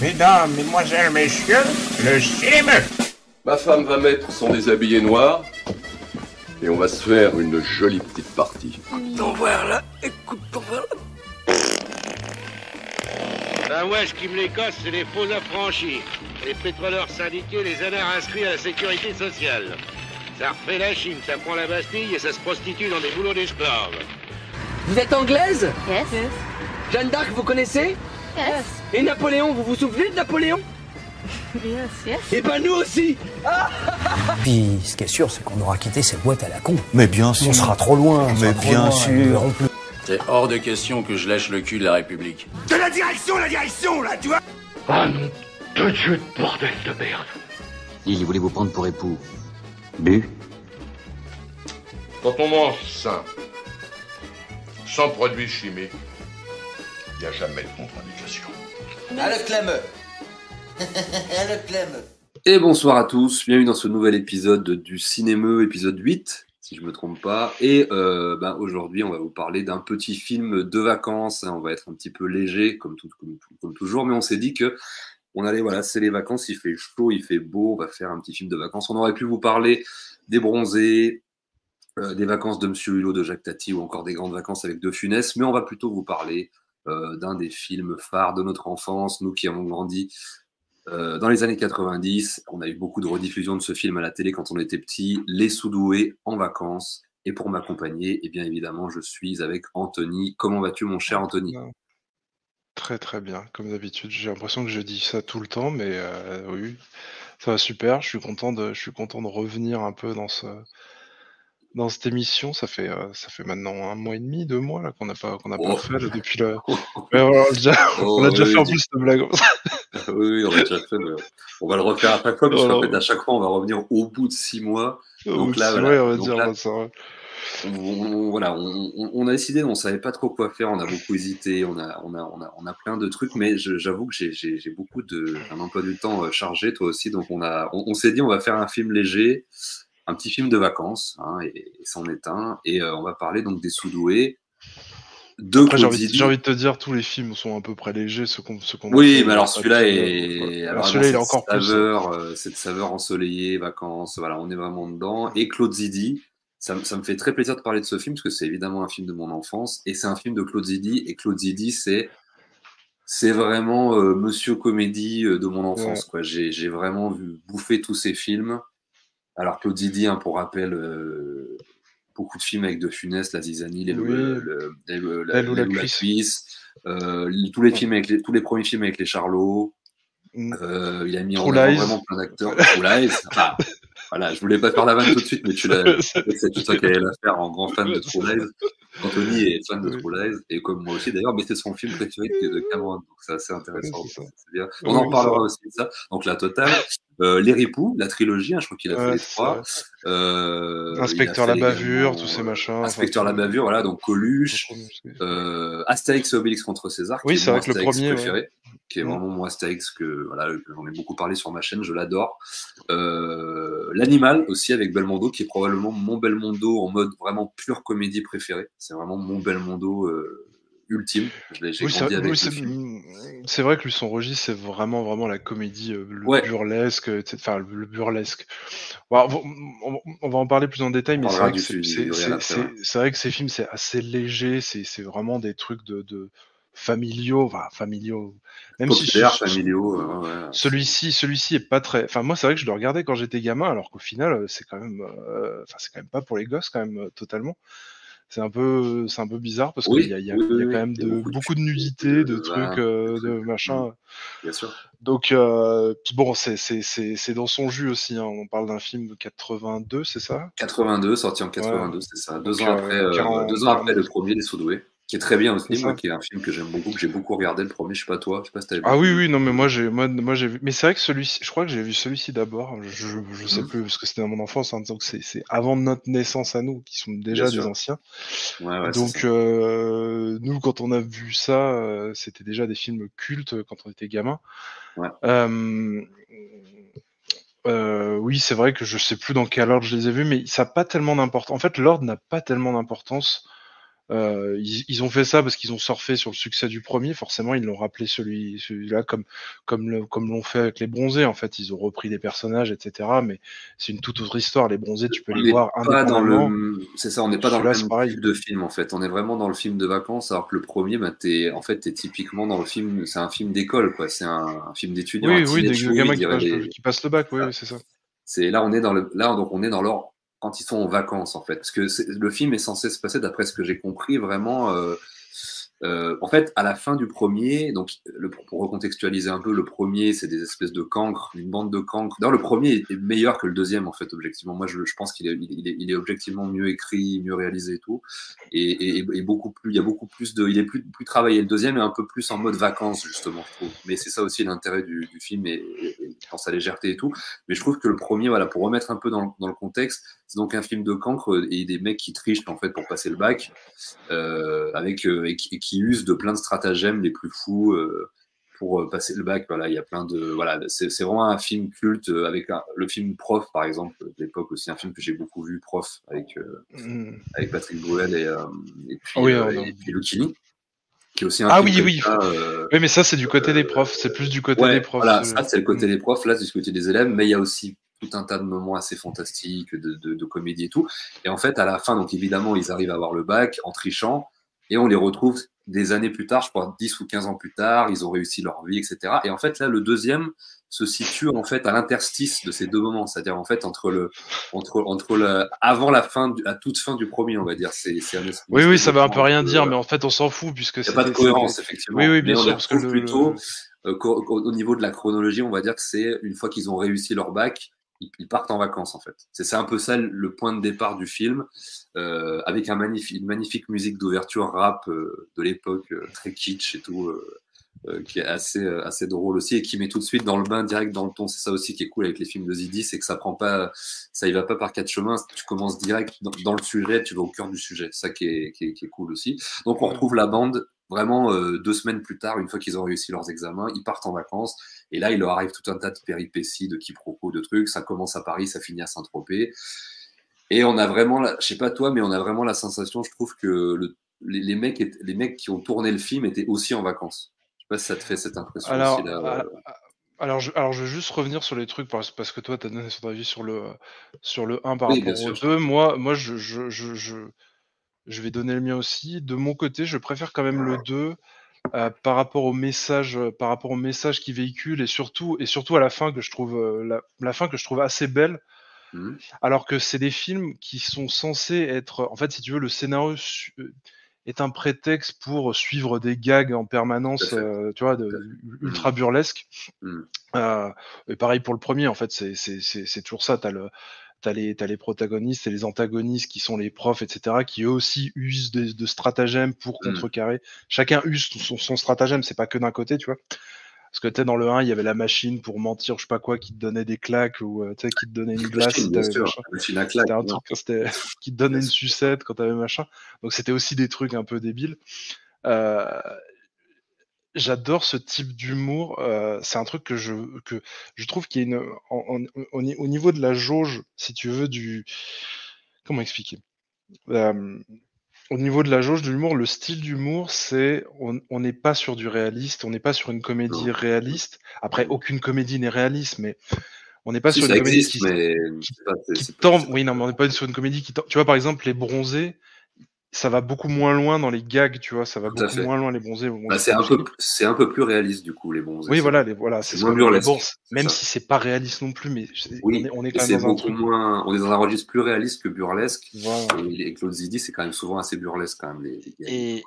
Mesdames, mesdemoiselles, messieurs, le cinéma. Ma femme va mettre son déshabillé noir et on va se faire une jolie petite partie. T'en voir là, écoute, t'en voir là. Ben ouais, ce qui me les casse, c'est les faux affranchis. Les pétroleurs syndiqués, les anards inscrits à la sécurité sociale. Ça refait la Chine, ça prend la Bastille et ça se prostitue dans des boulots d'esclaves. Vous êtes anglaise? Yes. Jeanne d'Arc, vous connaissez? Yes. Et Napoléon, vous vous souvenez de Napoléon? Yes, yes. Et ben nous aussi. Puis, ce qui est sûr, c'est qu'on aura quitté cette boîte à la con. Mais bien sûr. On sera trop loin. Mais bien sûr. En plus. C'est hors de question que je lâche le cul de la République. De la direction, là, tu vois. Ah non, de Dieu de bordel de merde. Il voulait vous prendre pour époux. Bu. Quand on mange sain, sans produits chimiques, il n'y a jamais de contre-indication. Le clem. Le clem. Et bonsoir à tous, bienvenue dans ce nouvel épisode du Cinémeux, épisode 8, si je me trompe pas. Et aujourd'hui, on va vous parler d'un petit film de vacances. On va être un petit peu léger, comme toujours, mais on s'est dit que c'est les vacances, il fait chaud, il fait beau, on va faire un petit film de vacances. On aurait pu vous parler des Bronzés, des vacances de Monsieur Hulot, de Jacques Tati, ou encore des grandes vacances avec De Funès, mais on va plutôt vous parler d'un des films phares de notre enfance, nous qui avons grandi dans les années 90. On a eu beaucoup de rediffusions de ce film à la télé quand on était petit, Les Sous-Doués en vacances. Et pour m'accompagner, bien évidemment, je suis avec Anthony. Comment vas-tu, mon cher Anthony? Très très bien, comme d'habitude. J'ai l'impression que je dis ça tout le temps, mais oui, ça va super. Je suis content de revenir un peu dans cette émission. Ça fait maintenant 1 mois et demi, 2 mois là qu'on n'a pas fait là, depuis le. Mais on a déjà fait en plus de blague. Oui, on l'a déjà fait, mais on va le refaire à chaque fois, parce qu'en fait, à chaque fois, on va revenir au bout de 6 mois. Donc là, on a décidé, on savait pas trop quoi faire, on a beaucoup hésité, on a plein de trucs, mais j'avoue que j'ai beaucoup un emploi du temps chargé, toi aussi, donc on s'est dit, on va faire un film léger, un petit film de vacances, hein, et c'en est un, et on va parler donc des Sous-Doués. Après, j'ai envie de te dire, tous les films sont à peu près légers, ceux qu'on oui, mais alors celui-là est, celui-là il est encore plus cette saveur ensoleillée, vacances, voilà, on est vraiment dedans. Et Claude Zidi, ça me fait très plaisir de parler de ce film, parce que c'est évidemment un film de mon enfance, et c'est un film de Claude Zidi, et Claude Zidi, c'est vraiment Monsieur Comédie de mon enfance, quoi. J'ai vraiment bouffer tous ces films. Alors Claude Zidi, hein, pour rappel, beaucoup de films avec De Funès, La Zizanie, L'aile ou la cuisse, tous les premiers films avec les Charlots. Il a mis en avant vraiment plein d'acteurs. True Lies. Enfin, voilà, je voulais pas faire la vanne tout de suite, mais c'est tout ça qui allait la faire en grand fan de True Lies. Anthony est fan de True Lies, et comme moi aussi d'ailleurs, mais c'est son film préféré de Cameron, donc c'est assez intéressant. C'est bien. On en parlera aussi de ça. Donc la totale. Les Ripoux, la trilogie, hein, je crois qu'il a fait les 3. Inspecteur la bavure, tous ces machins. Inspecteur la bavure, voilà, donc Coluche. Astérix et Obélix contre César, qui est mon Astérix préféré, qui est vraiment mon Astérix que j'en ai beaucoup parlé sur ma chaîne, je l'adore. L'Animal aussi avec Belmondo, qui est probablement mon Belmondo en mode vraiment pure comédie préférée. C'est vraiment mon Belmondo ultime. J'ai grandi avec le film. C'est vrai que lui, son registre, c'est vraiment la comédie, burlesque, enfin le burlesque. Bon, on va en parler plus en détail, mais c'est vrai que ces films, c'est assez léger, c'est vraiment des trucs de familiaux. Même populaire, si familiaux. Celui-ci est pas très. Enfin, moi, c'est vrai que je le regardais quand j'étais gamin, alors qu'au final, c'est quand même pas pour les gosses quand même totalement. C'est un peu bizarre parce qu'il y a quand même beaucoup de nudité, de trucs, de machin. Bien sûr. Donc, puis bon, c'est dans son jus aussi. Hein. On parle d'un film de 82, c'est ça? 82, sorti en 82, c'est ça. 2 ans après le premier, Les Sous-Doués, qui est très bien aussi, moi, qui est un film que j'aime beaucoup, que j'ai beaucoup regardé le premier. Je sais pas toi, je sais pas si t'avais vu. Ah oui, non, mais moi j'ai vu. Mais c'est vrai que je crois que j'ai vu celui-ci d'abord. Je sais plus parce que c'était dans mon enfance, hein, donc c'est avant notre naissance à nous, qui sont déjà des anciens. Donc nous, quand on a vu ça, c'était déjà des films cultes quand on était gamin. Oui, c'est vrai que je sais plus dans quel ordre je les ai vus, mais ça n'a pas tellement d'importance. En fait, l'ordre n'a pas tellement d'importance. Ils ont fait ça parce qu'ils ont surfé sur le succès du premier. Forcément, ils l'ont rappelé celui-là comme l'ont fait avec les Bronzés. En fait, ils ont repris des personnages, etc. Mais c'est une toute autre histoire. Les Bronzés, tu peux les voir indépendamment. C'est ça, on n'est pas dans le même type de film en fait. On est vraiment dans le film de vacances, alors que le premier, t'es typiquement dans le film. C'est un film d'école, quoi. C'est un film d'étudiants. Oui, des gamins qui passent le bac. Oui, c'est ça. Là, on est dans leur quand ils sont en vacances en fait, parce que le film est censé se passer, d'après ce que j'ai compris, vraiment. En fait, à la fin du premier, donc pour recontextualiser un peu, le premier, c'est des espèces de cancres, une bande de cancres. D'ailleurs, le premier est meilleur que le deuxième, en fait, objectivement. Moi, je pense qu'il est objectivement mieux écrit, mieux réalisé et tout, et beaucoup plus. Il y a beaucoup plus il est plus travaillé. Le deuxième est un peu plus en mode vacances, justement, je trouve. Mais c'est ça aussi l'intérêt du film et dans sa légèreté et tout. Mais je trouve que le premier, voilà, pour remettre un peu dans le contexte, c'est donc un film de cancres et des mecs qui trichent en fait pour passer le bac, qui usent de plein de stratagèmes les plus fous pour passer le bac. Voilà, il y a plein de c'est vraiment un film culte avec le film Prof par exemple de l'époque, aussi un film que j'ai beaucoup vu, Prof, avec Patrick Bruel et puis Lucchini, qui est aussi un film oui, oui, mais ça c'est du côté des profs, c'est plus du côté des profs. Voilà, ça c'est le côté des profs, là c'est du côté des élèves, mais il y a aussi tout un tas de moments assez fantastiques, de comédie et tout. Et en fait, à la fin, donc évidemment, ils arrivent à avoir le bac en trichant, et on les retrouve des années plus tard, je crois 10 ou 15 ans plus tard, ils ont réussi leur vie, etc. Et en fait, là, le deuxième se situe en fait à l'interstice de ces deux moments, c'est-à-dire en fait avant la toute fin du premier, on va dire. Oui, ça va un peu rien dire, mais en fait, on s'en fout puisque c'est pas de cohérence, effectivement. Oui, bien sûr, parce que plutôt au niveau de la chronologie, on va dire que c'est une fois qu'ils ont réussi leur bac, ils partent en vacances en fait. C'est un peu ça le point de départ du film, avec une magnifique musique d'ouverture rap de l'époque, très kitsch et tout, qui est assez drôle aussi et qui met tout de suite dans le bain direct dans le ton. C'est ça aussi qui est cool avec les films de Zidi, c'est que ça y va pas par quatre chemins. Tu commences direct dans le sujet, tu vas au cœur du sujet. Ça qui est cool aussi. Donc on retrouve la bande vraiment 2 semaines plus tard, une fois qu'ils ont réussi leurs examens, ils partent en vacances. Et là, il leur arrive tout un tas de péripéties, de quiproquos, de trucs. Ça commence à Paris, ça finit à Saint-Tropez. Et on a vraiment, je sais pas toi, mais on a vraiment la sensation, je trouve, que les mecs qui ont tourné le film étaient aussi en vacances. Je sais pas si ça te fait cette impression aussi là. Alors, je vais juste revenir sur les trucs parce que toi, tu as donné ton avis sur le 1 par rapport au 2. Moi, je vais donner le mien aussi. De mon côté, je préfère quand même le 2. Par rapport au message qu'il véhicule et surtout à la fin que je trouve la fin que je trouve assez belle, alors que c'est des films qui sont censés être, en fait, si tu veux, le scénario est un prétexte pour suivre des gags en permanence, tu vois, ultra burlesque. Et pareil pour le premier, en fait, c'est toujours ça. T'as les protagonistes et les antagonistes qui sont les profs, etc., qui eux aussi usent de stratagèmes pour contrecarrer. Chacun use son stratagème, c'est pas que d'un côté, tu vois. Parce que dans le 1, il y avait la machine pour mentir, je sais pas quoi, qui te donnait des claques ou qui te donnait une glace. Machine à claques. C'était un truc qui te donnait une sucette quand t'avais machin. Donc c'était aussi des trucs un peu débiles. J'adore ce type d'humour. C'est un truc que je trouve qu'il y a au niveau de la jauge, si tu veux, comment expliquer, au niveau de la jauge de l'humour, le style d'humour, c'est on n'est pas sur du réaliste, on n'est pas sur une comédie réaliste. Après, aucune comédie n'est réaliste, mais on n'est pas sur une comédie qui tend. Oui, non, mais on n'est pas sur une comédie qui tend. Tu vois, par exemple, Les Bronzés, ça va beaucoup moins loin dans les gags, tu vois, ça va beaucoup moins loin les Bronzés. C'est un peu plus réaliste du coup, les Bronzés. Oui, voilà, c'est moins burlesque. Même si c'est pas réaliste non plus, mais on est quand même dans un truc. On est dans un registre plus réaliste que burlesque. Voilà. Et Claude Zidi, c'est quand même souvent assez burlesque quand même. Et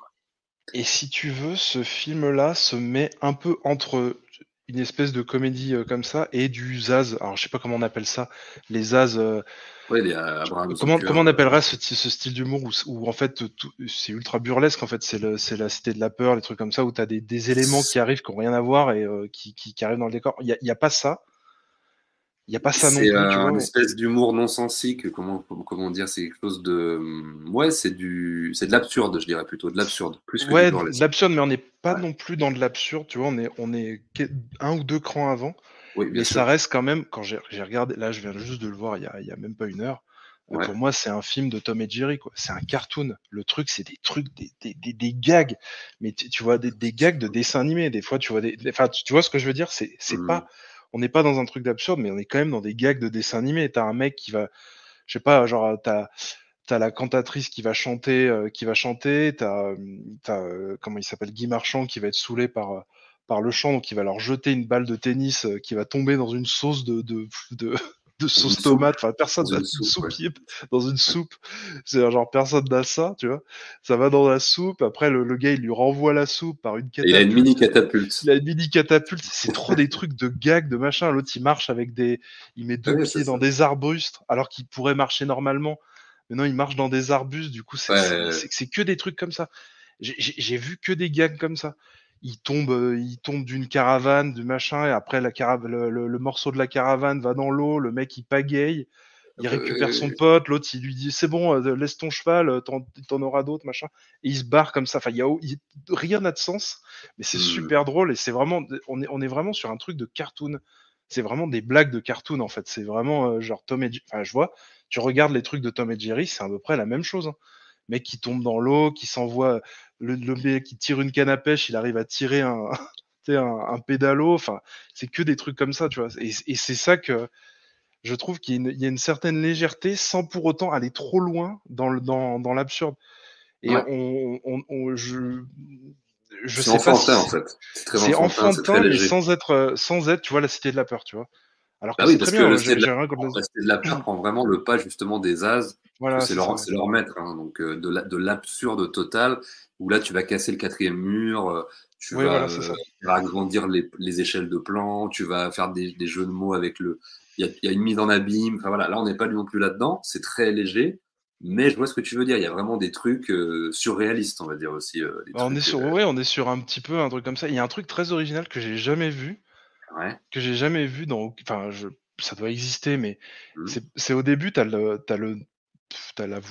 si tu veux, ce film-là se met un peu entre une espèce de comédie comme ça et du zaz. Alors je sais pas comment on appelle ça, les zaz. Comment on appellerait ce style d'humour où en fait c'est ultra burlesque, en fait c'est la cité de la peur, les trucs comme ça où t'as des éléments qui arrivent qui ont rien à voir et qui arrivent dans le décor. Il y a pas ça. Il y a pas ça non plus. C'est une espèce d'humour non sensique. Comment dire, c'est quelque chose de c'est de l'absurde, je dirais plutôt de l'absurde plus que du burlesque. De l'absurde, mais on n'est pas non plus dans de l'absurde. Tu vois, on est 1 ou 2 crans avant. Oui, mais ça reste quand même, quand j'ai regardé, là je viens juste de le voir il y a même pas 1 heure, Ouais. Pour moi, c'est un film de Tom et Jerry, quoi. C'est un cartoon. Le truc, c'est des trucs, des gags. Mais tu vois des gags de dessins animés. Des fois, tu vois enfin, tu vois ce que je veux dire? C'est pas, on n'est pas dans un truc d'absurde, mais on est quand même dans des gags de dessins animés. T'as un mec qui va, je sais pas, genre, t'as la cantatrice qui va chanter, comment il s'appelle, Guy Marchand, qui va être saoulé par le chant, donc il va leur jeter une balle de tennis qui va tomber dans une sauce de sauce tomate. Enfin, personne n'a une soupe, dans une soupe. C'est genre, personne n'a ça, tu vois. Ça va dans la soupe. Après, le gars, il lui renvoie la soupe par une catapulte. Et il a une mini catapulte. Il a une mini catapulte. C'est trop des trucs de gags, de machin. L'autre, il marche il met deux pieds dans des arbustes, alors qu'il pourrait marcher normalement. Mais non, il marche dans des arbustes. Du coup, c'est que des trucs comme ça. J'ai vu que des gags comme ça. Il tombe d'une caravane, du machin, et après le morceau de la caravane va dans l'eau, le mec il pagaille, il récupère son pote, l'autre il lui dit c'est bon, laisse ton cheval, t'en auras d'autres, machin, et il se barre comme ça. Enfin, rien n'a de sens, mais c'est super drôle et c'est vraiment, on est vraiment sur un truc de cartoon. C'est vraiment des blagues de cartoon en fait. C'est vraiment genre Tom et Jerry. Enfin, je vois, tu regardes les trucs de Tom et Jerry, c'est à peu près la même chose. Hein. Mec qui tombe dans l'eau, qui s'envoie, le mec qui tire une canne à pêche, il arrive à tirer un pédalo. Enfin, c'est que des trucs comme ça, tu vois. Et c'est ça que je trouve qu'il y a une certaine légèreté sans pour autant aller trop loin dans l'absurde. Et je sais pas si en fait. C'est enfantin, mais sans être, tu vois, la Cité de la Peur, tu vois. Alors que oui, c'est parce très que bien. la Cité de la Peur prend vraiment le pas justement des As. Voilà, c'est leur maître, hein, donc de l'absurde total, où là tu vas casser le 4e mur, tu vas agrandir les échelles de plan, tu vas faire des jeux de mots avec il y a une mise en abîme, enfin voilà, là on n'est pas non plus là-dedans, c'est très léger, mais je vois ce que tu veux dire, il y a vraiment des trucs surréalistes, on va dire aussi. On est sur un petit peu un truc comme ça. Il y a un truc très original que j'ai jamais vu, enfin, ça doit exister, mais c'est au début, t'as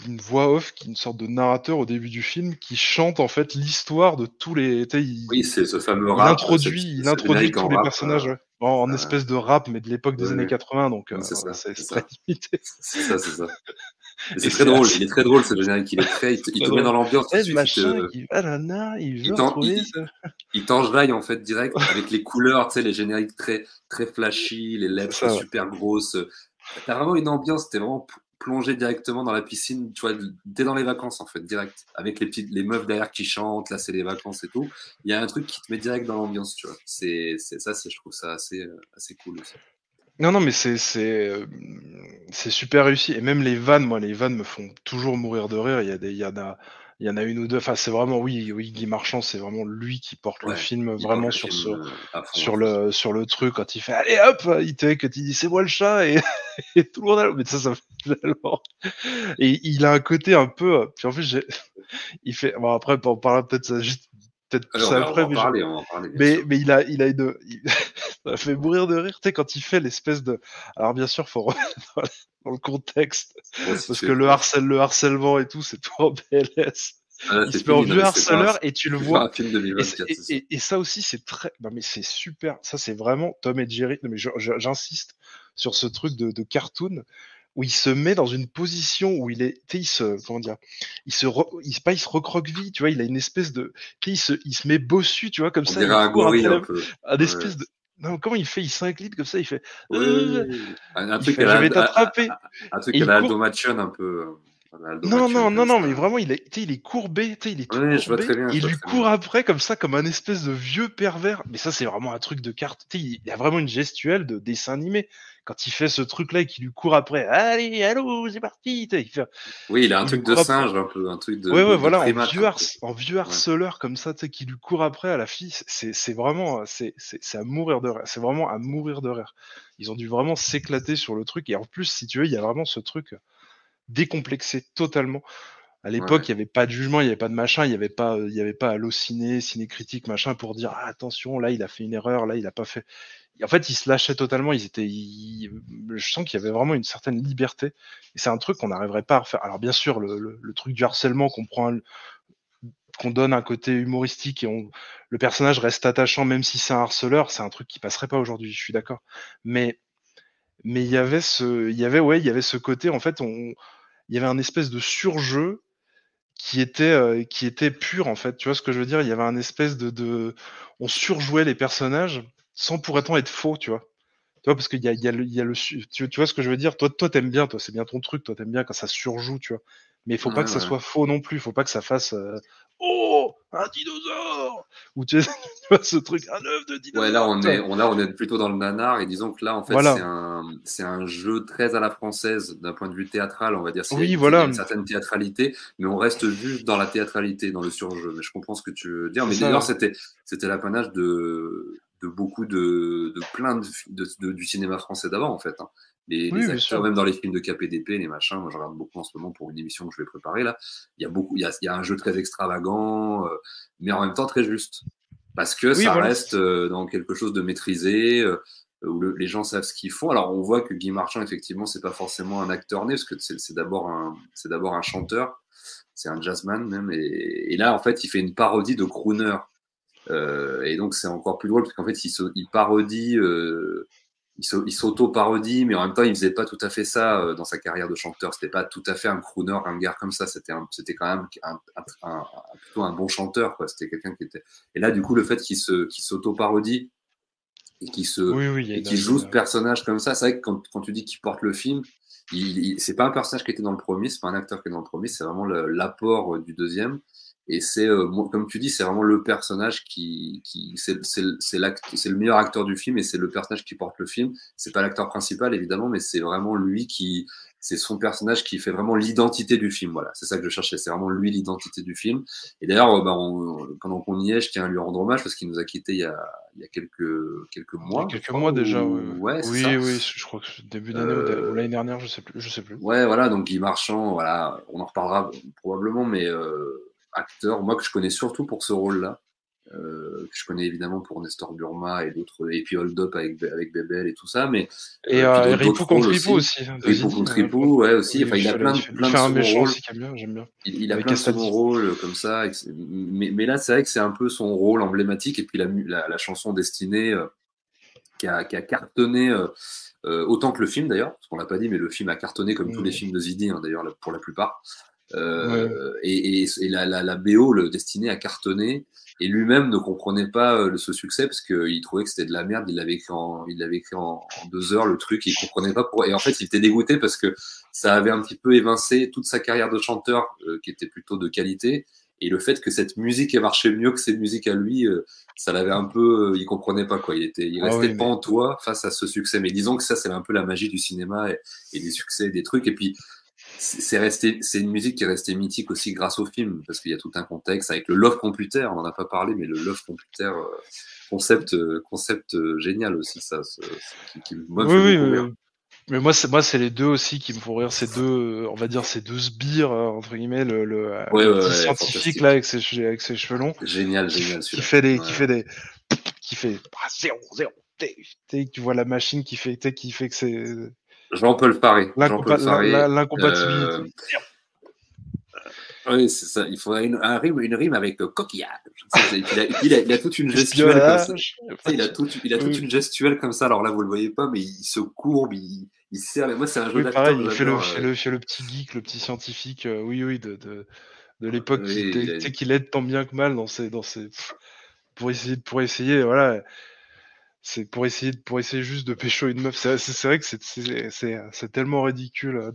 une voix off qui est une sorte de narrateur au début du film qui chante en fait l'histoire de tous les. Oui, c'est ce fameux rap. Il introduit tous les personnages en espèce de rap, mais de l'époque des années 80, donc c'est très limité. C'est ça. C'est très drôle, il est très drôle ce générique, il te met dans l'ambiance. Il t'enjaille en fait direct avec les couleurs, tu sais, les génériques très, très flashy, les lettres super grosses. T'as vraiment une ambiance, t'es vraiment plongé directement dans la piscine, tu vois, t'es dans les vacances en fait, direct. Avec les meufs derrière qui chantent, là c'est les vacances et tout. Il y a un truc qui te met direct dans l'ambiance, tu vois. Je trouve ça assez cool aussi. Non, mais c'est super réussi. Et même les vannes me font toujours mourir de rire. Il y en a une ou deux. Enfin, c'est vraiment, oui, Guy Marchand, c'est vraiment lui qui porte le film vraiment sur le truc quand il fait allez hop, quand il dit c'est moi le chat et, et tout le monde a, mais ça me fait tellement. Et il a un côté un peu, puis en plus il fait, bon après on parlera peut-être ça juste. Peut-être ça après, on va en parler. Mais il a ça fait mourir de rire, tu sais, quand il fait l'espèce de. Alors bien sûr, faut remettre dans le contexte, parce que le harcèlement et tout, c'est tout en PLS. Il se met en vieux harceleur et tu le vois. Et ça aussi, c'est très. Non mais c'est super. Ça, c'est vraiment Tom et Jerry. Non mais j'insiste sur ce truc de cartoon. Où il se met dans une position où il est, il se recroqueville, tu vois, il a une espèce de, il se met bossu, tu vois, comme ça. On dirait un gorille un peu. Un espèce de, non, comment il fait? Il s'incline comme ça, il fait. Un truc je vais t'attraper. Un truc à la Aldo Machon un peu. Non, mais vraiment, il est courbé, il est tout courbé, je vois très bien, il lui court après comme ça, comme un espèce de vieux pervers. Mais ça, c'est vraiment un truc de carte. Il y a vraiment une gestuelle de dessin animé. Quand il fait ce truc-là et qu'il lui court après, allez, allô, c'est parti. Oui, il a un truc de singe, un peu, un truc de. Voilà, en vieux harceleur comme ça, qui lui court après à la fille. C'est vraiment, c'est à mourir de rire. C'est vraiment à mourir de rire. Ils ont dû vraiment s'éclater sur le truc. Et en plus, si tu veux, il y a vraiment ce truc décomplexé totalement. À l'époque, il n'y avait pas de jugement, il n'y avait pas de machin, il n'y avait pas Allociné, Ciné-Critique, machin, pour dire ah, attention, là il a fait une erreur, là il a pas fait. Et en fait, ils se lâchaient totalement. Je sens qu'il y avait vraiment une certaine liberté. Et c'est un truc qu'on n'arriverait pas à refaire. Alors bien sûr, le truc du harcèlement qu'on donne un côté humoristique et le personnage reste attachant même si c'est un harceleur, c'est un truc qui passerait pas aujourd'hui. Je suis d'accord. Mais il y avait ce côté en fait il y avait un espèce de surjeu qui était pur, en fait. Tu vois ce que je veux dire? Il y avait un espèce on surjouait les personnages sans pour autant être faux, tu vois? Tu vois, parce qu'il y a tu vois ce que je veux dire? Toi, t'aimes bien, toi, c'est bien ton truc, toi, t'aimes bien quand ça surjoue, tu vois. Mais il faut pas Ouais, que ça ouais. soit faux non plus, il faut pas que ça fasse oh, un dinosaure! Ou tu vois ce truc, un œuf de Ouais, là, dinosaure! on est plutôt dans le nanar, et disons que là, en fait, Voilà. c'est un jeu très à la française d'un point de vue théâtral, on va dire. Oui, Il y a voilà. une certaine théâtralité, mais on reste juste dans la théâtralité, dans le surjeu. Mais je comprends ce que tu veux dire. C'est Mais ça, d'ailleurs, ouais. c'était l'apanage de beaucoup de plein du cinéma français d'avant, en fait, hein. Oui, Les bien acteurs, sûr. même dans les films de KPDP, les machins, moi, je regarde beaucoup en ce moment pour une émission que je vais préparer, là. Il y a un jeu très extravagant, mais en même temps très juste. Parce que Oui, ça voilà. reste dans quelque chose de maîtrisé, où les gens savent ce qu'ils font. Alors on voit que Guy Marchand, effectivement, c'est pas forcément un acteur né, parce que c'est d'abord un chanteur, c'est un jazzman même, et là en fait il fait une parodie de crooner, et donc c'est encore plus drôle parce qu'en fait il parodie, il s'auto-parodie, mais en même temps il faisait pas tout à fait ça dans sa carrière de chanteur. C'était pas tout à fait un crooner, un gars comme ça. C'était quand même plutôt un bon chanteur, quoi. C'était quelqu'un qui était. Et là, du coup, le fait qu'il s'auto-parodie et qu'il joue ce personnage comme ça, c'est vrai que quand tu dis qu'il porte le film, c'est pas un personnage qui était dans le premier, c'est pas un acteur qui est dans le premier, c'est vraiment l'apport du deuxième. Et comme tu dis, c'est vraiment le personnage c'est le meilleur acteur du film, et c'est le personnage qui porte le film. C'est pas l'acteur principal, évidemment, mais c'est vraiment c'est son personnage qui fait vraiment l'identité du film. Voilà, c'est ça que je cherchais. C'est vraiment lui l'identité du film. Et d'ailleurs, pendant qu'on y est, je tiens à lui rendre hommage parce qu'il nous a quittés il y a quelques mois. Il y a quelques mois déjà, ouais, c'est oui, ça. oui, je crois que début d'année ou l'année dernière, je sais plus. Ouais, voilà, donc Guy Marchand, voilà, on en reparlera probablement, mais acteur, moi que je connais surtout pour ce rôle-là, que je connais évidemment pour Nestor Burma et d'autres, et puis Hold Up avec Bebel et tout ça, mais et Ripou contre Ripou aussi. Ripou contre Ripou, ouais, aussi. Enfin, il a plein de second rôles. J'aime bien. Il a plein de second rôles comme ça, mais là, c'est vrai que c'est un peu son rôle emblématique, et puis la chanson Destinée qui a cartonné. Autant que le film d'ailleurs, parce qu'on l'a pas dit, mais le film a cartonné comme tous les films de Zidi, hein, d'ailleurs, pour la plupart. Et la BO, le Destiné, a cartonné, et lui-même ne comprenait pas ce succès parce qu'il trouvait que c'était de la merde. Il l'avait écrit en 2 heures, le truc, il comprenait pas et en fait il était dégoûté parce que ça avait un petit peu évincé toute sa carrière de chanteur qui était plutôt de qualité, et le fait que cette musique ait marché mieux que ses musiques à lui, ça l'avait un peu, il comprenait pas, quoi. Il restait pas en toi face à ce succès. Mais disons que ça, c'est un peu la magie du cinéma et des succès, des trucs. Et puis c'est une musique qui est restée mythique aussi grâce au film, parce qu'il y a tout un contexte avec le Love Computer. On n'en a pas parlé, mais le Love Computer, concept génial aussi, ça, moi, me fait beaucoup rire. Mais moi, c'est les deux aussi qui me font rire. Ces deux, on va dire, ces deux sbires, entre guillemets, le petit scientifique là avec ses cheveux longs. Génial, celui-là. Qui fait 0. Tu vois la machine qui fait que c'est. Jean-Paul Faré. L'incompatibilité. Oui, c'est ça. Il faudrait une rime avec coquillage. Il a toute une gestuelle comme ça. Il a toute une gestuelle comme ça. Alors là, vous le voyez pas, mais il se courbe, il serre. Moi, c'est un jeu d'acteur. Pareil, il fait le petit geek, le petit scientifique, de l'époque qui l'aide tant bien que mal dans ses pour essayer, voilà. C'est pour essayer juste de pécho une meuf. C'est vrai que c'est tellement ridicule,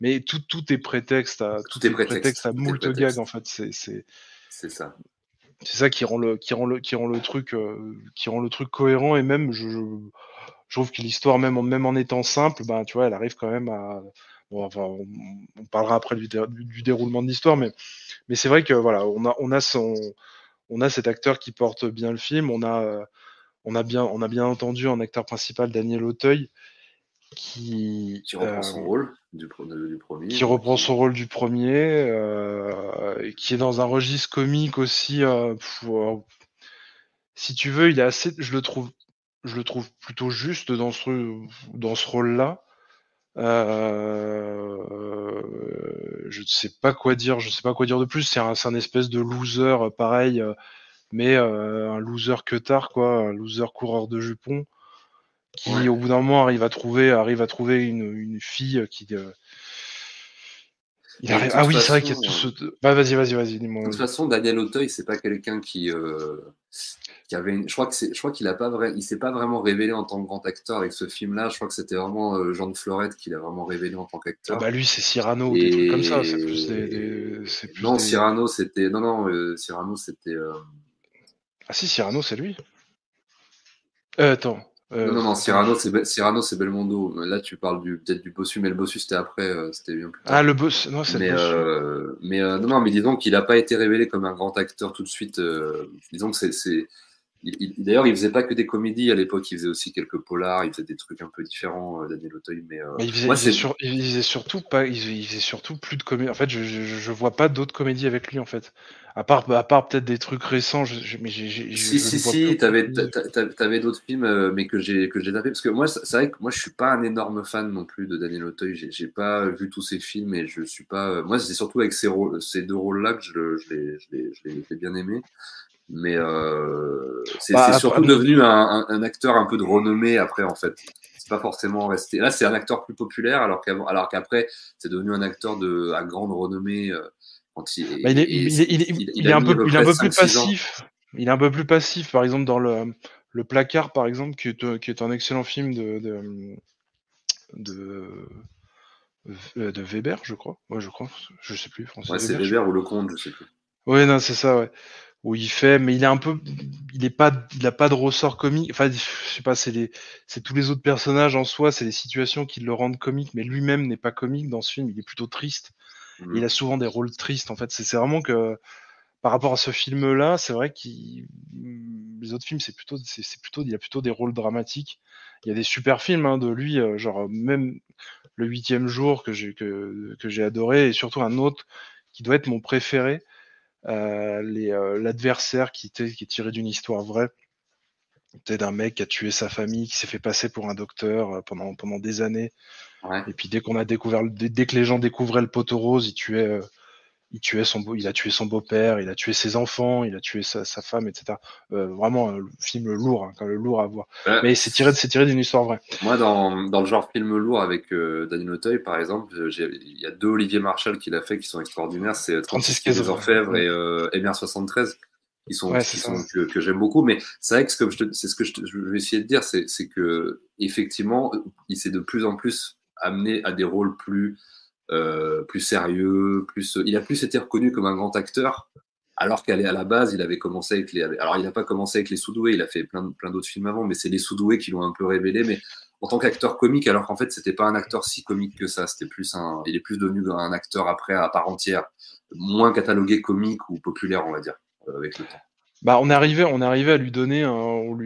mais tout est prétexte à moult gags, en fait. C'est ça. C'est ça qui rend le truc cohérent, et même je trouve que l'histoire, même en étant simple, ben tu vois, elle arrive quand même à. Bon, enfin, on parlera après du déroulement de l'histoire, mais c'est vrai que voilà, on a cet acteur qui porte bien le film. On a bien entendu en acteur principal Daniel Auteuil qui reprend son rôle du premier. Qui reprend son rôle du premier, et qui est dans un registre comique aussi. Si tu veux, il est assez, je le trouve plutôt juste dans ce rôle-là. Je ne sais pas quoi dire de plus. C'est un espèce de loser, pareil, mais un loser que tard, quoi, un loser coureur de jupons qui, au bout d'un moment, arrive à trouver une fille Ah oui, c'est vrai qu'il y a tout ce. Bah, vas-y, dis-moi. De toute façon, Daniel Auteuil, c'est pas quelqu'un qui avait je crois qu'il a pas il s'est pas vraiment révélé en tant que grand acteur avec ce film-là. Je crois que c'était vraiment Jean de Florette qui l'a vraiment révélé en tant qu'acteur. Ah bah lui, c'est Cyrano ou des trucs comme ça. C'est plus non, Cyrano, c'était Cyrano, c'était. Ah si, Cyrano, c'est lui. Attends. Non, Cyrano, c'est Belmondo. Là, tu parles peut-être du Bossu, mais le Bossu, c'était après, c'était bien plus tard. Ah, le Bossu, non, c'est le Bossu. Non, mais disons qu'il n'a pas été révélé comme un grand acteur tout de suite. Disons que d'ailleurs, il faisait pas que des comédies à l'époque, il faisait aussi quelques polars, il faisait des trucs un peu différents, Daniel Auteuil. Mais il faisait surtout plus de comédies. En fait, je vois pas d'autres comédies avec lui, en fait. À part peut-être des trucs récents. Si, t'avais d'autres films, mais que j'ai tapé. Parce que moi, c'est vrai que moi, je suis pas un énorme fan non plus de Daniel Auteuil. J'ai pas vu tous ses films et je suis pas. Moi, c'est surtout avec ces deux rôles-là que je l'ai bien aimé. Mais c'est surtout devenu un acteur un peu de renommée après, en fait. C'est pas forcément resté. Là, c'est un acteur plus populaire, alors qu'après, c'est devenu un acteur à grande renommée. Il est un peu plus passif. Il est un peu plus passif, par exemple, dans le Placard, par exemple, qui est un excellent film de Weber, je crois. Ouais, je sais plus. Ouais, c'est Weber ou Lecomte, je sais plus. Ouais, non, c'est ça, ouais. Où il fait, mais il a pas de ressort comique. Enfin, je sais pas, c'est tous les autres personnages en soi, c'est les situations qui le rendent comique, mais lui-même n'est pas comique dans ce film. Il est plutôt triste. Il a souvent des rôles tristes, en fait. C'est vraiment que, par rapport à ce film-là, c'est vrai que les autres films, il a plutôt des rôles dramatiques. Il y a des super films de lui, genre même Le 8e jour que j'ai adoré, et surtout un autre qui doit être mon préféré. L'adversaire qui est tiré d'une histoire vraie, peut-être d'un mec qui a tué sa famille, qui s'est fait passer pour un docteur pendant des années. Ouais. Et puis dès que les gens découvraient le poteau rose, il a tué son beau-père, il a tué ses enfants, il a tué sa femme, etc. Vraiment le film lourd, quand le lourd à voir. Ouais. Mais c'est tiré d'une histoire vraie. Moi, dans le genre film lourd avec Daniel Auteuil, par exemple, il y a deux Olivier Marchal qui l'a fait qui sont extraordinaires. C'est 36 quais des Orfèvres et MR73 que j'aime beaucoup. Mais c'est vrai que c'est ce que je vais essayer de dire, c'est que effectivement, il s'est de plus en plus amené à des rôles plus sérieux, il a plus été reconnu comme un grand acteur, alors qu'à la base, il avait commencé alors il n'a pas commencé avec Les Sous-doués, il a fait plein d'autres films avant, mais c'est Les Sous-doués qui l'ont un peu révélé, mais en tant qu'acteur comique, alors qu'en fait, c'était pas un acteur si comique que ça, il est plus devenu un acteur après à part entière, moins catalogué comique ou populaire, on va dire, avec le temps. Bah, on est arrivé à lui donner, on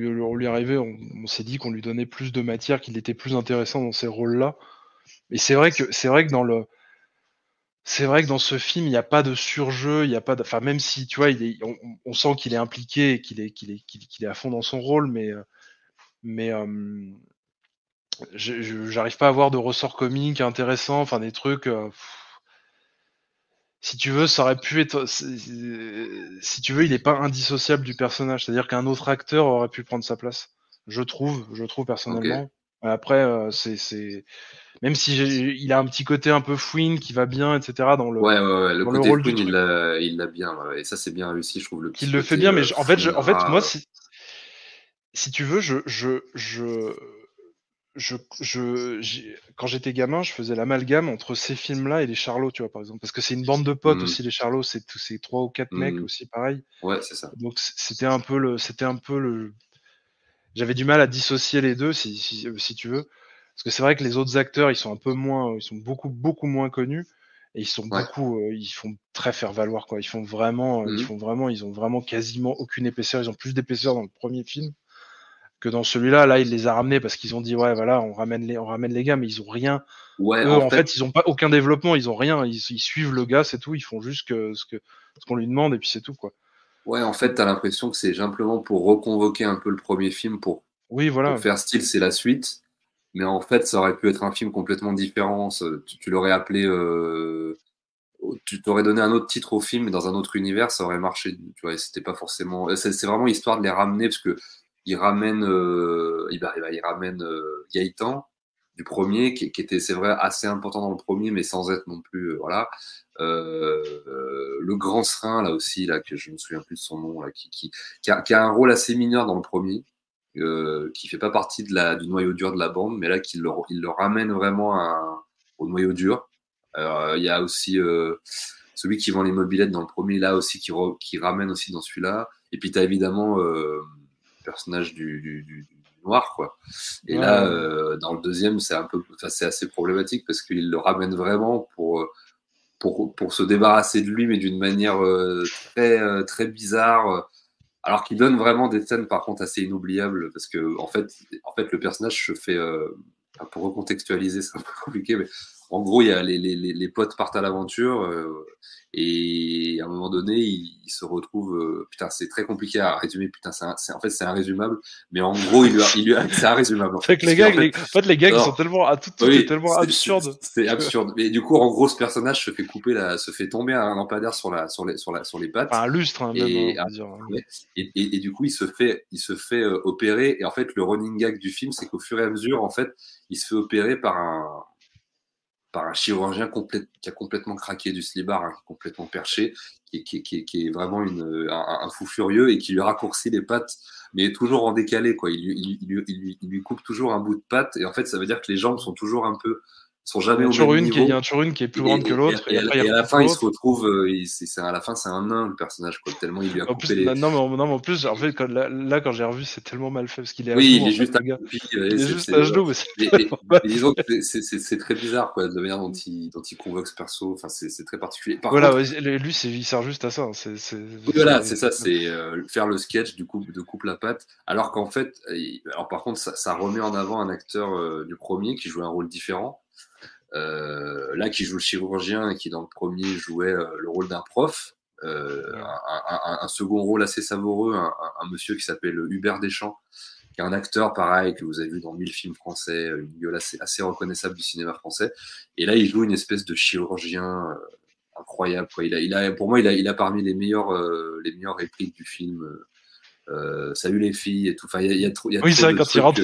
s'est dit qu'on lui donnait plus de matière, qu'il était plus intéressant dans ces rôles-là. Et c'est vrai que dans ce film, il n'y a pas de surjeu, il y a pas enfin, même si, tu vois, on sent qu'il est impliqué et qu'il est à fond dans son rôle, mais j'arrive pas à avoir de ressort comique intéressant, enfin, des trucs, si tu veux, ça aurait pu être, si tu veux, il est pas indissociable du personnage, c'est-à-dire qu'un autre acteur aurait pu prendre sa place. Je trouve personnellement. Okay. Après, même si il a un petit côté un peu fouine qui va bien, etc. dans le le côté rôle fouine, il l'a bien, et ça c'est bien réussi, je trouve. Il le fait bien, mais en fait, moi, si tu veux, quand j'étais gamin, je faisais l'amalgame entre ces films-là et les Charlots, tu vois, par exemple, parce que c'est une bande de potes aussi, les Charlots, c'est tous ces 3 ou 4 mecs aussi, pareil. Ouais, c'est ça. Donc c'était un peu le. J'avais du mal à dissocier les deux, si tu veux. Parce que c'est vrai que les autres acteurs, ils sont beaucoup moins connus. Et ils sont ils font très faire valoir, quoi. Ils ont vraiment quasiment aucune épaisseur. Ils ont plus d'épaisseur dans le premier film que dans celui-là. Là, il les a ramenés parce qu'ils ont dit, ouais, voilà, on ramène les gars, mais ils ont rien. Ouais, eux, en fait, ils ont pas aucun développement, ils ont rien. Ils suivent le gars, c'est tout. Ils font juste ce qu'on lui demande et puis c'est tout, quoi. Ouais, en fait, t'as l'impression que c'est simplement pour reconvoquer un peu le premier film pour faire style, c'est la suite. Mais en fait, ça aurait pu être un film complètement différent. Tu l'aurais appelé, tu t'aurais donné un autre titre au film, mais dans un autre univers, ça aurait marché. Tu vois, c'était pas forcément. C'est vraiment histoire de les ramener parce que il ramène Gaëtan. du premier, qui était, c'est vrai, assez important dans le premier, mais sans être non plus, voilà. Le grand serin, là aussi, là, que je me souviens plus de son nom, là, qui a un rôle assez mineur dans le premier, qui fait pas partie du noyau dur de la bande, mais là, il le ramène vraiment au noyau dur. Il y a aussi celui qui vend les mobylettes dans le premier, là aussi, qui ramène aussi dans celui-là. Et puis, tu as évidemment le personnage du noir, quoi. Et là, dans le deuxième, c'est assez problématique parce qu'il le ramène vraiment pour se débarrasser de lui, mais d'une manière très bizarre. Alors qu'il donne vraiment des scènes, par contre, assez inoubliables parce que, en fait le personnage se fait, pour recontextualiser, c'est un peu compliqué, mais en gros, il y a les potes partent à l'aventure et à un moment donné, ils se retrouvent. Putain, c'est très compliqué à résumer. Putain, en fait, c'est irrésumable. Mais en gros, c'est irrésumable. C'est que les gags, ils sont tellement, tout est tellement absurde. C'est absurde. Mais du coup, en gros, ce personnage se fait tomber un lampadaire sur les pattes. Enfin, un lustre, hein, même. Et du coup, il se fait opérer. Et en fait, le running gag du film, c'est qu'au fur et à mesure, en fait, il se fait opérer par un chirurgien qui a complètement craqué du slibard, hein, complètement perché, qui est vraiment un fou furieux et qui lui raccourcit les pattes, mais toujours en décalé, quoi. Il lui coupe toujours un bout de patte, et en fait, ça veut dire que les jambes sont toujours sont jamais au même niveau. Il y a toujours une qui est plus grande que l'autre. Et à la fin, il se retrouve, à la fin, c'est un nain, le personnage, quoi, tellement il lui a coupé les... Non, mais en plus, en fait, quand j'ai revu, c'est tellement mal fait, parce qu'il est à genoux. Il est juste à genoux, mais disons que c'est très bizarre, quoi, de la manière dont il convoque ce perso, enfin, c'est très particulier. Voilà, lui, il sert juste à ça. Voilà, c'est ça, c'est faire le sketch de coupe la patte, alors qu'en fait, par contre, ça remet en avant un acteur du premier qui joue un rôle différent. Là, qui joue le chirurgien et qui dans le premier jouait le rôle d'un prof, un second rôle assez savoureux, un monsieur qui s'appelle Hubert Deschamps, qui est un acteur pareil que vous avez vu dans 1000 films français, une gueule assez reconnaissable du cinéma français. Et là, il joue une espèce de chirurgien incroyable, quoi. Pour moi, il a parmi les meilleures répliques du film. Salut les filles et tout. Enfin, il y a oui, c'est vrai, quand il rentre.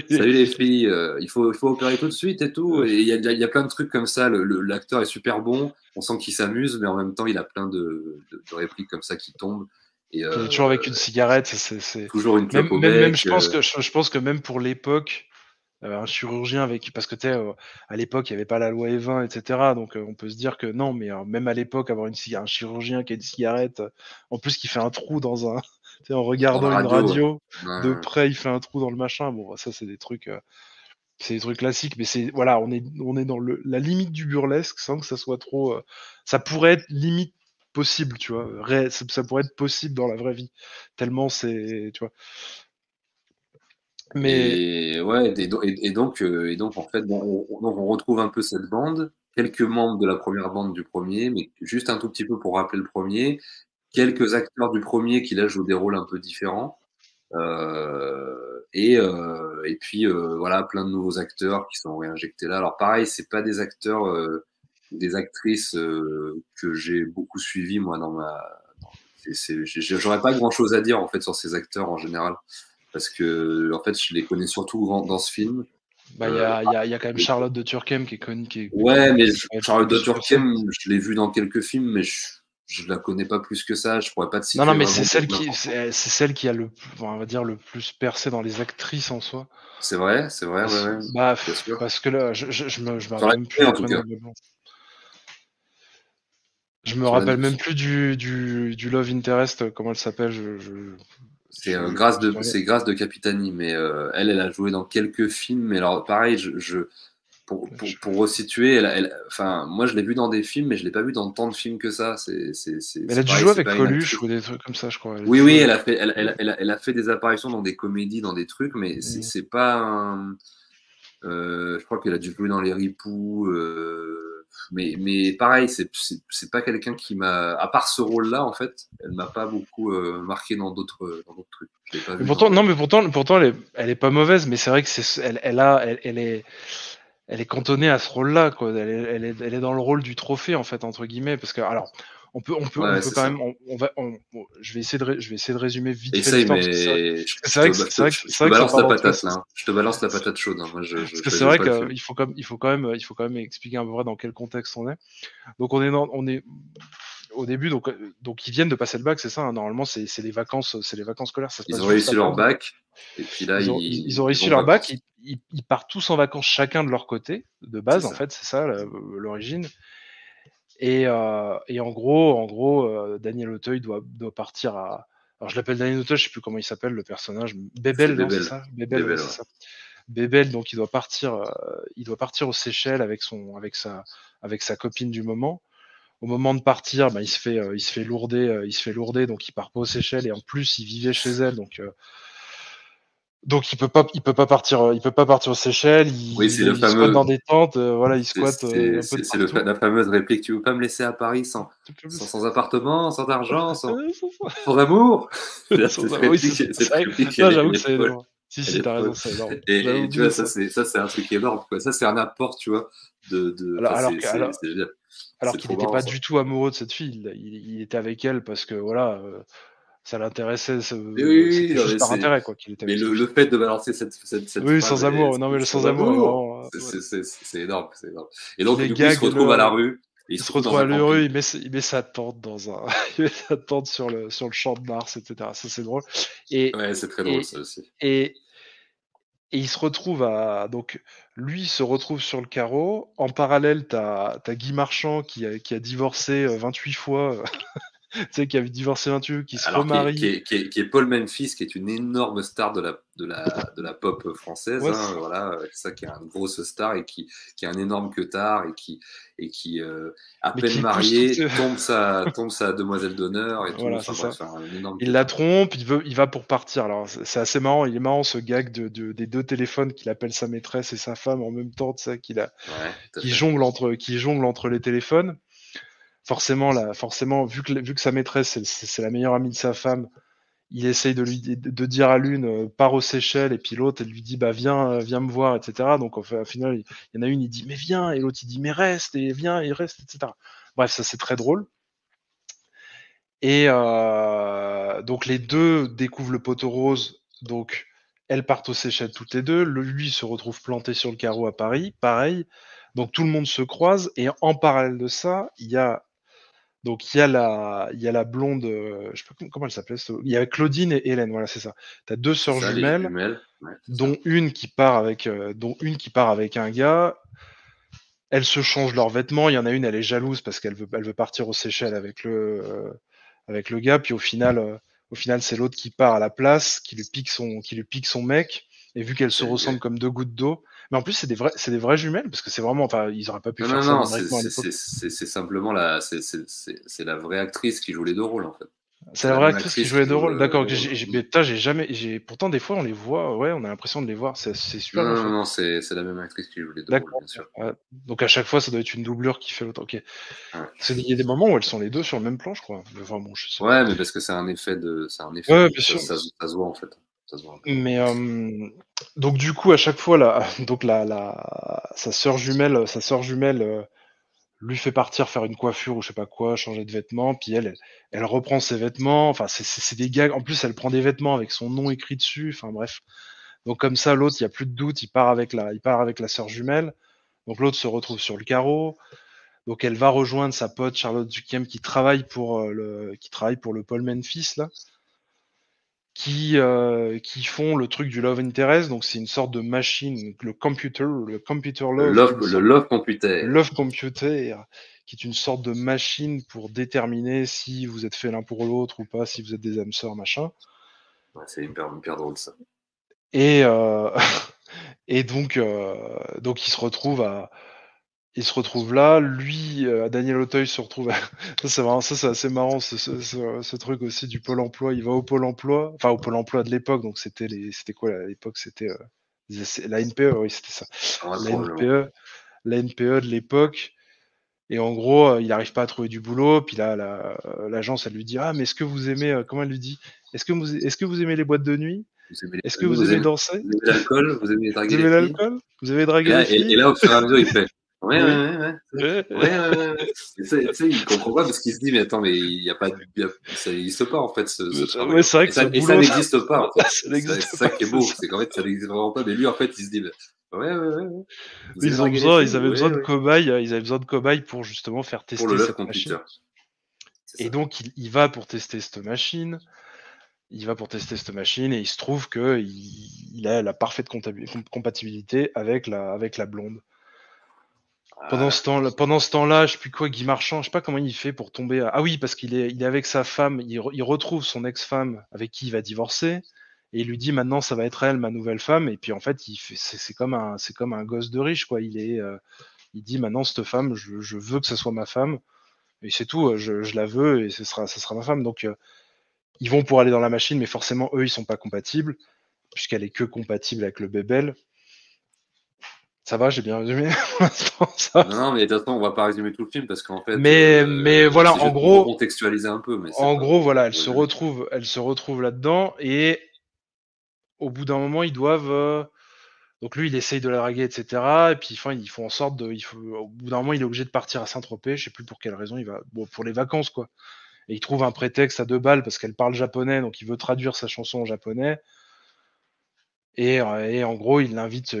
Salut les filles, il faut opérer tout de suite et tout. Et il y a plein de trucs comme ça. L'acteur est super bon. On sent qu'il s'amuse, mais en même temps, il a plein de répliques comme ça qui tombent. Et, il est toujours avec une cigarette. C'est toujours une clope au bec. Même, je pense que même pour l'époque, un chirurgien parce que à l'époque, il n'y avait pas la loi E20, etc. Donc, on peut se dire que non, mais même à l'époque, avoir un chirurgien qui a une cigarette, en plus, qui fait un trou en regardant une radio, de près, il fait un trou dans le machin. Bon, ça, c'est des trucs classiques, mais voilà, on est dans la limite du burlesque sans que ça soit trop. Ça pourrait être limite possible, tu vois. Ça pourrait être possible dans la vraie vie, tellement c'est, tu vois. Mais ouais, et donc en fait, on retrouve un peu cette bande, quelques membres de la première bande du premier, mais juste un tout petit peu pour rappeler le premier. Quelques acteurs du premier qui là jouent des rôles un peu différents, et puis voilà, plein de nouveaux acteurs qui sont réinjectés là. Alors pareil, c'est pas des acteurs, des actrices que j'ai beaucoup suivi moi j'aurais pas grand chose à dire en fait sur ces acteurs en général, parce que en fait je les connais surtout dans ce film. Il y a quand même Charlotte de Turckheim qui est connue. Ouais, mais Charlotte de Turckheim, je l'ai vu dans quelques films, mais je la connais pas plus que ça, je pourrais pas te citer. Non, mais c'est celle qui a on va dire, le plus percé dans les actrices en soi. C'est vrai, ouais. Bah, parce que là, je me rappelle même plus du prénom. Je me rappelle même plus du Love Interest, comment elle s'appelle. C'est Grâce de Capitani, mais elle a joué dans quelques films, mais alors pareil, pour resituer, enfin, moi je l'ai vu dans des films, mais je l'ai pas vu dans tant de films que ça. Elle a dû jouer avec Coluche ou des trucs comme ça, je crois. Oui, elle a fait des apparitions dans des comédies, dans des trucs, mais c'est pas je crois qu'elle a dû jouer dans Les Ripoux, mais pareil, c'est pas quelqu'un qui m'a, à part ce rôle-là, en fait, elle m'a pas beaucoup marqué dans d'autres trucs. Pourtant, elle est pas mauvaise, mais c'est vrai que elle est cantonnée à ce rôle-là, quoi. Elle est dans le rôle du trophée, en fait, entre guillemets, parce que alors Ouais, c'est quand ça. même, je vais essayer de résumer vite fait Essaye, l'histoire, mais c'est vrai que je te ça balance part la dans tous les patate sens. là. Je te balance la patate chaude. Hein. Moi, je Parce que c'est préjuge vrai pas le film. qu'il faut quand même expliquer un peu vrai dans quel contexte on est. Donc on est au début, donc ils viennent de passer le bac, c'est ça. Hein, normalement, c'est les vacances scolaires. Ça se Ils passe ont juste réussi leur après. bac, et puis là, Ils ont ils réussi vont en leur bac. vacances. Ils partent tous en vacances chacun de leur côté, de C'est base en ça. fait, c'est ça l'origine. Et en gros, Daniel Auteuil doit partir à. Alors je l'appelle Daniel Auteuil, je sais plus comment il s'appelle le personnage. C'est Bébel, non, c'est Bébel. ça. Bébel, ouais, Bébel, c'est ouais. ça. Bébel, donc il doit partir aux Seychelles avec sa copine du moment. Au moment de partir, bah, il se fait lourder, donc il part pas aux Seychelles et en plus il vivait chez elle, donc il peut pas partir aux Seychelles. Oui, c'est le Il squatte fameux. dans des tentes, voilà, il squatte un peu de C'est partout. la fameuse réplique. Tu veux pas me laisser à Paris sans appartement, sans argent, sans amour? Cette Oui, c'est réplique, ça, j'avoue que elle est c'est folle. énorme. Elle Si, est t'as raison, folle. c'est énorme. J'avais Et tu vois, oublié ça. c'est un truc énorme, quoi. Ça, c'est un apport, tu vois, enfin, c'est génial. Alors C'est qu'il trop n'était marrant, pas ça. du tout amoureux de cette fille. Il était avec elle parce que voilà, ça l'intéressait. Mais oui, C'était non, juste mais par intérêt quoi qu'il était mais avec cette le fille. fait de balancer cette Oui, phrase, sans amour. Non mais le sans sans amour est amour, vraiment. Ouais. c'est énorme, c'est énorme. Et Puis donc, les du coup, il se gags, retrouve à la rue, et il il se se retrouve retrouve dans à un l'heureux, camping. il met sa tente il met sa tente sur le champ de Mars, etc. Ça c'est drôle. Et Ouais, c'est très drôle, et ça aussi. et Et il se retrouve donc lui il se retrouve sur le carreau. En parallèle, t'as Guy Marchand qui a divorcé 28 fois, tu sais, qui a divorcé 28 fois, qui se Alors, remarie. qui est Paul Memphis, qui est une énorme star de la pop française, Ouais, hein, voilà, c'est ça, qui est une grosse star et qui est un énorme queutard et qui à mais peine qui épouse marié, tombe sa demoiselle d'honneur et tout, voilà, enfin c'est bref, ça. un énorme Il la queutard. trompe, il va pour partir. Alors c'est assez marrant, il est marrant ce gag des deux téléphones qu'il appelle sa maîtresse et sa femme en même temps, tu sais, Ouais, tout à qui fait. jongle entre les téléphones. Forcément, vu que sa maîtresse c'est la meilleure amie de sa femme, il essaye de dire à l'une pars aux Seychelles et puis l'autre elle lui dit bah viens me voir, etc. Donc au final il y en a une, il dit mais viens, et l'autre il dit mais reste, et viens et reste, etc. Bref, ça c'est très drôle. Et donc les deux découvrent le poteau rose, donc elles partent aux Seychelles toutes les deux, lui se retrouve planté sur le carreau à Paris, pareil. Donc tout le monde se croise, et en parallèle de ça il y a la blonde, je sais pas comment elle s'appelait. Il y a Claudine et Hélène, voilà, c'est ça. T'as deux C'est sœurs ça, les jumelles, jumelles. Ouais, c'est ça. dont une qui part avec un gars. Elles se changent leurs vêtements. Il y en a une, elle est jalouse parce qu'elle veut partir aux Seychelles avec le gars. Puis au final, c'est l'autre qui part à la place, qui lui pique son mec. Et vu qu'elles se ressemblent comme deux gouttes d'eau. Mais en plus, c'est des vraies jumelles parce que c'est vraiment, enfin, ils auraient pas pu faire ça Non, numériquement à l'époque. c'est simplement c'est la vraie actrice qui joue les deux rôles, en fait. C'est la vraie même actrice qui actrice jouait les qui deux joue rôles. D'accord. le rôle. Putain, pourtant des fois on les voit. Ouais, on a l'impression de les voir. C'est super bien fait. Non, c'est la même actrice qui joue les deux rôles, D'accord. bien sûr. Ouais. Donc à chaque fois, ça doit être une doublure qui fait l'autre. Ok. Ouais. Il y a des moments où elles sont les deux sur le même plan, je crois. Enfin, bon, je sais pas. Ouais, mais parce que c'est un effet Ouais, bien sûr. ça se voit, en fait. Ça se voit un peu. Mais donc du coup, à chaque fois, sa sœur jumelle lui fait partir faire une coiffure ou je sais pas quoi, changer de vêtements, puis elle reprend ses vêtements. Enfin, c'est des gags. En plus, elle prend des vêtements avec son nom écrit dessus. Enfin bref. Donc comme ça, l'autre, il y a plus de doute, il part avec la sœur jumelle. Donc l'autre se retrouve sur le carreau. Donc elle va rejoindre sa pote Charlotte Duquesne qui travaille pour le Paul Memphis là, qui font le truc du love interest. Donc c'est une sorte de machine, le computer love, Le love computer. love computer, qui est une sorte de machine pour déterminer si vous êtes fait l'un pour l'autre ou pas, si vous êtes des âmes sœurs, machin. Ouais, c'est hyper drôle, ça. Et et donc il se retrouve là, lui, Daniel Auteuil se retrouve ça c'est marrant, ça c'est assez marrant, ce truc aussi du Pôle emploi. Il va au Pôle emploi, enfin au Pôle emploi de l'époque, donc c'était quoi à l'époque, c'était la NPE, oui c'était ça, la NPE de l'époque. Et en gros, il n'arrive pas à trouver du boulot, puis là l'agence elle lui dit ah mais est-ce que vous aimez, comment elle lui dit, est-ce que vous aimez les boîtes de nuit, est-ce que vous aimez danser, vous aimez l'alcool, vous aimez draguer vous les aimez filles. l'alcool, vous aimez draguer les filles. Et là, au fur et à mesure, il fait Ouais, Oui. ouais, ouais, ouais. Ouais. Tu sais, il comprend pas parce qu'il se dit, mais attends, mais il y a pas, ça n'existe pas en fait ce travail. Ouais, c'est vrai que ça, ce et ça boulot, n'existe pas en fait. ça C'est n'existe ça pas, qui est c'est beau, ça. c'est qu'en fait ça n'existe vraiment pas. Mais lui en fait, il se dit, ouais. Vous avez Ils dragué les filles, avaient besoin de ouais. cobayes, ils avaient besoin de cobayes pour justement faire Pour le tester Love cette Computer. machine. Et donc il va pour tester cette machine. Il va pour tester cette machine et il se trouve que il a la parfaite compatibilité avec la blonde. Pendant ce temps-là, je sais plus quoi, Guy Marchand, je sais pas comment il fait pour tomber. Ah oui, parce qu'il est avec sa femme, il retrouve son ex-femme avec qui il va divorcer et il lui dit maintenant ça va être elle ma nouvelle femme et puis en fait c'est comme un gosse de riche quoi. Il dit maintenant cette femme je veux que ce soit ma femme et c'est tout, je la veux et ça sera ma femme donc ils vont pour aller dans la machine, mais forcément, eux, ils sont pas compatibles, puisqu'elle est que compatible avec le Bébel. Ça va, j'ai bien résumé pour l'instant, ça. Non, mais de toute façon, on va pas résumer tout le film parce qu'en fait, mais voilà, c'est en juste gros, pour contextualiser un peu. Mais en gros, voilà, elle se résumer. retrouve là-dedans et au bout d'un moment, ils doivent. Donc lui, il essaye de la draguer, etc. Et puis, enfin, ils font en sorte de. Au bout d'un moment, il est obligé de partir à Saint-Tropez. Je sais plus pour quelle raison. Il va. Bon, pour les vacances, quoi. Et il trouve un prétexte à 2 balles parce qu'elle parle japonais, donc il veut traduire sa chanson en japonais. Et en gros, il l'invite à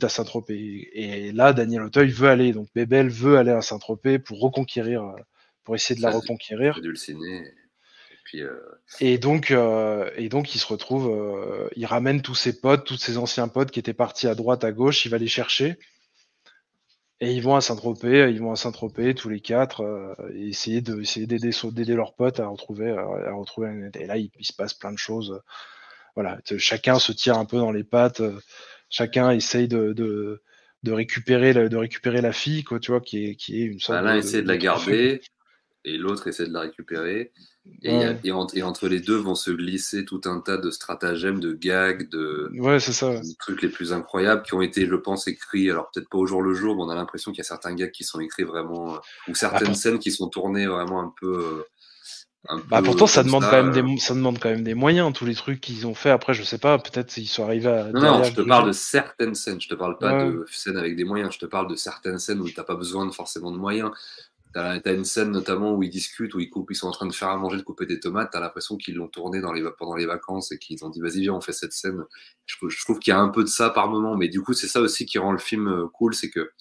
Saint-Tropez. Et là, Daniel Auteuil veut aller, donc Bébel veut aller à Saint-Tropez pour reconquérir, pour essayer de la reconquérir. Dulciné. Et puis. Et donc, il se retrouve, il ramène tous ses potes, tous ses anciens potes qui étaient partis à droite, à gauche, il va les chercher. Et ils vont à Saint-Tropez tous les 4 et essayer d'aider leurs potes à retrouver. Et là, il se passe plein de choses. Voilà, chacun se tire un peu dans les pattes. Chacun essaye de récupérer la fille, quoi, tu vois, qui est une sorte l'un essaie de la garder et l'autre essaie de la récupérer. Ouais. Et entre les deux vont se glisser tout un tas de stratagèmes, de gags, c'est ça. des trucs les plus incroyables qui ont été, je pense, écrits. Alors peut-être pas au jour le jour, mais on a l'impression qu'il y a certains gags qui sont écrits vraiment, ou certaines scènes qui sont tournées vraiment un peu. Pourtant, ça demande quand même des moyens, tous les trucs qu'ils ont fait. Après, je sais pas, peut-être ils sont arrivés à. Non, je te parle de certaines scènes. Je te parle pas de scènes avec des moyens. Je te parle de certaines scènes où t'as pas besoin forcément de moyens. T'as une scène notamment où ils discutent, où ils sont en train de faire à manger, de couper des tomates. T'as l'impression qu'ils l'ont tourné pendant les vacances et qu'ils ont dit vas-y viens on fait cette scène. Je trouve qu'il y a un peu de ça par moment, mais du coup c'est ça aussi qui rend le film cool, c'est que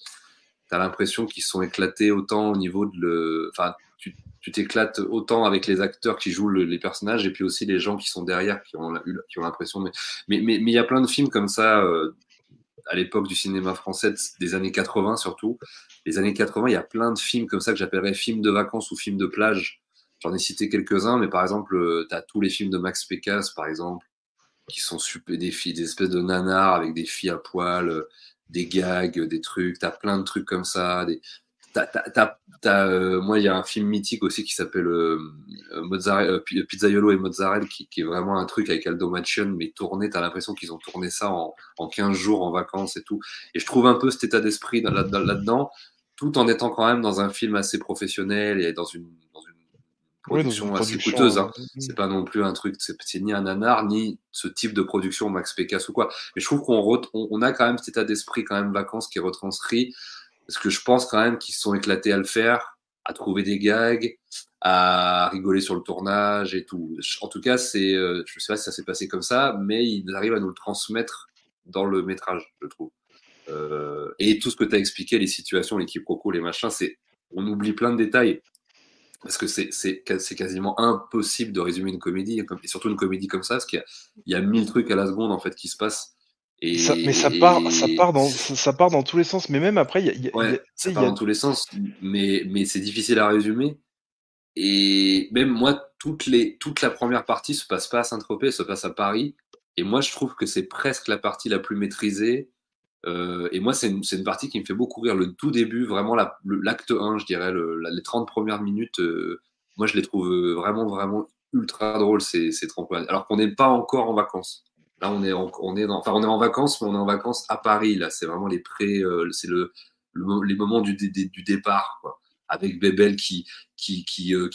t'as l'impression qu'ils sont éclatés autant au niveau enfin tu t'éclates autant avec les acteurs qui jouent les personnages et puis aussi les gens qui sont derrière qui ont l'impression. Mais il y a plein de films comme ça. À l'époque du cinéma français des années 80 surtout. Les années 80, il y a plein de films comme ça que j'appellerais films de vacances ou films de plage. J'en ai cité quelques-uns, mais par exemple, tu as tous les films de Max Pécasse, par exemple, qui sont super, des espèces de nanars avec des filles à poil, des gags, des trucs. Tu as plein de trucs comme ça. Moi, il y a un film mythique aussi qui s'appelle Pizzaiolo et Mozzarella, qui est vraiment un truc avec Aldo Macion, mais tourné, t'as l'impression qu'ils ont tourné ça en 15 jours en vacances et tout. Et je trouve un peu cet état d'esprit là-dedans, tout en étant quand même dans un film assez professionnel et dans une production assez coûteuse. Hein. C'est pas non plus un truc, c'est ni un nanar, ni ce type de production Max Pécasse ou quoi. Mais je trouve qu'on a quand même cet état d'esprit quand même vacances qui est retranscrit. Parce que je pense quand même qu'ils se sont éclatés à le faire, à trouver des gags, à rigoler sur le tournage et tout. En tout cas, je sais pas si ça s'est passé comme ça, mais ils arrivent à nous le transmettre dans le métrage, je trouve. Et tout ce que tu as expliqué, les situations, les quiproquos, les machins, on oublie plein de détails. Parce que c'est quasiment impossible de résumer une comédie, et surtout une comédie comme ça, parce qu'il y a 1000 trucs à la seconde en fait qui se passent. Ça part dans tous les sens, mais même après, ça part dans tous les sens, mais c'est difficile à résumer. Et même moi, toute la première partie se passe pas à Saint-Tropez, se passe à Paris. Et moi, je trouve que c'est presque la partie la plus maîtrisée. Et moi, c'est une partie qui me fait beaucoup rire. Le tout début, vraiment l'acte 1, je dirais, les 30 premières minutes, moi, je les trouve vraiment, vraiment ultra drôles, ces 30 premières. Alors qu'on n'est pas encore en vacances. Là, on est en vacances, mais on est en vacances à Paris. Là, c'est vraiment c'est les moments du départ, quoi. avec Bébel qui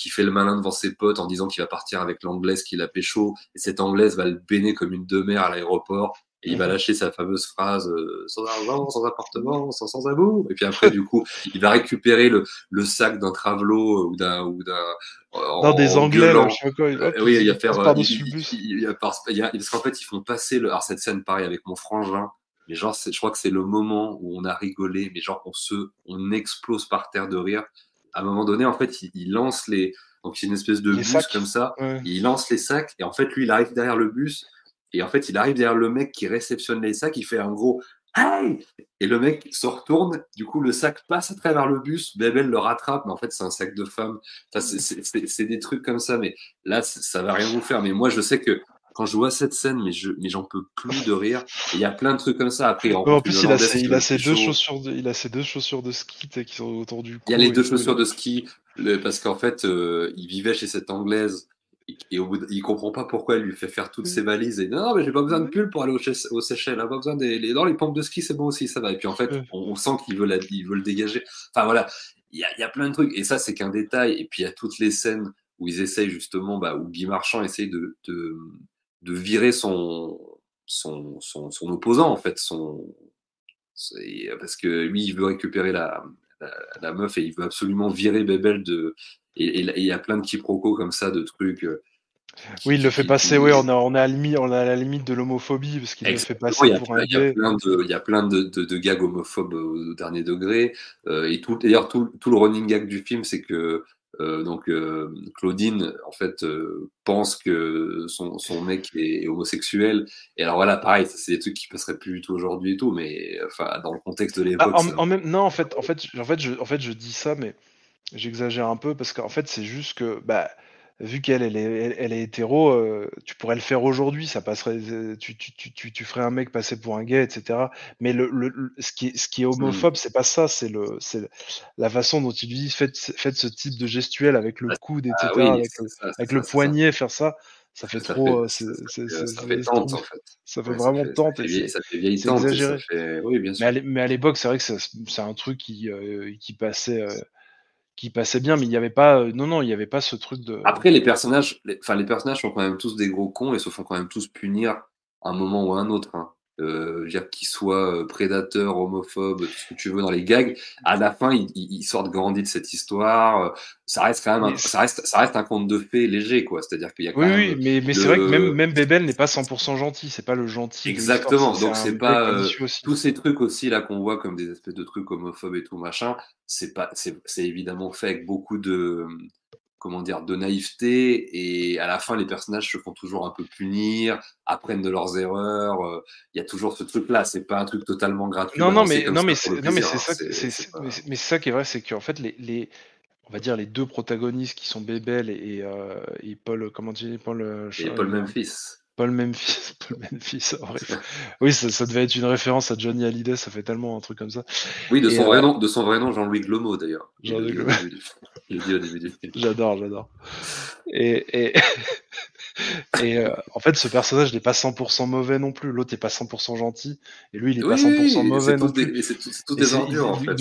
fait le malin devant ses potes en disant qu'il va partir avec l'anglaise qu'il a pécho, et cette anglaise va le béner comme une demeure à l'aéroport, et il va lâcher sa fameuse phrase sans argent, sans appartement, sans amour. Et puis après, du coup, il va récupérer le sac d'un travelot ou d'un Dans des anglais, là, je sais pas quoi. oui, il va faire par-dessus le bus. parce qu'en fait, ils font passer alors cette scène pareil avec mon frangin. Mais genre, je crois que c'est le moment où on a rigolé, mais genre, on explose par terre de rire. À un moment donné, en fait, il lance donc c'est une espèce de Les bus sacs. comme ça. Ouais. Il lance les sacs, et en fait, lui, il arrive derrière le bus, et en fait, il arrive derrière le mec qui réceptionne les sacs, il fait un gros hey! Et le mec se retourne, du coup, le sac passe à travers le bus, Bébel le rattrape, mais en fait, c'est un sac de femme. Enfin, c'est des trucs comme ça, mais là, ça va rien vous faire. Mais moi, je sais que quand je vois cette scène, mais j'en peux plus de rire. Et il y a plein de trucs comme ça. Après, En plus, il a ses deux chaussures de ski qui sont autour du cou. Il y a les deux chaussures de ski, parce qu'en fait, il vivait chez cette anglaise, et au bout il comprend pas pourquoi elle lui fait faire toutes ses valises. Et non, mais j'ai pas besoin de pull pour aller aux Seychelles. Pas besoin dans les pompes de ski, c'est bon aussi, ça va. Et puis en fait, on sent qu'il veut le dégager. Enfin voilà, il y a plein de trucs. Et ça, c'est qu'un détail. Et puis il y a toutes les scènes où ils essayent justement, où Guy Marchand essaye de virer son opposant, en fait, parce que lui, il veut récupérer la meuf, et il veut absolument virer Bébel et il y a plein de quiproquos comme ça, de trucs. Oui, il le fait passer, on a à la limite de l'homophobie, parce qu'il le fait passer pour un gay. Il y a plein de gags homophobes au dernier degré. Et d'ailleurs, tout le running gag du film, c'est que Claudine, en fait, pense que son mec est homosexuel. Et alors voilà, pareil, c'est des trucs qui passeraient plus du tout aujourd'hui et tout, mais enfin, dans le contexte de l'époque. Non, en fait, je dis ça, mais j'exagère un peu, parce qu'en fait, c'est juste que, vu qu'elle est hétéro, tu pourrais le faire aujourd'hui, ça passerait. Tu ferais un mec passer pour un gay, etc. Mais ce qui est homophobe, c'est pas ça, c'est la façon dont il dit faites ce type de gestuel avec le coude, etc. Avec le poignet, faire ça. Ça fait trop. Ça fait tente, en fait. Ça fait vraiment tente. Ça fait vieille tente. C'est exagéré. Oui, bien sûr. Mais à l'époque, c'est vrai que c'est un truc qui passait. Qui passait bien, mais il n'y avait pas, il n'y avait pas ce truc de. Après, les personnages sont quand même tous des gros cons et se font quand même tous punir à un moment ou à un autre. Hein. Je veux dire, qu'ils soient prédateurs, homophobes, tout ce que tu veux dans les gags, à la fin, ils sortent grandis de cette histoire. Ça reste quand même, ça reste un conte de fées léger, quoi. C'est-à-dire qu'il y a quand même. Oui, mais c'est vrai que même Bébel n'est pas 100% gentil. C'est pas le gentil. Exactement. Donc c'est pas tous ces trucs aussi là qu'on voit comme des espèces de trucs homophobes et tout machin. C'est évidemment fait avec beaucoup de naïveté, et à la fin les personnages se font toujours un peu punir, apprennent de leurs erreurs. Il y a toujours ce truc là, c'est pas un truc totalement gratuit. C'est ça qui est vrai, c'est qu'en fait on va dire les deux protagonistes qui sont Bébel et Paul, comment tu dis, Paul Memphis. Paul Memphis, oui, ça devait être une référence à Johnny Hallyday, ça fait tellement un truc comme ça. Oui, de son vrai nom, Jean-Louis Glomo, d'ailleurs. Il le dit au début du film. J'adore. Et en fait, ce personnage n'est pas 100% mauvais non plus. L'autre n'est pas 100% gentil, et lui, il est pas 100% mauvais non plus. C'est tout des ordures, en fait.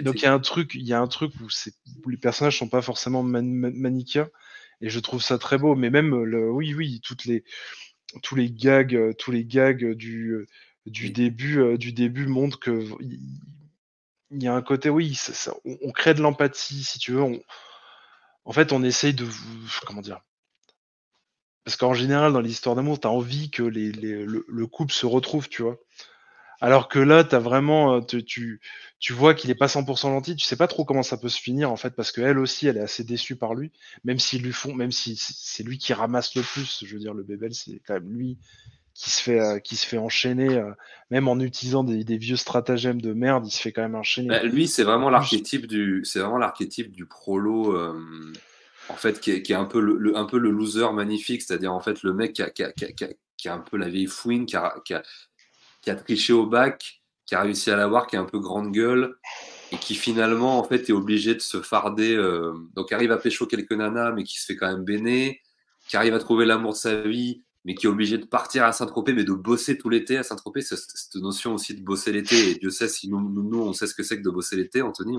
Donc il y a un truc où les personnages sont pas forcément manichéens, et je trouve ça très beau. Mais même tous les gags du début montrent que il y a un côté, on crée de l'empathie, si tu veux. En fait, on essaye de, comment dire, parce qu'en général, dans l'histoire d'amour, t'as envie que le couple se retrouve, tu vois. Alors que là, t'as vraiment, tu vois qu'il est pas 100% gentil, tu sais pas trop comment ça peut se finir, en fait, parce qu'elle aussi, elle est assez déçue par lui, même si c'est lui qui ramasse le plus. Je veux dire, le Bébel, c'est quand même lui qui se fait enchaîner, même en utilisant des vieux stratagèmes de merde, il se fait quand même enchaîner. Lui, c'est vraiment l'archétype du prolo, en fait, qui est un peu le loser magnifique, c'est-à-dire en fait le mec qui a un peu la vieille fouine, qui a triché au bac, qui a réussi à l'avoir, qui a un peu grande gueule, et qui finalement en fait est obligé de se farder, donc arrive à pécho quelques nanas, mais qui se fait quand même béner, qui arrive à trouver l'amour de sa vie, mais qui est obligé de partir à Saint-Tropez, mais de bosser tout l'été à Saint-Tropez. Cette notion aussi de bosser l'été, et Dieu sait si nous, on sait ce que c'est que de bosser l'été, Anthony,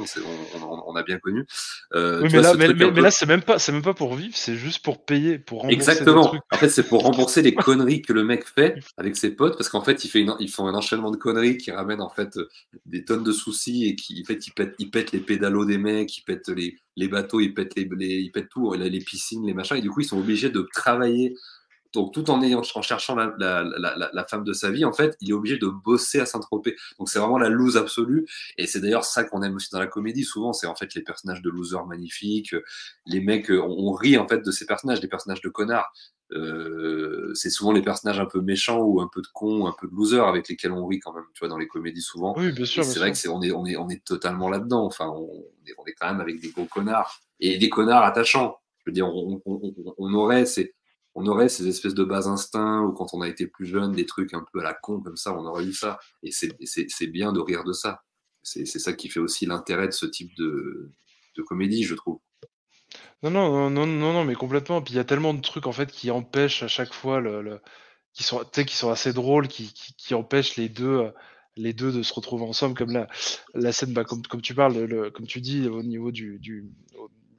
on a bien connu. Oui, mais là, c'est même pas pour vivre, c'est juste pour payer, pour rembourser. Exactement. En fait, c'est pour rembourser les conneries que le mec fait avec ses potes, parce qu'en fait, ils font un enchaînement de conneries qui ramènent en fait des tonnes de soucis et qui, en fait, ils pètent les pédalos des mecs, ils pètent les bateaux, ils pètent tout, les piscines, les machins, et du coup, ils sont obligés de travailler. Donc, tout en cherchant la femme de sa vie, en fait, il est obligé de bosser à Saint-Tropez. Donc, c'est vraiment la loose absolue. Et c'est d'ailleurs ça qu'on aime aussi dans la comédie. Souvent, c'est en fait les personnages de losers magnifiques. Les mecs, on rit en fait de ces personnages, des personnages de connards. C'est souvent les personnages un peu méchants ou un peu de cons, un peu de losers avec lesquels on rit quand même, tu vois, dans les comédies souvent. Oui, bien sûr. C'est vrai que on est totalement là-dedans. Enfin, on est quand même avec des gros connards et des connards attachants. Je veux dire, on aurait ces espèces de bas instincts, ou quand on a été plus jeune, des trucs un peu à la con comme ça, on aurait eu ça. Et c'est bien de rire de ça. C'est ça qui fait aussi l'intérêt de ce type de comédie, je trouve. Non, mais complètement. Puis il y a tellement de trucs en fait qui empêchent à chaque fois qui sont assez drôles, qui empêchent les deux de se retrouver ensemble, comme la scène, comme tu parles, comme tu dis, au niveau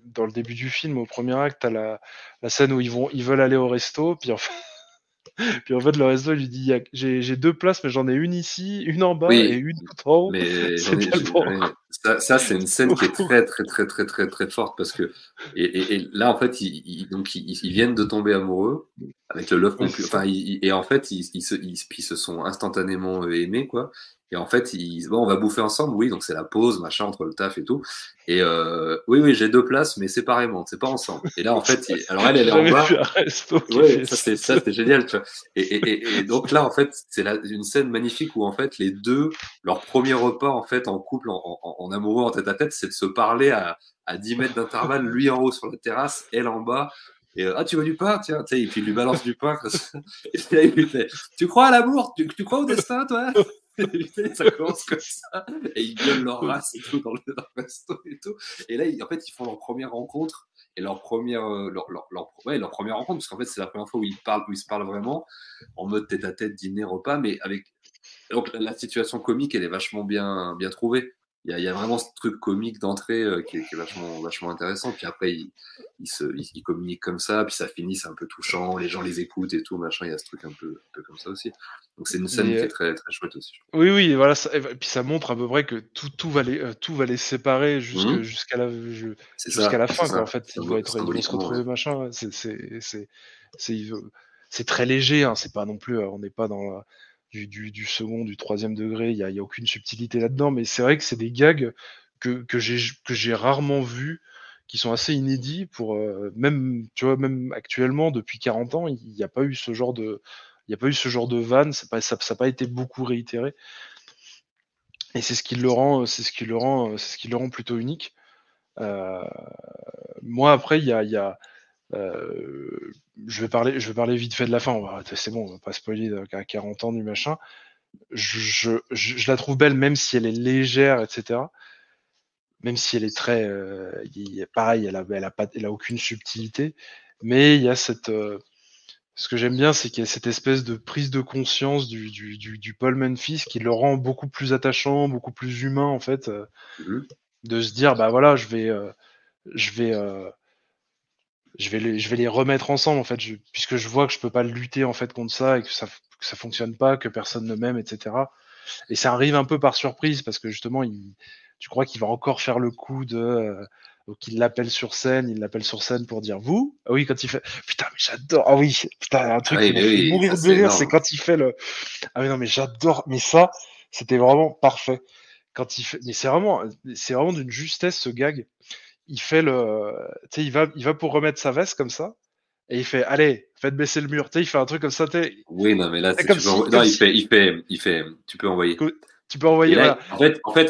dans le début du film, au premier acte, t'as la scène où ils veulent aller au resto, puis en fait le resto lui dit j'ai 2 places, mais j'en ai une ici, une en bas et une tout en haut. Mais ça c'est une scène qui est très très très très très très forte, parce que et là en fait ils viennent de tomber amoureux avec le love conclu, et en fait ils se sont instantanément aimés, quoi. Et en fait, on va bouffer ensemble, oui, donc c'est la pause, machin, entre le taf et tout. Et oui, j'ai 2 places, mais séparément, c'est pas ensemble. Et là, en fait, alors elle est en bas. Ouais, ça c'est génial, tu vois. Et donc là, en fait, c'est une scène magnifique où en fait les deux, leur premier repas en fait en couple, en amoureux, en tête à tête, c'est de se parler à 10 mètres d'intervalle, lui en haut sur la terrasse, elle en bas. Et tu veux du pain, tiens, tu sais, et puis il lui balance du pain. Et puis là, il lui fait, tu crois à l'amour, tu crois au destin, toi? Et ça commence comme ça, et ils gueulent leur race et tout dans le resto et tout. Et là, en fait, ils font leur première rencontre, et leur première rencontre, parce qu'en fait, c'est la première fois où ils se parlent vraiment en mode tête-à-tête, dîner, repas, mais avec. Donc la situation comique, elle est vachement bien trouvée. Il y a vraiment ce truc comique d'entrée qui est vachement intéressant. Puis après, ils communiquent comme ça, puis ça finit, c'est un peu touchant, les gens les écoutent et tout, machin. Il y a ce truc un peu comme ça aussi. Donc c'est une scène qui est très très chouette aussi. Oui, voilà. Puis ça montre à peu près que tout va les séparer jusqu'à la fin, quoi. En fait, ils vont se retrouver, machin. C'est très léger. Hein. C'est pas non plus. On n'est pas dans du second, du troisième degré, il y a aucune subtilité là-dedans, mais c'est vrai que c'est des gags que j'ai rarement vus, qui sont assez inédits pour même actuellement depuis 40 ans, il n'y a pas eu ce genre de vanne, ça n'a pas été beaucoup réitéré, et c'est ce qui le rend plutôt unique. Moi après il y a je vais parler vite fait de la fin. C'est bon, on va pas spoiler à 40 ans du machin. Je la trouve belle, même si elle est légère, etc. Même si elle est très, pareil, elle a aucune subtilité. Mais il y a ce que j'aime bien, c'est qu'il y a cette espèce de prise de conscience du Paul Memphis qui le rend beaucoup plus attachant, beaucoup plus humain en fait, de se dire bah voilà, je vais les remettre ensemble en fait, puisque je vois que je peux pas lutter en fait contre ça et que ça fonctionne pas, que personne ne m'aime, etc. Et ça arrive un peu par surprise parce que justement, tu crois qu'il va encore faire le coup de qu'il l'appelle sur scène, pour dire vous. Ah oui, quand il fait putain mais j'adore. Ah oui, putain un truc qui m'a fait mourir de rire, c'est quand il fait le. Ah mais non mais j'adore. Mais ça, c'était vraiment parfait. Quand il fait, mais c'est vraiment d'une justesse ce gag. Il fait tu sais, il va pour remettre sa veste comme ça, et il fait, allez, faites baisser le mur, tu sais, il fait un truc comme ça, Oui, non, mais là, il fait, tu peux envoyer. Tu peux envoyer, là, voilà. En fait,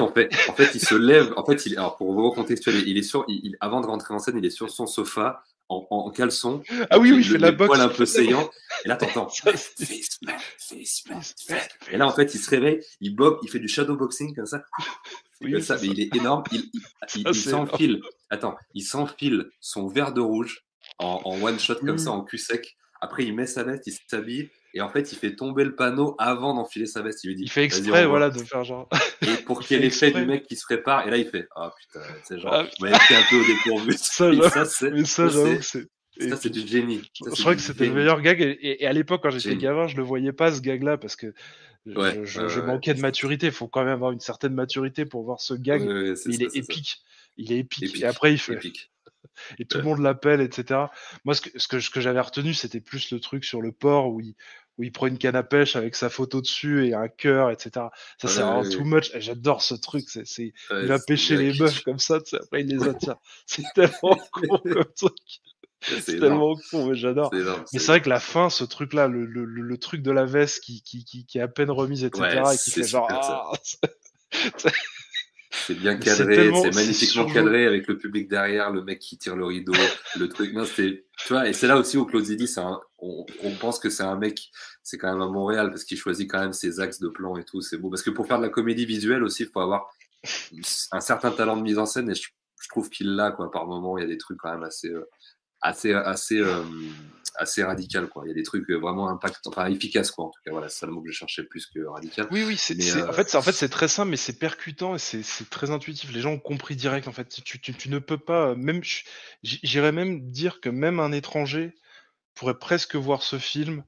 il se lève, alors pour vous recontextualiser, il est avant de rentrer en scène, il est sur son sofa, en caleçon. Ah oui, il fait la boxe. Poil un peu saillant. Et là, t'entends. Et là, en fait, il se réveille, il fait du shadow boxing comme ça. Oui, ça, mais il est énorme. Il s'enfile. Attends, il s'enfile son verre de rouge en one shot comme ça, en cul sec, Après, il met sa veste, il s'habille, et en fait, il fait tomber le panneau avant d'enfiler sa veste. Il lui dit, Il fait vas-y, exprès, on voilà, voit. de faire genre. Et pour Il qu'il y ait fait l'effet exprès. du mec qui se prépare, et là, il fait, ah putain, c'est genre, Ah, vous m'avez pris un peu au dépourvu. Ça, Et j'avoue, ça, mais ça, j'avoue que c'est. ça, c'est du génie. Ça, Je c'est crois du que c'était le génie. meilleur gag. Et à l'époque, quand j'étais Génie. gamin, je le voyais pas, ce gag-là, parce que Ouais, je manquais de maturité. Il faut quand même avoir une certaine maturité pour voir ce gag. ouais, Mais il ça, est c'est ça. épique. Il est épique. Épique, Et après, il fait. épique. Et tout le monde l'appelle, etc. Moi, ce que j'avais retenu, c'était plus le truc sur le port où il prend une canne à pêche avec sa photo dessus et un cœur, etc. Ça, c'est vraiment too much. Et j'adore ce truc. Il va pêcher les meufs comme ça, tu sais, après il les attire. C'est tellement con comme truc. C'est tellement con, mais j'adore. Mais c'est vrai que la fin, ce truc-là, le truc de la veste qui est à peine remise, etc. Ouais, et qui fait genre. C'est bien cadré, c'est magnifiquement cadré avec le public derrière, le mec qui tire le rideau, le truc. Non, tu vois, et c'est là aussi où Claude Zidi, on pense que c'est un mec, c'est quand même à Montréal parce qu'il choisit quand même ses axes de plan et tout, c'est beau. Parce que pour faire de la comédie visuelle aussi, il faut avoir un certain talent de mise en scène et je trouve qu'il l'a, quoi. Par moment, il y a des trucs quand même assez radical, quoi. Il y a des trucs vraiment impactants, enfin efficaces, quoi. En tout cas, voilà, c'est ça le mot que je cherchais plus que radical. Oui, en fait, c'est très simple, mais c'est percutant et c'est très intuitif. Les gens ont compris direct, en fait. Tu ne peux pas, même, j'irais même dire que même un étranger pourrait presque voir ce film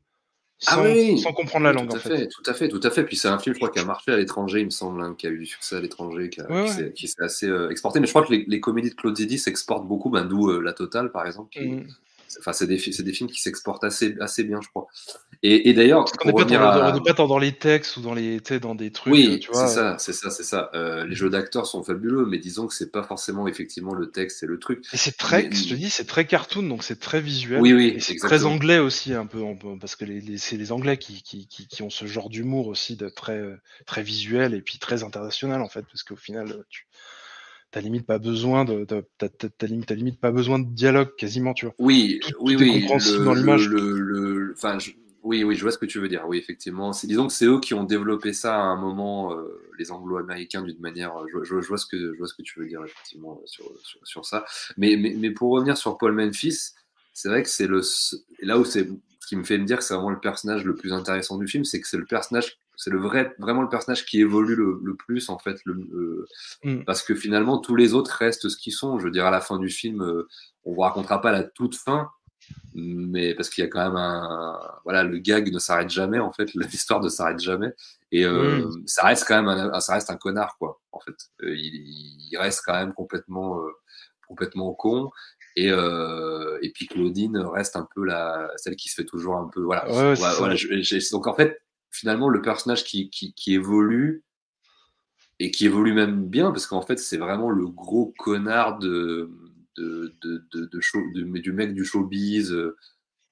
sans comprendre la langue, en fait. Tout à fait. Puis c'est un film, je crois, qui a marché à l'étranger, il me semble, hein, qui a eu du succès à l'étranger, qui s'est assez exporté. Mais je crois que les comédies de Claude Zidi s'exportent beaucoup, d'où La Totale, par exemple. Enfin, c'est des films qui s'exportent assez bien, je crois. Et d'ailleurs, on n'est pas tant dans les textes ou dans des trucs. Oui, tu vois, c'est ça. Les jeux d'acteurs sont fabuleux, mais disons que c'est pas forcément effectivement le texte et le truc. Et c'est très, je te dis, c'est très cartoon, donc c'est très visuel. Oui, et c'est très anglais aussi un peu, parce que c'est les Anglais qui ont ce genre d'humour aussi, de très visuel et puis très international en fait, parce qu'au final, t'as limite pas besoin t'as limite pas besoin de dialogue quasiment, tu vois. Oui, tout est compréhensible dans l'image. Oui, je vois ce que tu veux dire. Oui, effectivement. Disons que c'est eux qui ont développé ça à un moment, les Anglo-Américains, d'une manière. Je vois ce que tu veux dire effectivement sur ça. Mais pour revenir sur Paul Memphis, c'est vrai que c'est là où ce qui me fait me dire que c'est vraiment le personnage le plus intéressant du film, c'est que c'est le personnage. C'est vraiment le personnage qui évolue le plus, en fait, parce que finalement, tous les autres restent ce qu'ils sont. Je veux dire, à la fin du film, on vous racontera pas la toute fin, mais parce qu'il y a quand même voilà, le gag ne s'arrête jamais, en fait, l'histoire ne s'arrête jamais, et ça reste quand même ça reste un connard, quoi, en fait. Il reste quand même complètement con. Et puis Claudine reste un peu celle qui se fait toujours un peu, voilà. Donc en fait, finalement, le personnage qui évolue, et qui évolue même bien, parce qu'en fait, c'est vraiment le gros connard du mec du showbiz,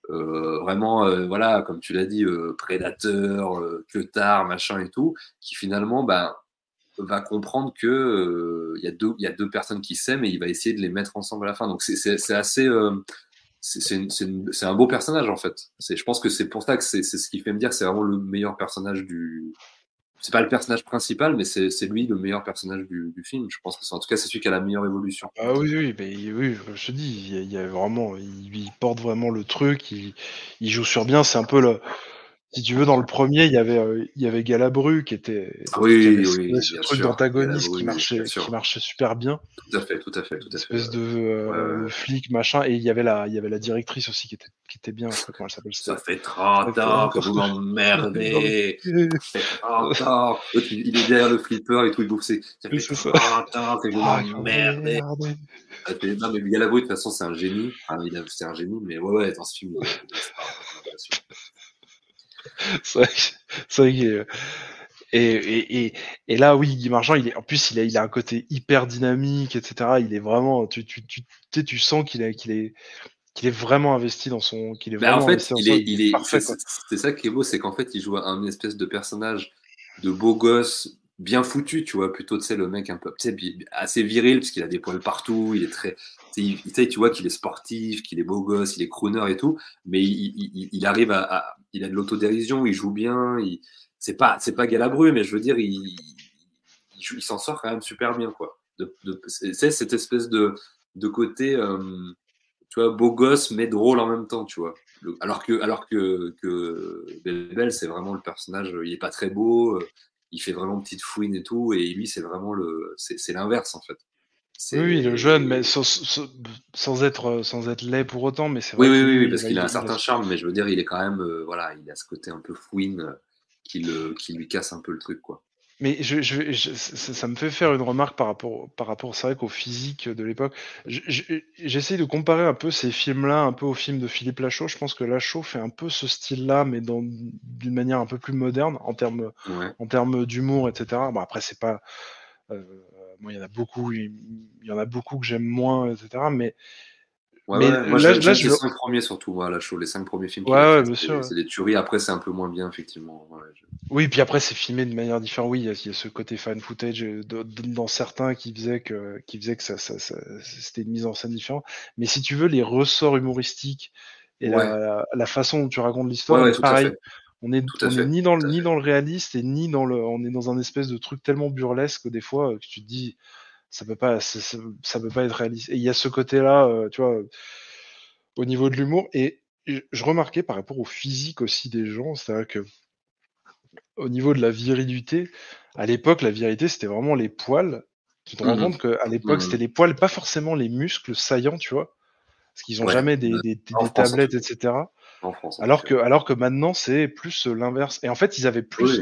vraiment, voilà, comme tu l'as dit, prédateur, cutard, machin et tout, qui finalement, va comprendre que il y a deux personnes qui s'aiment et il va essayer de les mettre ensemble à la fin. Donc c'est assez c'est un beau personnage, en fait. Je pense que c'est pour ça que c'est ce qui fait me dire que c'est vraiment le meilleur personnage c'est pas le personnage principal, mais c'est lui le meilleur personnage du film. Je pense que en tout cas c'est celui qui a la meilleure évolution. Ah oui, je te dis, il y a vraiment, il porte vraiment le truc, il joue sur bien. C'est un peu si tu veux, dans le premier, il y avait Galabru qui avait ce truc d'antagoniste qui marchait super bien. Tout à fait. Espèce de flic, machin, et il y avait la directrice aussi qui était bien. Comment elle s'appelle? Ça fait 30 ans que vous m'emmerdez. Ça fait 30 ans. Il est derrière le flipper et tout, il bouffe Ça fait 30 ans que vous m'emmerdez. Non, mais Galabru, de toute façon, c'est un génie. C'est un génie, mais ouais, dans ce film, c'est vrai et là, oui, Guy Marchand, en plus, il a un côté hyper dynamique, etc. Il est vraiment, tu sens qu'il est vraiment investi dans son, en fait, c'est ça qui est beau, c'est qu'en fait, il joue un espèce de personnage de beau gosse, bien foutu, tu vois, plutôt, tu sais, le mec un peu, assez viril, parce qu'il a des poils partout, il est très, tu vois qu'il est sportif, qu'il est beau gosse, il est crooner et tout, mais il arrive il a de l'autodérision, il joue bien, c'est pas Galabru, mais je veux dire, il s'en sort quand même super bien, quoi. C'est cette espèce de côté, tu vois, beau gosse mais drôle en même temps, tu vois. Alors que Belle, c'est vraiment le personnage, il est pas très beau, il fait vraiment petite fouine et tout, et lui, c'est vraiment c'est l'inverse en fait. Oui, le jeune, mais sans être laid pour autant, mais c'est Oui, vrai que oui, lui, parce qu'il a un certain charme, mais je veux dire, il est quand même, voilà, il a ce côté un peu fouine qui lui casse un peu le truc, quoi. Mais ça me fait faire une remarque par rapport, c'est vrai qu'au physique de l'époque. J'essaye de comparer un peu ces films-là, un peu aux films de Philippe Lachaud. Je pense que Lachaud fait un peu ce style-là, mais d'une manière un peu plus moderne en termes d'humour, etc. Bon, après, c'est pas. Moi, il y en a beaucoup que j'aime moins, etc. Mais moi là, j'aime là, les 5 premiers surtout, moi, Lachaud, les 5 premiers films qu'il a ouais, fait, bien sûr. c'est des tueries. Après, c'est un peu moins bien, effectivement. Oui, puis après, c'est filmé de manière différente. Oui, il y a ce côté fan footage dans certains qui faisait que c'était une mise en scène différente. Mais si tu veux, les ressorts humoristiques et la façon dont tu racontes l'histoire, tout pareil. à fait. On est ni dans le réaliste et ni dans on est dans un espèce de truc tellement burlesque des fois que tu te dis ça peut pas être réaliste. Et il y a ce côté-là, tu vois, au niveau de l'humour. Et je remarquais par rapport au physique aussi des gens, c'est-à-dire que au niveau de la virilité, à l'époque, la virilité, c'était vraiment les poils. Tu te rends compte qu'à l'époque, c'était les poils, pas forcément les muscles saillants, tu vois, parce qu'ils ont jamais des tablettes, etc. En France, alors que maintenant, c'est plus l'inverse. Et en fait, ils avaient plus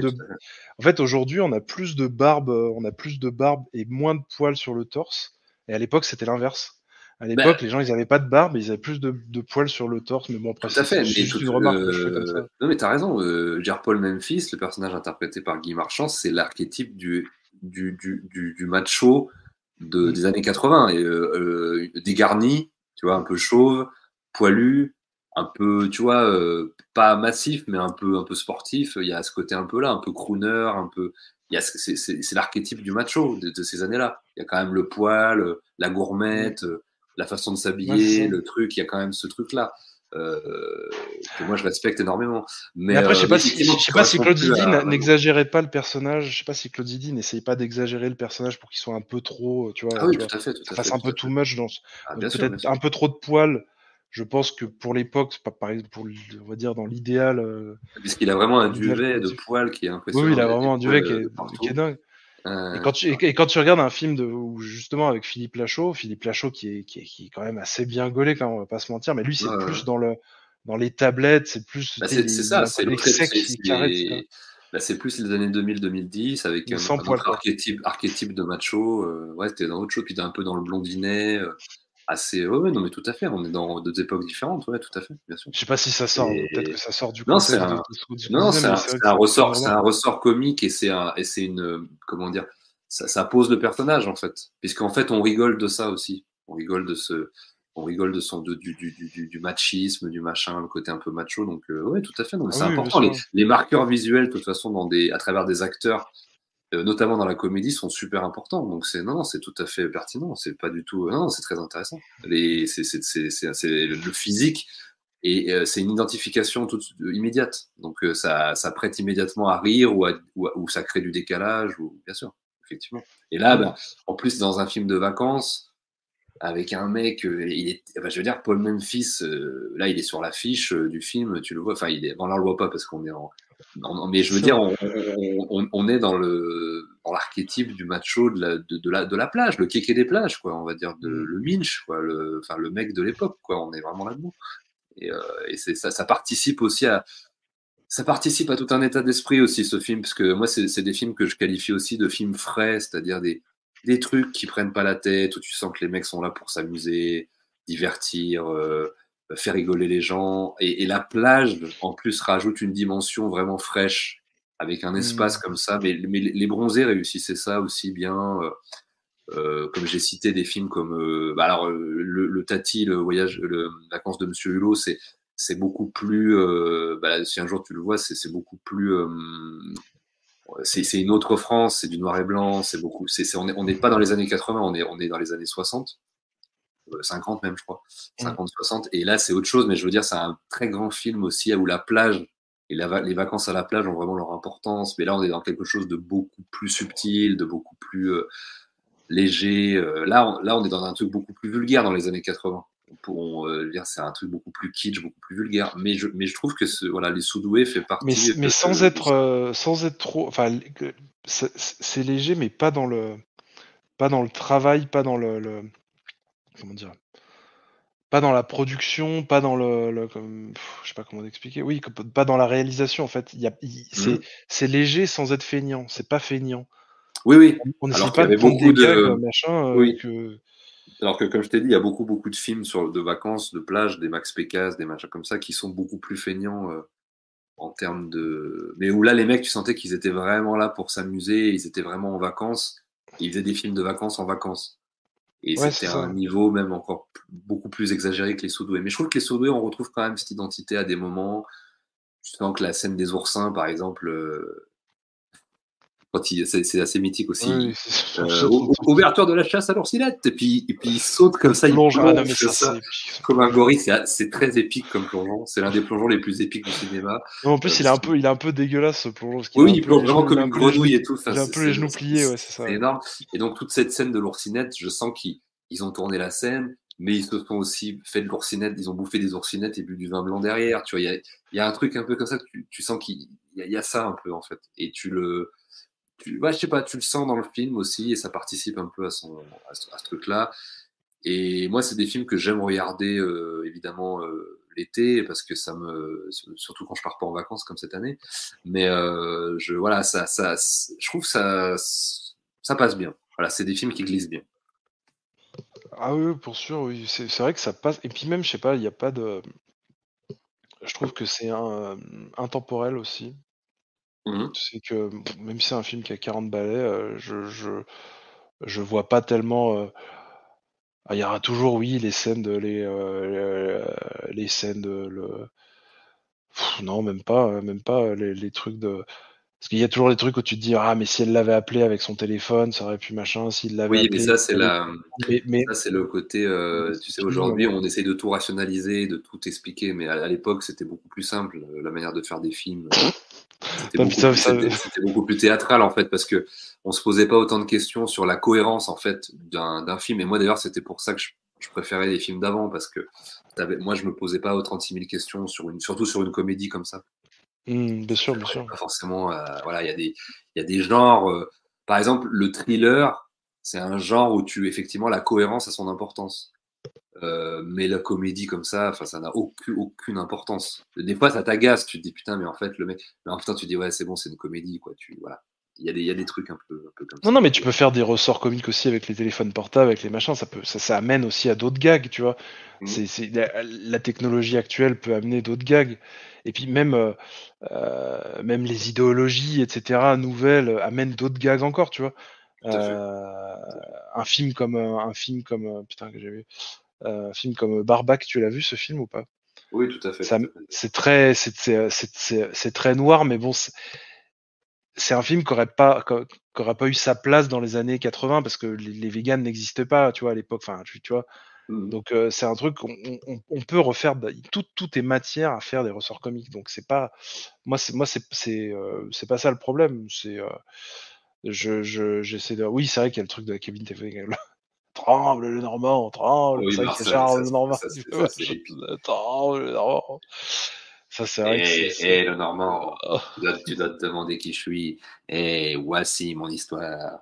En fait, aujourd'hui, on a plus de barbe et moins de poils sur le torse. Et à l'époque, c'était l'inverse. À l'époque, les gens, ils avaient pas de barbe, ils avaient plus de poils sur le torse. Mais bon, après, c'est juste une remarque que je fais comme ça. Non, mais t'as raison. Paul Memphis, le personnage interprété par Guy Marchand, c'est l'archétype du macho des années 80. Et, dégarni, tu vois, un peu chauve, poilu, un peu, tu vois, pas massif, mais un peu sportif. Il y a ce côté un peu là, un peu crooner, un peu. C'est l'archétype du macho de ces années-là. Il y a quand même le poil, la gourmette, la façon de s'habiller, le truc. Il y a quand même ce truc-là que moi je respecte énormément. Mais après, je sais pas si Claude Zidi n'exagérait pas le personnage. Je sais pas si Claude Zidi n'essayait pas d'exagérer le personnage pour qu'il soit un peu trop, tu vois, tout à fait, fasse un peu too much peut-être un peu trop de poils. Je pense que pour l'époque, par exemple, on va dire dans l'idéal. Parce qu'il a vraiment un duvet de poils qui est impressionnant. Oui, il a vraiment un duvet qui est dingue. Et quand tu regardes un film où justement avec Philippe Lachaud qui est quand même assez bien gaulé, quand on va pas se mentir, mais lui c'est plus dans les tablettes, c'est plus c'est ça, c'est c'est plus les années 2000-2010 avec un autre archétype de macho. T'es dans autre chose, puis t'es un peu dans le blondinet. Non mais tout à fait, on est dans deux époques différentes, tout à fait, bien sûr. Je sais pas si ça sort, peut-être que ça sort du concept. C'est un ressort comique et c'est une, comment dire, ça pose le personnage en fait, puisqu'en fait on rigole de ça aussi, on rigole du machisme, du machin, le côté un peu macho, donc tout à fait, non mais c'est important. Les marqueurs visuels de toute façon à travers des acteurs, notamment dans la comédie, sont super importants. Donc c'est tout à fait pertinent. C'est pas du tout. Non, c'est très intéressant. C'est le physique et c'est une identification immédiate. Donc ça prête immédiatement à rire ou ça crée du décalage ou bien sûr, effectivement. Et là, en plus dans un film de vacances avec un mec, je veux dire Paul Memphis. Là, il est sur l'affiche du film. Tu le vois. Enfin, là, on le voit pas parce qu'on est mais je veux dire, on est dans l'archétype du macho de la plage, le kéké des plages, quoi, on va dire, le minch, quoi, le mec de l'époque, quoi, on est vraiment là-dedans. Et ça participe aussi ça participe à tout un état d'esprit aussi, ce film, parce que moi, c'est des films que je qualifie aussi de films frais, c'est-à-dire des trucs qui prennent pas la tête, où tu sens que les mecs sont là pour s'amuser, divertir, faire rigoler les gens. Et la plage, en plus, rajoute une dimension vraiment fraîche, avec un espace comme ça. Mais les bronzés réussissaient ça aussi bien. Comme j'ai cité des films comme le Tati, le Vacances de Monsieur Hulot, c'est beaucoup plus. Si un jour tu le vois, c'est beaucoup plus. C'est une autre France, c'est du noir et blanc, on n'est pas dans les années 80, on est dans les années 60. 50 même, je crois. 50-60. Et là, c'est autre chose, mais je veux dire, c'est un très grand film aussi où la plage et les vacances à la plage ont vraiment leur importance. Mais là, on est dans quelque chose de beaucoup plus subtil, de beaucoup plus léger. Là, on est dans un truc beaucoup plus vulgaire dans les années 80. pourront dire c'est un truc beaucoup plus kitsch, beaucoup plus vulgaire. Mais je trouve que Les Sous-doués fait partie. Mais sans être trop. Enfin, c'est léger, mais pas dans le travail, pas dans le comment dire. Pas dans la production, pas dans je sais pas comment expliquer. Oui, pas dans la réalisation en fait. C'est léger sans être feignant. C'est pas feignant. Oui. On Alors n'essaie qu'il y pas de avait prendre beaucoup des gags, de. machin. Oui. Alors que, comme je t'ai dit, il y a beaucoup de films de vacances, de plage, des Max Pécasse, des machins comme ça, qui sont beaucoup plus feignants en termes de. Mais où là, les mecs, tu sentais qu'ils étaient vraiment là pour s'amuser, ils étaient vraiment en vacances, ils faisaient des films de vacances en vacances. Et Ouais, c'était c'est ça. un niveau même encore beaucoup plus exagéré que les Sous-doués. Mais je trouve que les Sous-doués, on retrouve quand même cette identité à des moments. Je sens que la scène des oursins, par exemple, c'est assez mythique aussi. Oui, Ouverture de la chasse à l'oursinette, et puis il saute comme ça, il plonge comme un gorille. C'est très épique comme plongeon. C'est l'un des plongeons les plus épiques du cinéma. Non, en plus, il est un peu dégueulasse ce plongeon. Oui, il plonge vraiment comme une grenouille et tout. Il a un peu les genoux pliés, ouais, c'est ça. C'est énorme. Et donc toute cette scène de l'oursinette, je sens qu'ils ont tourné la scène, mais ils se sont aussi fait de l'oursinette. Ils ont bouffé des oursinettes et bu du vin blanc derrière. Tu vois, il y a un truc un peu comme ça. Tu sens qu'il y a ça un peu en fait. Et je sais pas, tu le sens dans le film aussi, et ça participe un peu à ce truc-là. Et moi, c'est des films que j'aime regarder, évidemment, l'été, parce que surtout quand je pars pas en vacances comme cette année. Mais je trouve que ça passe bien. Voilà, c'est des films qui glissent bien. Ah oui, pour sûr, oui. C'est vrai que ça passe. Et puis même, je sais pas, il n'y a pas de. Je trouve que c'est intemporel aussi. C'est que même si c'est un film qui a 40 balais, je vois pas tellement. Il y aura toujours, oui, les scènes non, même pas les trucs de. Parce qu'il y a toujours les trucs où tu te dis mais si elle l'avait appelé avec son téléphone, ça aurait pu machin. S'il l'avait Oui, appelé. mais ça c'est ça c'est le côté. Tu sais, aujourd'hui, on essaye de tout rationaliser, de tout expliquer, mais à l'époque, c'était beaucoup plus simple la manière de faire des films. C'était beaucoup plus théâtral en fait, parce que on se posait pas autant de questions sur la cohérence en fait d'un film. Et moi d'ailleurs, c'était pour ça que je préférais les films d'avant, parce que moi je me posais pas 36 000 questions surtout sur une comédie comme ça. Bien sûr. Pas forcément. Voilà, il y a des genres. Par exemple, le thriller, c'est un genre où effectivement la cohérence a son importance. Mais la comédie comme ça n'a aucune importance. Des fois, ça t'agace. Tu te dis putain, mais en fait, le mec. Mais en fait, tu te dis ouais, c'est bon, c'est une comédie, quoi. Voilà. Il y a des trucs un peu comme ça. Non, mais tu peux faire des ressorts comiques aussi avec les téléphones portables, avec les machins. Ça amène aussi à d'autres gags, tu vois. La technologie actuelle peut amener d'autres gags. Et puis même les idéologies, etc., nouvelles, amènent d'autres gags encore, tu vois. Un film comme putain que j'ai vu. Un film comme Barbac, tu l'as vu ce film ou pas? Oui, tout à fait. C'est très noir, mais bon, c'est un film qui aurait pas eu sa place dans les années 80, parce que les véganes n'existaient pas, tu vois, à l'époque. Enfin, tu vois. Donc c'est un truc on peut refaire. Tout est matière à faire des ressorts comiques. Donc c'est pas c'est pas ça le problème. C'est j'essaie de. Oui, c'est vrai qu'il y a le truc de la cabine téléphonique. Tremble le Normand, tremble. Oui, c'est vrai qu'il y a Charles le Normand. Tremble le Normand. Ça, c'est vrai que le Normand, tu dois te demander qui je suis. Voici mon histoire.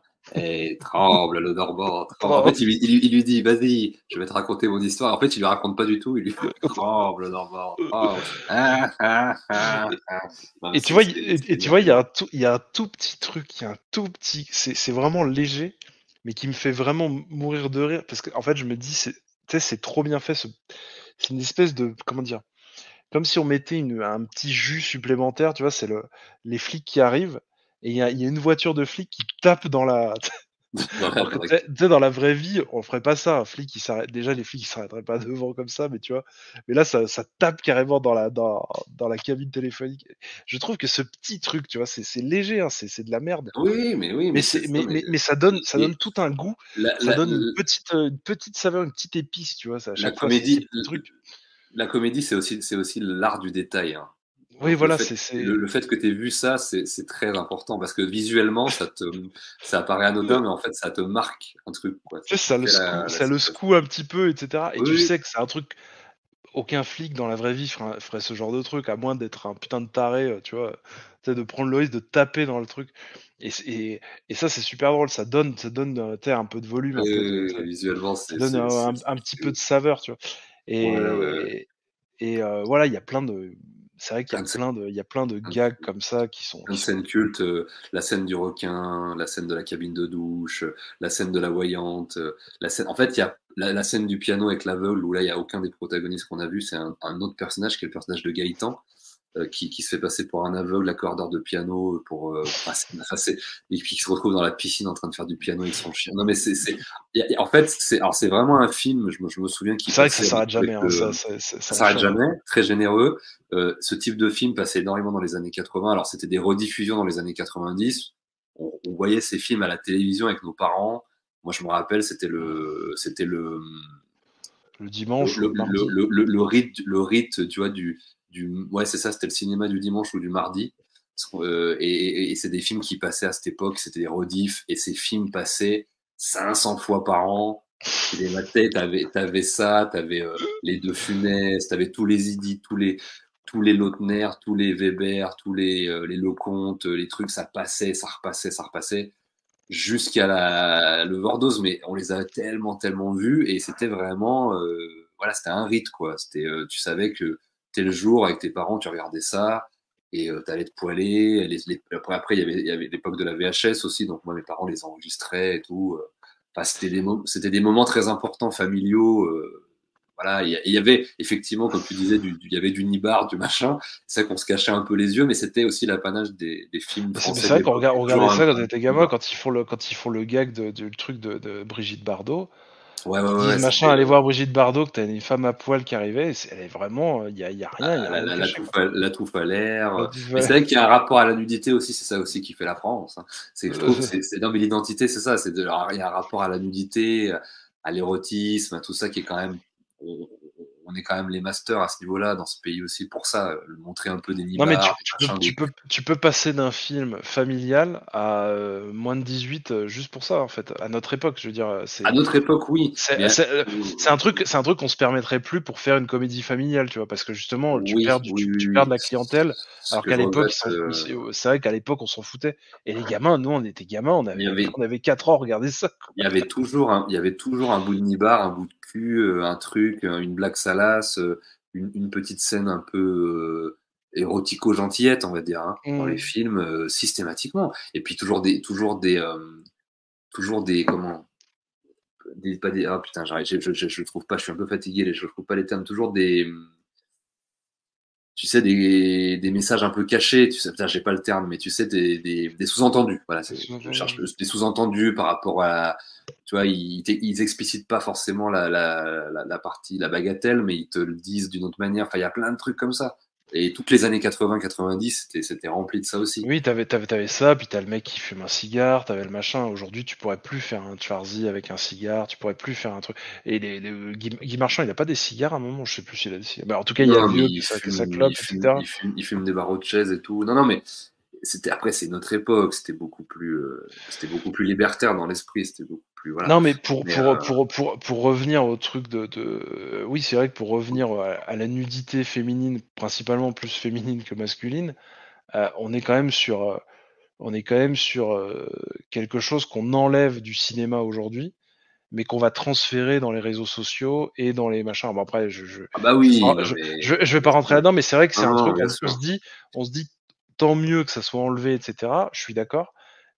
Tremble le Normand. En fait, il lui dit, vas-y, je vais te raconter mon histoire. En fait, il lui raconte pas du tout. Il lui dit, tremble le Normand. Et tu vois, il y a un tout petit truc, c'est vraiment léger, mais qui me fait vraiment mourir de rire, parce que en fait, je me dis, c'est trop bien fait. C'est une espèce de, comment dire, comme si on mettait un petit jus supplémentaire, tu vois, c'est les flics qui arrivent, et il y a une voiture de flics qui tape dans la. Dans la vraie vie, on ferait pas ça. Un flic, déjà, les flics, ils s'arrêteraient pas devant comme ça, mais tu vois. Mais là, ça tape carrément dans la cabine téléphonique. Je trouve que ce petit truc, tu vois, c'est léger, hein, c'est de la merde. Oui. Mais ça donne tout un goût. Ça donne une petite saveur, une petite épice, tu vois. Ça, la comédie, c'est aussi l'art du détail. Hein. Oui, Donc voilà, le fait que tu aies vu ça, c'est très important parce que visuellement, ça paraît anodin, mais en fait, ça te marque un truc, quoi. Tu sais, ça le situation. secoue un petit peu, etc. Et tu Oui, sais que c'est un truc. Aucun flic dans la vraie vie ferait ce genre de truc, à moins d'être un putain de taré, tu vois. Tu sais, de prendre le risque de taper dans le truc. Et ça, c'est super drôle. Ça donne, tu sais, un peu de volume, un peu de. visuellement, Ça donne un petit peu de saveur, tu vois. ouais. Voilà, il y a plein de. C'est vrai qu'il y a Plein il y a plein de gags comme ça qui sont. Plein de scènes cultes, la scène du requin, la scène de la cabine de douche, la scène de la voyante, la scène. En fait, il y a la scène du piano avec l'aveugle où là, il y a aucun des protagonistes qu'on a vu. C'est un autre personnage qui est le personnage de Gaëtan. Qui se fait passer pour un aveugle accordeur de piano pour et puis qui se retrouve dans la piscine en train de faire du piano avec son chien. Non mais en fait c'est vraiment un film. Je me souviens qu'il c'est vrai que ça s'arrête jamais. Ça s'arrête jamais. Très généreux. Ce type de film passait énormément dans les années 80. Alors c'était des rediffusions dans les années 90. On voyait ces films à la télévision avec nos parents. Moi je me rappelle c'était le dimanche, le rite, tu vois, ouais, c'est ça, c'était le cinéma du dimanche ou du mardi. Et c'est des films qui passaient à cette époque, c'était des rediffs, et ces films passaient 500 fois par an. Tu les matais, t'avais ça, t'avais les Deux Funès, t'avais tous les Zidi, tous les Lautner, tous les Weber, tous les Lecomte, les trucs, ça passait, ça repassait. Jusqu'à l'overdose, mais on les a tellement vus et c'était vraiment voilà, c'était un rite, quoi. C'était tu savais que tel jour avec tes parents tu regardais ça et t'allais te poiler. Après il y avait l'époque de la VHS aussi, donc moi mes parents les enregistraient et tout. Enfin, c'était des moments très importants familiaux. Voilà, il y avait effectivement, comme tu disais, il y avait du nibar, du machin. C'est ça qu'on se cachait un peu les yeux, mais c'était aussi l'apanage des films français. C'est vrai qu'on regardait ça quand on était gamin, quand ils font le gag du truc de Brigitte Bardot. Ouais, machin, allez voir Brigitte Bardot, que t'as une femme à poil qui arrivait, elle est vraiment, il y a rien. La touffe à l'air. Mais c'est vrai qu'il y a un rapport à la nudité aussi, c'est ça aussi qui fait la France. Hein. Je trouve, non, mais l'identité, c'est ça, il y a un rapport à la nudité, à l'érotisme, à tout ça qui est quand même, on est quand même les masters à ce niveau-là dans ce pays aussi pour ça, montrer un peu des nibards. Non mais tu peux passer d'un film familial à moins de 18 juste pour ça en fait. À notre époque, je veux dire. À notre époque, oui. C'est un truc qu'on se permettrait plus pour faire une comédie familiale, tu vois, parce que justement tu perds de la clientèle. Alors qu'à l'époque, c'est vrai qu'à l'époque on s'en foutait. Et les gamins, nous on était gamins, on avait 4 ans à regarder ça. Quoi. Il y avait toujours un bout de nibar, un bout de cul, un truc, une blague salace, une petite scène un peu érotico-gentillette, on va dire, hein, dans les films, systématiquement. Et puis toujours des ah putain, j'arrive, je trouve pas, je suis un peu fatigué, je trouve pas les termes, toujours tu sais, des messages un peu cachés, tu sais, putain, j'ai pas le terme, mais tu sais, des sous-entendus. Voilà, je cherche des sous-entendus par rapport à, tu vois, ils explicitent pas forcément la partie, la bagatelle, mais ils te le disent d'une autre manière. Enfin, il y a plein de trucs comme ça. Et toutes les années 80-90, c'était rempli de ça aussi. Oui, t'avais ça, puis t'as le mec qui fume un cigare, t'avais le machin. Aujourd'hui, tu pourrais plus faire un Schwarzy avec un cigare, tu pourrais plus faire un truc. Et Guy Marchand, il a pas des cigares à un moment, je sais plus s'il a des cigares. Bah, en tout cas, il y a vieux qui sa clope, etc. Il fume des barreaux de chaise et tout. Non, mais après, c'est notre époque, c'était beaucoup plus libertaire dans l'esprit, c'était beaucoup plus, voilà. Non, mais pour revenir au truc oui, c'est vrai que pour revenir à la nudité féminine, principalement plus féminine que masculine, on est quand même sur quelque chose qu'on enlève du cinéma aujourd'hui, mais qu'on va transférer dans les réseaux sociaux et dans les machins. Bon, après, ah bah oui, je vais pas rentrer là-dedans, mais c'est vrai que c'est un truc, on se dit tant mieux que ça soit enlevé, etc. Je suis d'accord,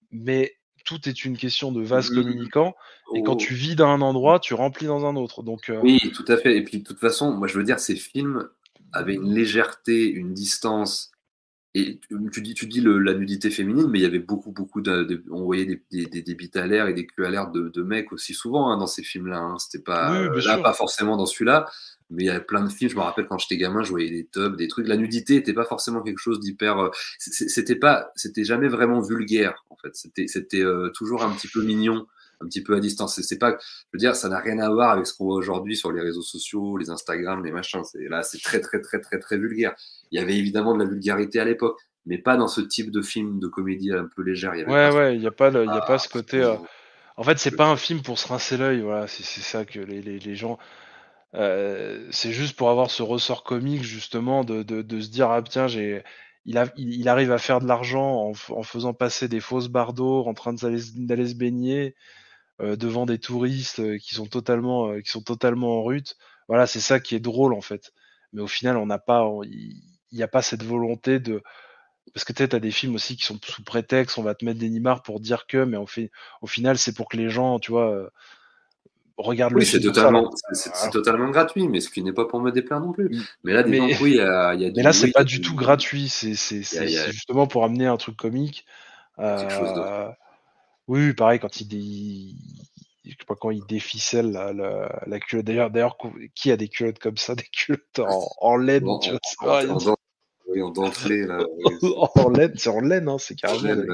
mais tout est une question de vase communicant, et quand tu vis dans un endroit, tu remplis dans un autre. Donc, oui, tout à fait. Et puis, de toute façon, moi, je veux dire, ces films avaient une légèreté, une distance. Et tu dis la nudité féminine, mais il y avait beaucoup on voyait des bites à l'air et des culs à l'air de mecs aussi souvent, hein, dans ces films-là. Hein. C'était pas pas forcément dans celui-là, mais il y avait plein de films. Je me rappelle quand j'étais gamin, je voyais des tubs, des trucs. La nudité n'était pas forcément quelque chose d'hyper. C'était jamais vraiment vulgaire en fait. C'était toujours un petit peu mignon. un petit peu à distance. C'est pas, je veux dire, ça n'a rien à voir avec ce qu'on voit aujourd'hui sur les réseaux sociaux, les Instagram, les machins. Là, c'est très, très, très, très, très vulgaire. Il y avait évidemment de la vulgarité à l'époque, mais pas dans ce type de film de comédie un peu légère. Il y avait Ouais, il y a pas ce côté. En fait, c'est pas un film pour se rincer l'œil. Voilà, c'est ça que les gens. C'est juste pour avoir ce ressort comique justement de se dire ah tiens il arrive à faire de l'argent en faisant passer des fausses bardeaux en train d'aller se baigner devant des touristes qui sont totalement en rut. Voilà, c'est ça qui est drôle en fait. Mais au final, il n'y a pas cette volonté de parce que tu sais, t'as des films aussi qui sont sous prétexte, on va te mettre des nimards pour dire que, mais au final, c'est pour que les gens, tu vois, regardent le Oui, film. c'est totalement gratuit, mais ce qui n'est pas pour me déplaire non plus. Mais là, disons que oui, il y a du. Mais là, c'est pas du tout gratuit, c'est justement pour amener un truc comique. Quelque chose d'autre. Oui, pareil, quand je sais pas, quand il déficelle la culotte. D'ailleurs, qui a des culottes comme ça, des culottes en laine, tu vois, oui, en dentelé, là. En laine, c'est en laine, hein, c'est carrément.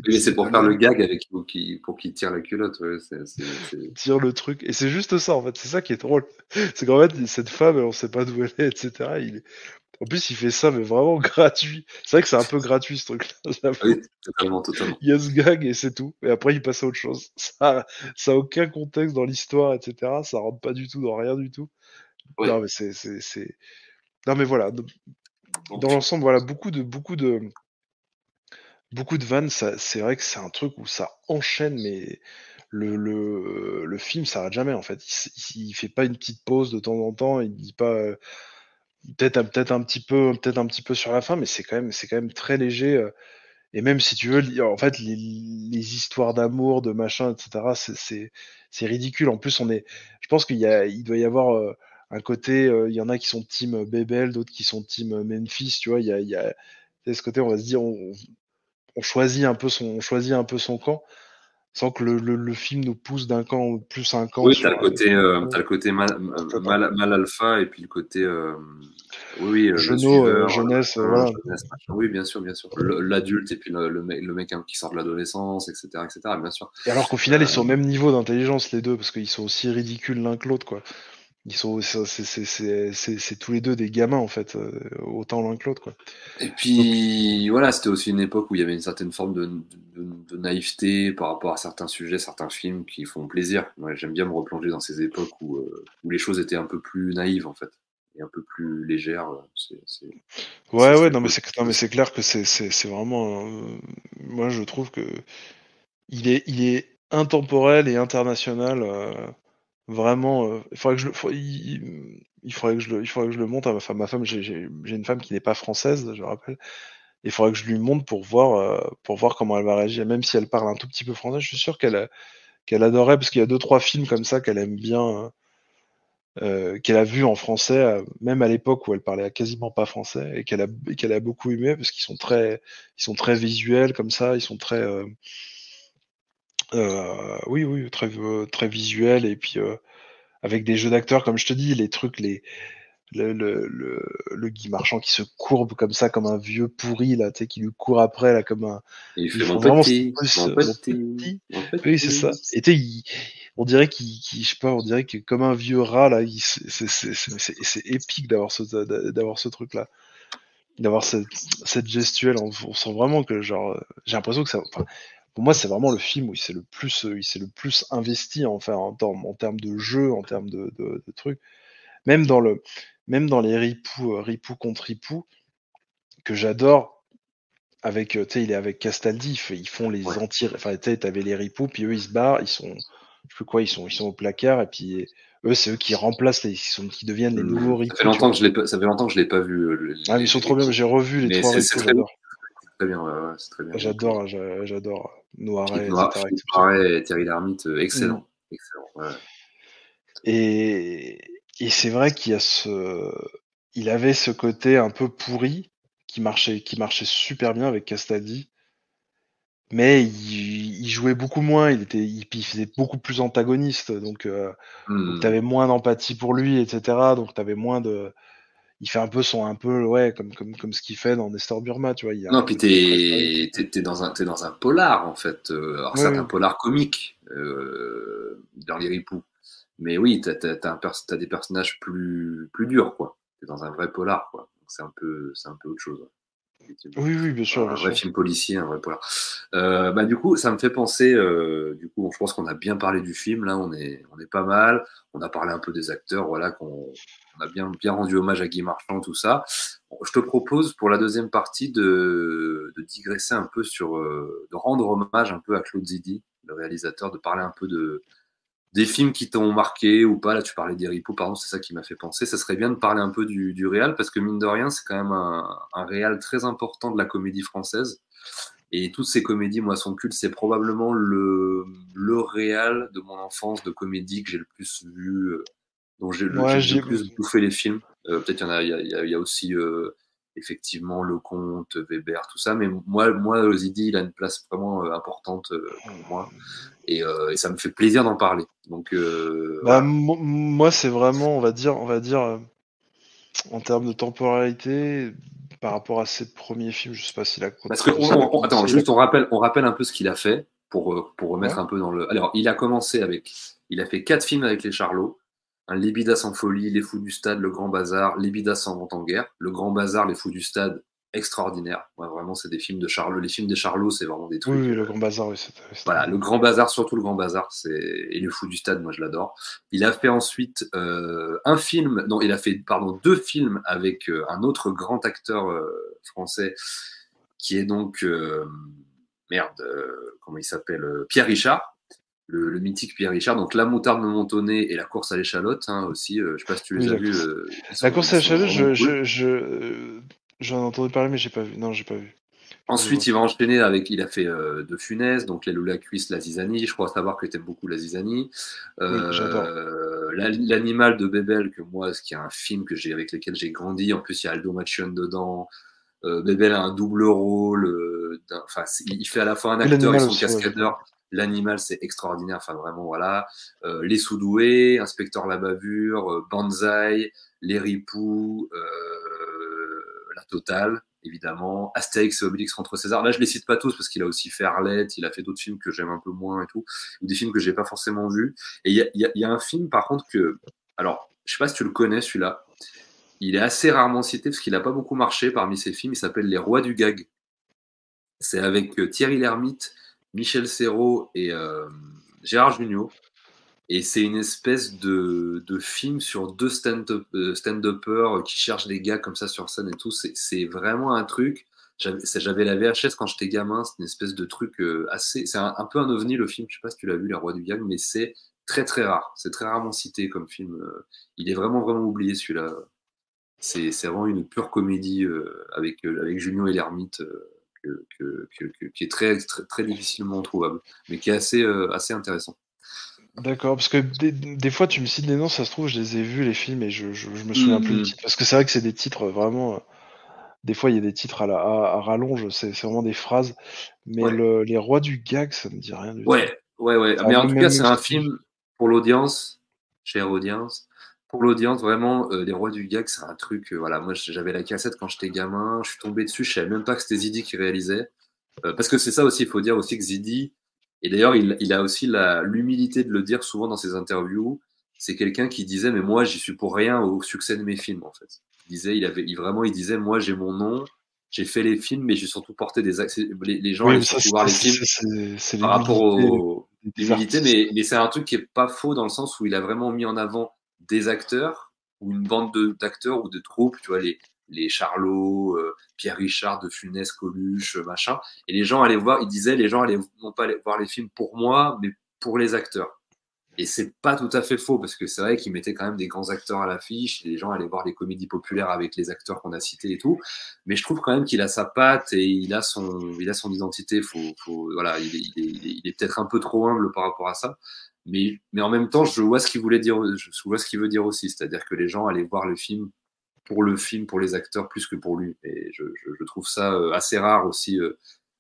Mais c'est pour faire le gag pour qu'il tire la culotte. Ouais, tire le truc. Et c'est juste ça, en fait. C'est ça qui est drôle. C'est qu'en fait, cette femme, on sait pas d'où elle est, etc. En plus, il fait ça, mais vraiment gratuit. C'est vrai que c'est un peu gratuit, ce truc-là. Oui, totalement. Il y a ce gag et c'est tout. Et après, il passe à autre chose. Ça a aucun contexte dans l'histoire, etc. Ça rentre pas du tout dans rien du tout. Ouais. Non, mais Non, mais voilà. Dans l'ensemble, voilà, beaucoup de vannes, c'est vrai que c'est un truc où ça enchaîne, mais le film s'arrête jamais en fait. Il fait pas une petite pause de temps en temps, il dit pas peut-être un petit peu sur la fin, mais c'est quand même très léger. Et même si tu veux, en fait, les histoires d'amour, de machin, etc., c'est ridicule. En plus, je pense il doit y avoir un côté, il y en a qui sont team Bebel, d'autres qui sont team Memphis, tu vois, il y a ce côté, on va se dire, on choisit un peu son camp, sans que le film nous pousse d'un camp plus un camp. Oui, t'as le côté mal alpha et puis le côté jeunesse, voilà. Oui, bien sûr. L'adulte et puis le mec qui sort de l'adolescence, etc., bien sûr. Et alors qu'au final, ils sont au même niveau d'intelligence les deux, parce qu'ils sont aussi ridicules l'un que l'autre, quoi. C'est tous les deux des gamins en fait, autant l'un que l'autre, quoi. Et puis voilà, c'était aussi une époque où il y avait une certaine forme de naïveté par rapport à certains sujets, certains films qui font plaisir. Ouais, j'aime bien me replonger dans ces époques où les choses étaient un peu plus naïves en fait, et un peu plus légères. Ouais, non mais c'est clair que c'est vraiment. Moi, je trouve que il est intemporel et international. Vraiment, il faudrait que je le montre à ma femme. Ma femme, j'ai une femme qui n'est pas française, je rappelle. Il faudrait que je lui montre pour voir comment elle va réagir. Même si elle parle un tout petit peu français, je suis sûr qu'elle adorerait, parce qu'il y a 2-3 films comme ça qu'elle aime bien, qu'elle a vu en français, même à l'époque où elle parlait quasiment pas français, et qu'elle a beaucoup aimé, parce qu'ils sont très visuels comme ça, ils sont très oui, très visuels, et puis avec des jeux d'acteurs, comme je te dis, les trucs, le Guy Marchand qui se courbe comme ça, comme un vieux pourri, là, tu sais, qui lui court après, là, comme un. Et il fait mon petit. Oui, c'est ça. Et tu sais, on dirait je sais pas, on dirait que comme un vieux rat, là, c'est épique d'avoir ce truc-là. D'avoir cette gestuelle, on sent vraiment que, genre, j'ai l'impression que ça. Enfin, pour moi, c'est vraiment le film où il s'est le plus investi en termes de jeu, en termes de trucs. Même dans les Ripou contre Ripou, que j'adore, avec, tu sais, il est avec Castaldi, ils font les anti, enfin, tu sais, t'avais les Ripou, puis eux, ils se barrent, je sais plus quoi, ils sont au placard, et puis eux, c'est eux qui remplacent qui deviennent les nouveaux Ripou. Ça fait longtemps que je l'ai pas vu. Ils sont trop bien, j'ai revu les 3 Ripou, j'adore. Très bien, c'est très bien. J'adore Noiret, etc. Noiret et Thierry Lhermitte, excellent. Ouais. Et c'est vrai il avait ce côté un peu pourri qui marchait super bien avec Castaldi, mais il jouait beaucoup moins, il faisait beaucoup plus antagoniste, donc t'avais moins d'empathie pour lui, etc. Donc t'avais moins de. il fait un peu ouais, comme ce qu'il fait dans Nestor Burma, tu vois. Il y a Non, un puis côté très t'es dans un polar, en fait. Alors, ouais, ça, ouais. un polar comique dans les ripoux. Mais oui, t'as des personnages plus durs, quoi. T'es dans un vrai polar, quoi. Donc, c'est un peu autre chose, effectivement. Oui, oui, bien sûr, Un bien vrai sûr. film policier, un vrai polar. Bah, du coup, ça me fait penser, du coup, je pense qu'on a bien parlé du film, là, on est pas mal. On a parlé un peu des acteurs, voilà, on a bien rendu hommage à Guy Marchand, tout ça. Bon, je te propose, pour la deuxième partie, de digresser un peu de rendre hommage un peu à Claude Zidi, le réalisateur, de parler un peu des films qui t'ont marqué ou pas. Là, tu parlais des ripoux, pardon, c'est ça qui m'a fait penser. Ça serait bien de parler un peu du réal, parce que mine de rien, c'est quand même un réal très important de la comédie française. Et toutes ces comédies, moi, sont cultes. C'est probablement le réal de mon enfance de comédie que j'ai le plus vu, dont j'ai Ouais, le plus bouffé les films. Peut-être il y a aussi effectivement Lecomte, Weber, tout ça. Mais moi, Zidi, il a une place vraiment importante pour moi. Et ça me fait plaisir d'en parler. Donc bah, voilà. moi, c'est vraiment, on va dire, en termes de temporalité, par rapport à ses premiers films, je sais pas s'il a Parce que attends, commencé. juste on rappelle un peu ce qu'il a fait pour Ouais. remettre un peu dans le. Alors, il a fait 4 films avec les Charlots, un Lébidas en folie, Les Fous du Stade, Le Grand Bazar, Lébidas s'en vont en guerre, Le Grand Bazar, Les Fous du Stade, extraordinaire. Ouais, vraiment, c'est des films de Charlots. Les films des Charlots, c'est vraiment des Oui, trucs. oui, Le Grand Bazar, oui, c'était Voilà, Le Grand Bazar, surtout Le Grand Bazar, et Le Fou du Stade, moi je l'adore. Il a fait ensuite il a fait, pardon, 2 films avec un autre grand acteur français qui est donc, comment il s'appelle, Pierre Richard, le mythique Pierre Richard. Donc La moutarde me montonnait et La course à l'échalote aussi. Je sais pas si tu les Oui, as vus. la course à Ils sont l'échalote, vraiment cool. j'en ai entendu parler, mais j'ai pas vu. Non, j'ai pas vu. Ensuite, il va enchaîner il a fait De Funès, donc Les Lola Cuisse, La Zizanie. Je crois savoir que tu aimes beaucoup La Zizanie. Oui, j'adore. L'animal de Bébel, qui est un film avec lequel j'ai grandi. En plus, il y a Aldo Machione dedans. Bébel a un double rôle. Il fait à la fois un Et acteur et l'animal son aussi, ouais, j'adore. cascadeur. L'animal, c'est extraordinaire. Enfin, vraiment, voilà. Les Soudoués, Inspecteur la bavure, Banzai, Les Ripoux, La Totale, évidemment. Astérix et Obélix contre César. Là, je les cite pas tous parce qu'il a aussi fait Arlette. Il a fait d'autres films que j'aime un peu moins et tout. Ou des films que j'ai pas forcément vus. Et il y a un film, par contre, alors, je sais pas si tu le connais, celui-là. Il est assez rarement cité parce qu'il n'a pas beaucoup marché parmi ses films. Il s'appelle Les Rois du Gag. C'est avec Thierry Lhermitte, Michel Serrault et Gérard Jugnot. Et c'est une espèce de film sur 2 stand-uppers qui cherchent des gars comme ça sur scène et tout. C'est vraiment un truc. J'avais la VHS quand j'étais gamin. C'est une espèce de truc assez. C'est un peu un ovni le film. Je sais pas si tu l'as vu, Les Rois du Gag, mais c'est très très rare. C'est très rarement cité comme film. Il est vraiment vraiment oublié celui-là. C'est vraiment une pure comédie avec Junio et Lhermitte qui est très difficilement trouvable, mais qui est assez intéressant. D'accord, parce que des fois tu me cites des noms, ça se trouve, je les ai vus les films et je me souviens plus des titres. Parce que c'est vrai que c'est des titres vraiment. Des fois il y a des titres à rallonge, c'est vraiment des phrases. Mais Ouais. les Rois du Gag, ça me dit rien du tout. Ouais. Mais en tout cas, c'est un film pour l'audience, chère audience. Pour l'audience, vraiment, Les Rois du Gag, c'est un truc. Voilà, moi, j'avais la cassette quand j'étais gamin. Je suis tombé dessus. Je savais même pas que c'était Zidi qui réalisait. Parce que c'est ça aussi. Il faut dire aussi que Zidi. Et d'ailleurs, il a aussi l'humilité de le dire souvent dans ses interviews. C'est quelqu'un qui disait, mais moi, j'y suis pour rien au succès de mes films, en fait. Il disait, il disait, moi, j'ai mon nom. J'ai fait les films, mais j'ai surtout porté des accès. Les gens allaient surtout voir les films par rapport aux l'humilité, mais c'est un truc qui est pas faux dans le sens où il a vraiment mis en avant des acteurs ou une bande d'acteurs ou de troupes, tu vois, les Charlots, Pierre Richard, De Funès, Coluche, machin. Et les gens allaient voir, il disait, les gens allaient non pas aller voir les films pour moi, mais pour les acteurs. Et c'est pas tout à fait faux, parce que c'est vrai qu'il mettait quand même des grands acteurs à l'affiche, et les gens allaient voir les comédies populaires avec les acteurs qu'on a cités et tout. Mais je trouve quand même qu'il a sa patte et il a son identité. Voilà, il est peut-être un peu trop humble par rapport à ça. Mais en même temps, je vois ce qu'il voulait dire, je vois ce qu'il veut dire aussi. C'est-à-dire que les gens allaient voir le film, pour les acteurs plus que pour lui. Et je trouve ça assez rare aussi.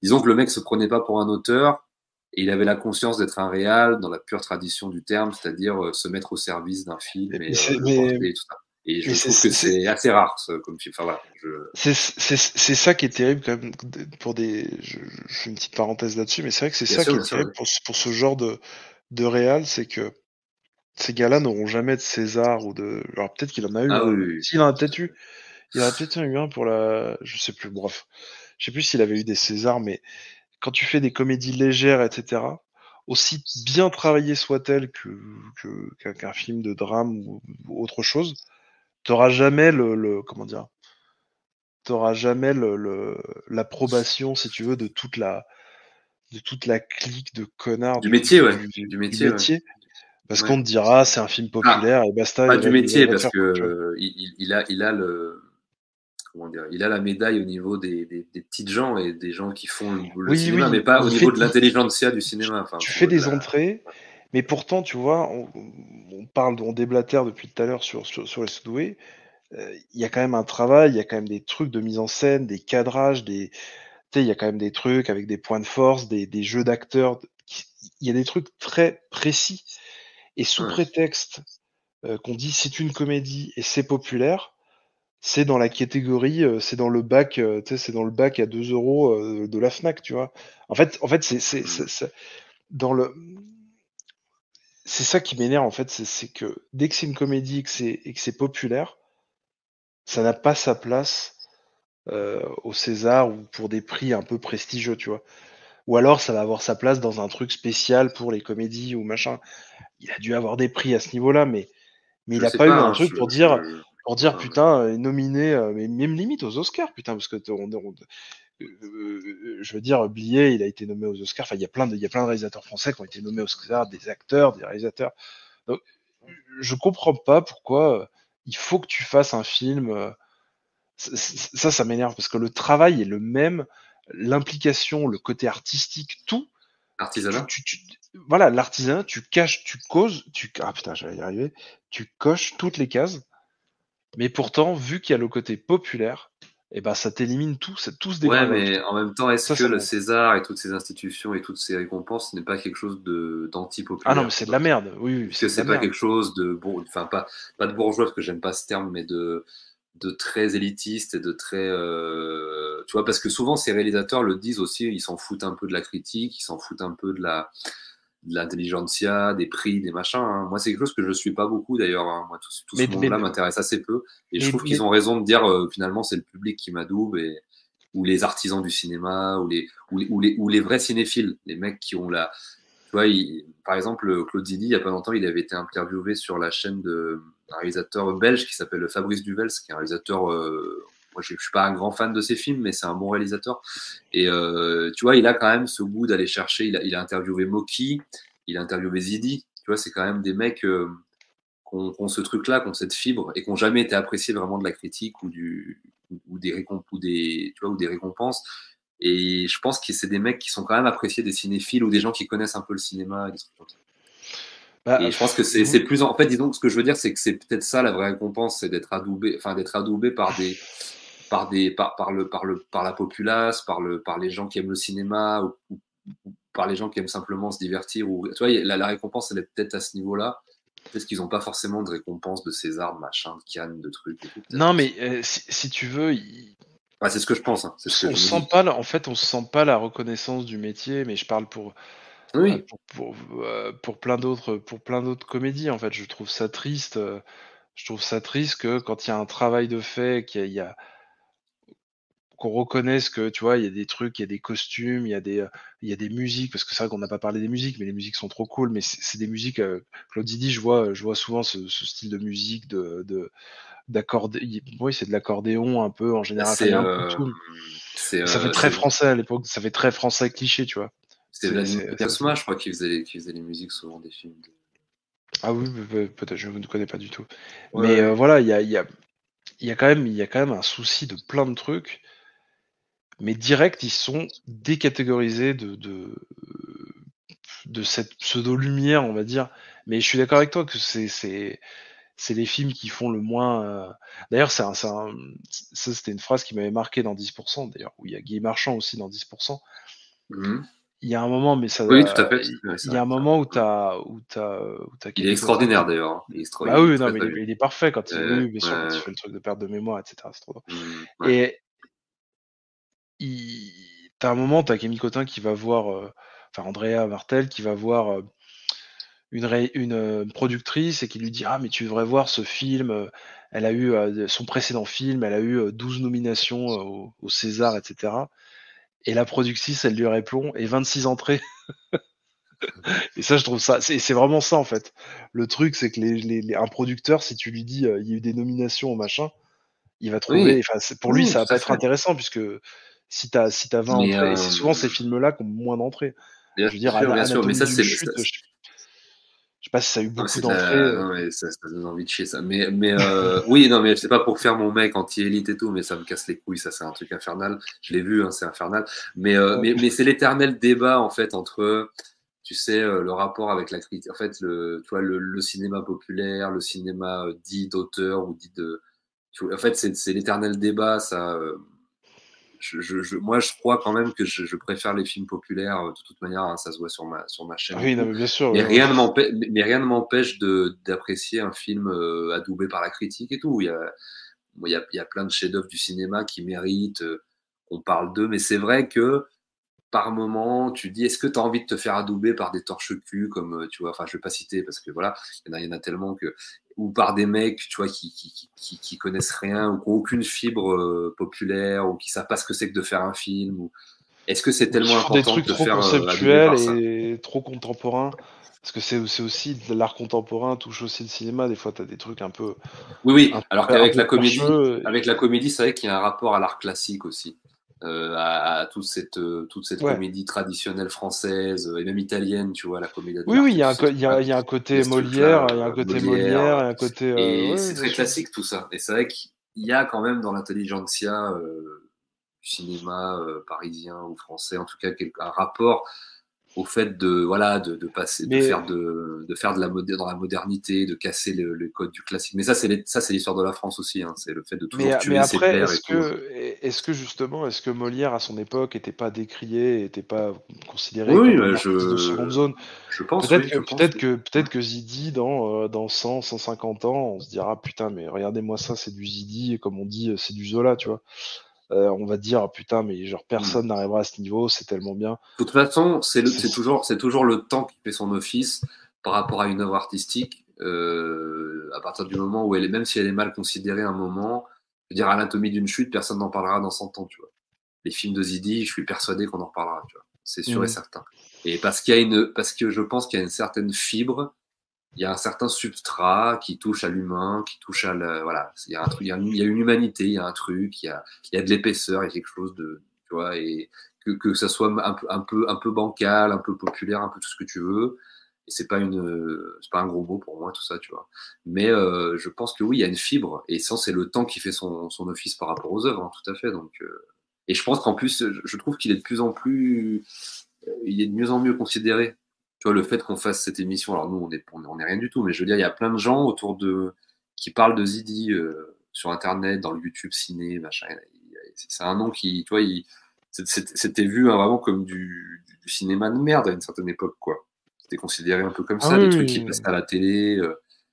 Disons que le mec se prenait pas pour un auteur, et il avait la conscience d'être un réal dans la pure tradition du terme, c'est-à-dire se mettre au service d'un film et le porter et tout ça. Et je Mais trouve que c'est assez rare comme film. Enfin voilà. C'est ça qui est terrible quand même pour des. Je fais une petite parenthèse là-dessus, mais c'est vrai que c'est Bien ça sûr, qui bien est sûr, terrible ouais. pour ce genre de réal, c'est que ces gars-là n'auront jamais de César ou de. Alors peut-être qu'il en a eu Ah un. oui, oui, S'il en a tout à peut-être fait. eu, il en a peut-être eu un pour la. Je sais plus. Bref, je sais plus s'il avait eu des Césars, mais quand tu fais des comédies légères, etc., aussi bien travaillées soient-elles qu'un film de drame ou autre chose, t'auras jamais comment dire, t'auras jamais l'approbation, si tu veux, de toute la clique de connards Du métier, ouais. Du du métier, ouais. métier, parce Ouais. qu'on te dira, c'est un film Ah, populaire et basta, pas il du va métier le parce faire, tu vois. que il a le comment dire, il a la médaille au niveau des petites gens et des gens qui font le Oui, cinéma, mais oui, pas au niveau de l'intelligentsia du cinéma. Enfin, tu au fais niveau de des la. entrées, mais pourtant, tu vois, on parle, on déblatère depuis tout à l'heure sur les Sudoués. Il y a quand même un travail, il y a quand même des trucs de mise en scène, des cadrages, tu sais, il y a quand même des trucs avec des points de force, des jeux d'acteurs. Il y a des trucs très précis. Et sous Ouais. prétexte qu'on dit c'est une comédie et c'est populaire, c'est dans la catégorie, c'est dans le bac, tu sais, c'est dans le bac à 2 euros de la Fnac, tu vois. En fait, dans le, c'est ça qui m'énerve en fait, c'est que dès que c'est une comédie et que c'est populaire, ça n'a pas sa place au César ou pour des prix un peu prestigieux, tu vois. Ou alors ça va avoir sa place dans un truc spécial pour les comédies ou machin. Il a dû avoir des prix à ce niveau-là, mais il Je a sais pas eu pas, un hein, truc pour dire enfin, putain, nominé, mais même limite aux Oscars, putain, parce que je veux dire, Blier, il a été nommé aux Oscars. Enfin, il y a plein de réalisateurs français qui ont été nommés aux Oscars, des acteurs, des réalisateurs. Donc, je comprends pas pourquoi il faut que tu fasses un film. Ça m'énerve parce que le travail est le même, l'implication, le côté artistique, tout. artisanat. Voilà, l'artisanat, tu caches, tu causes, ah putain, j'allais y arriver, tu coches toutes les cases, mais pourtant, vu qu'il y a le côté populaire, et ben ça t'élimine tout, tout se Ouais, dégringole, tu mais vois. en même temps, est-ce que Ça le m'énerve. César et toutes ces institutions et toutes ces récompenses n'est pas quelque chose Ah non, mais d'anti-populaire, tu c'est de la vois? merde, oui, oui, Est-ce que c'est de la c'est pas merde. quelque chose enfin pas de bourgeois parce que j'aime pas ce terme, mais de très élitiste et de très, tu vois, parce que souvent ces réalisateurs le disent aussi, ils s'en foutent un peu de la critique, ils s'en foutent un peu de l'intelligentsia, des prix, des machins, hein. Moi, c'est quelque chose que je suis pas beaucoup d'ailleurs, hein. Moi, tout Mais, ce mais, monde-là m'intéresse assez peu. Et je trouve qu'ils mais, ont raison de dire, finalement, c'est le public qui m'adoube ou les artisans du cinéma, ou les vrais cinéphiles, les mecs qui ont la. Tu vois, par exemple, Claude Zidi, il y a pas longtemps, il avait été interviewé sur la chaîne d'un réalisateur belge qui s'appelle Fabrice Duvels, qui est un réalisateur. Moi, je suis pas un grand fan de ses films, mais c'est un bon réalisateur. Et tu vois, il a quand même ce goût d'aller chercher. Il a interviewé Moki, il a interviewé Zidi. Tu vois, c'est quand même des mecs qui ont ce truc-là, qui ont cette fibre et qui n'ont jamais été appréciés vraiment de la critique ou des récompenses. Et je pense que c'est des mecs qui sont quand même appréciés des cinéphiles ou des gens qui connaissent un peu le cinéma et des trucs comme ça. bah, Et je pense que c'est plus en fait, disons, ce que je veux dire, c'est que c'est peut-être ça la vraie récompense, c'est d'être adoubé par la populace, par les gens qui aiment le cinéma ou par les gens qui aiment simplement se divertir. Ou, tu vois, la récompense, elle est peut-être à ce niveau-là. Peut-être qu'ils n'ont pas forcément de récompense de César, de machin, de Cannes, de trucs et tout. non, mais si tu veux, Ouais, c'est ce que je pense, hein. C'est ce que on je me sent dis. pas, en fait, on sent pas la reconnaissance du métier, mais je parle Oui, pour plein d'autres comédies, en fait. Je trouve ça triste. Je trouve ça triste que quand il y a un travail de fait, qu'on reconnaisse que, tu vois, il y a des trucs, il y a des costumes, il y a des musiques, parce que c'est vrai qu'on n'a pas parlé des musiques, mais les musiques sont trop cool, mais c'est des musiques, Claude Zidi, je vois souvent ce style de musique oui, c'est de l'accordéon un peu, en général, enfin, il c'est y a un peu de tout. c'est Ça fait euh, très c'est français à l'époque, ça fait très français cliché, tu vois. c'est Vladimir C'est assez Cosma, marrant. je crois, qui faisait les musiques souvent des films. Ah oui, peut-être, je ne connais pas du tout. Ouais, Mais ouais. voilà, il y a quand même un souci de plein de trucs, mais direct, ils sont décatégorisés de cette pseudo-lumière, on va dire. Mais je suis d'accord avec toi que c'est les films qui font le moins. D'ailleurs, ça, c'était une phrase qui m'avait marqué dans 10%, d'ailleurs, où il y a Guy Marchand aussi dans 10%. Mhm. il y a un moment, mais ça, Oui, tout à fait. il y a un moment où t'as Il est extraordinaire d'ailleurs. Hein. Il est Bah oui, non, très, mais très bien. il est parfait quand il, oui, bien sûr, quand il Ouais. fait le truc de perte de mémoire, etc. C'est trop drôle. Ouais. Et t'as un moment, t'as Camille Cotin qui va voir, enfin Andrea Martel qui va voir une productrice et qui lui dit ah mais tu devrais voir ce film. Elle a eu son précédent film, elle a eu 12 nominations au César, etc. Et la productrice, elle lui répond et 26 entrées. Et ça, je trouve ça, c'est vraiment ça en fait. Le truc, c'est que un producteur, si tu lui dis il y a eu des nominations au machin, il va trouver. Oui, Enfin, pour lui, oui, ça va tout pas à être fait. intéressant puisque si t'as 20 Mais entrées, et c'est souvent ces films-là qui ont moins d'entrées. bien Je veux dire, bien sûr. Mais Anatomie ça, d'une c'est chute, je sais pas si ça a eu non, beaucoup c'est de d'entrées. la... non, mais ça donne envie de chier ça. Mais oui, non, mais c'est pas pour faire mon mec anti-élite et tout, mais ça me casse les couilles, ça c'est un truc infernal. Je l'ai vu, hein, c'est infernal. Mais c'est l'éternel débat en fait entre, tu sais, le rapport avec la critique. En fait, tu vois, le cinéma populaire, le cinéma dit d'auteur ou dit de. En fait, c'est l'éternel débat, ça. Moi, je crois quand même que je préfère les films populaires, de toute manière, hein, ça se voit sur ma chaîne Ah et oui, non, tout. mais bien sûr. Mais rien ne m'empêche d'apprécier un film adoubé par la critique et tout. Il y a plein de chefs-d'œuvre du cinéma qui méritent qu'on parle d'eux, mais c'est vrai que par moment, tu dis, est-ce que tu as envie de te faire adouber par des torches-cul, comme, tu vois, enfin, je vais pas citer parce que voilà, il y en a tellement que, ou par des mecs, tu vois, qui connaissent rien, ou qui n'ont aucune fibre populaire, ou qui savent pas ce que c'est que de faire un film, ou est-ce que c'est Ou qui tellement font des important de trucs te trop faire adouber conceptuels par ça? et trop contemporains. Parce que c'est aussi de l'art contemporain, touche aussi le cinéma. Des fois, t'as des trucs un peu, Oui, oui, alors un qu'avec peu chercheux. avec la comédie, c'est vrai qu'il y a un rapport à l'art classique aussi. À toute cette Ouais. comédie traditionnelle française et même italienne, tu vois, la comédia Oui, oui, il y a dell'arte, il y a un côté ce truc-là, Molière, il y a un côté Molière. Molière, et un côté. Et Ouais, c'est bien très sûr. classique tout ça. Et c'est vrai qu'il y a quand même dans l'intelligentsia du cinéma parisien ou français, en tout cas, un rapport au fait de passer, Mais de faire dans la modernité, de casser le code du classique. Mais ça, c'est l'histoire de la France aussi. Hein. C'est le fait de toujours mais tuer ses après, pairs et tout. est-ce que justement, est-ce que Molière à son époque était pas décrié, était pas considéré Oui, comme un artiste de seconde zone? je pense, oui, je pense. Peut-être que Zidi dans 100, 150 ans, on se dira putain, mais regardez-moi ça, c'est du Zidi, et comme on dit, c'est du Zola, tu vois. On va dire putain, mais genre personne n'arrivera à ce niveau, c'est tellement bien. De toute façon, c'est toujours le temps qui fait son office par rapport à une œuvre artistique. À partir du moment où même si elle est mal considérée à un moment, je veux dire, Anatomie d'une chute, personne n'en parlera dans 100 ans, tu vois. Les films de Zidi, je suis persuadé qu'on en reparlera, tu vois. C'est sûr et certain. Et parce que je pense qu'il y a une certaine fibre, il y a un certain substrat qui touche à l'humain, qui touche voilà, il y a un truc, il y a une humanité, il y a un truc, il y a de l'épaisseur, il y a quelque chose de, tu vois, et que ça soit un peu bancal, un peu populaire, un peu tout ce que tu veux. Et c'est pas un gros mot pour moi tout ça, tu vois. Mais je pense que oui, il y a une fibre, et ça c'est le temps qui fait son office par rapport aux œuvres, hein, tout à fait. Donc, et je pense qu'en plus, je trouve qu'il est de plus en plus, il est de mieux en mieux considéré. Tu vois, le fait qu'on fasse cette émission, alors nous, on est rien du tout, mais je veux dire, il y a plein de gens qui parlent de Zidi sur Internet, dans le YouTube ciné, machin. C'est un nom qui, tu vois, c'était vu hein, vraiment comme du cinéma de merde à une certaine époque, quoi. C'était considéré un peu comme ça, des trucs qui passaient à la télé,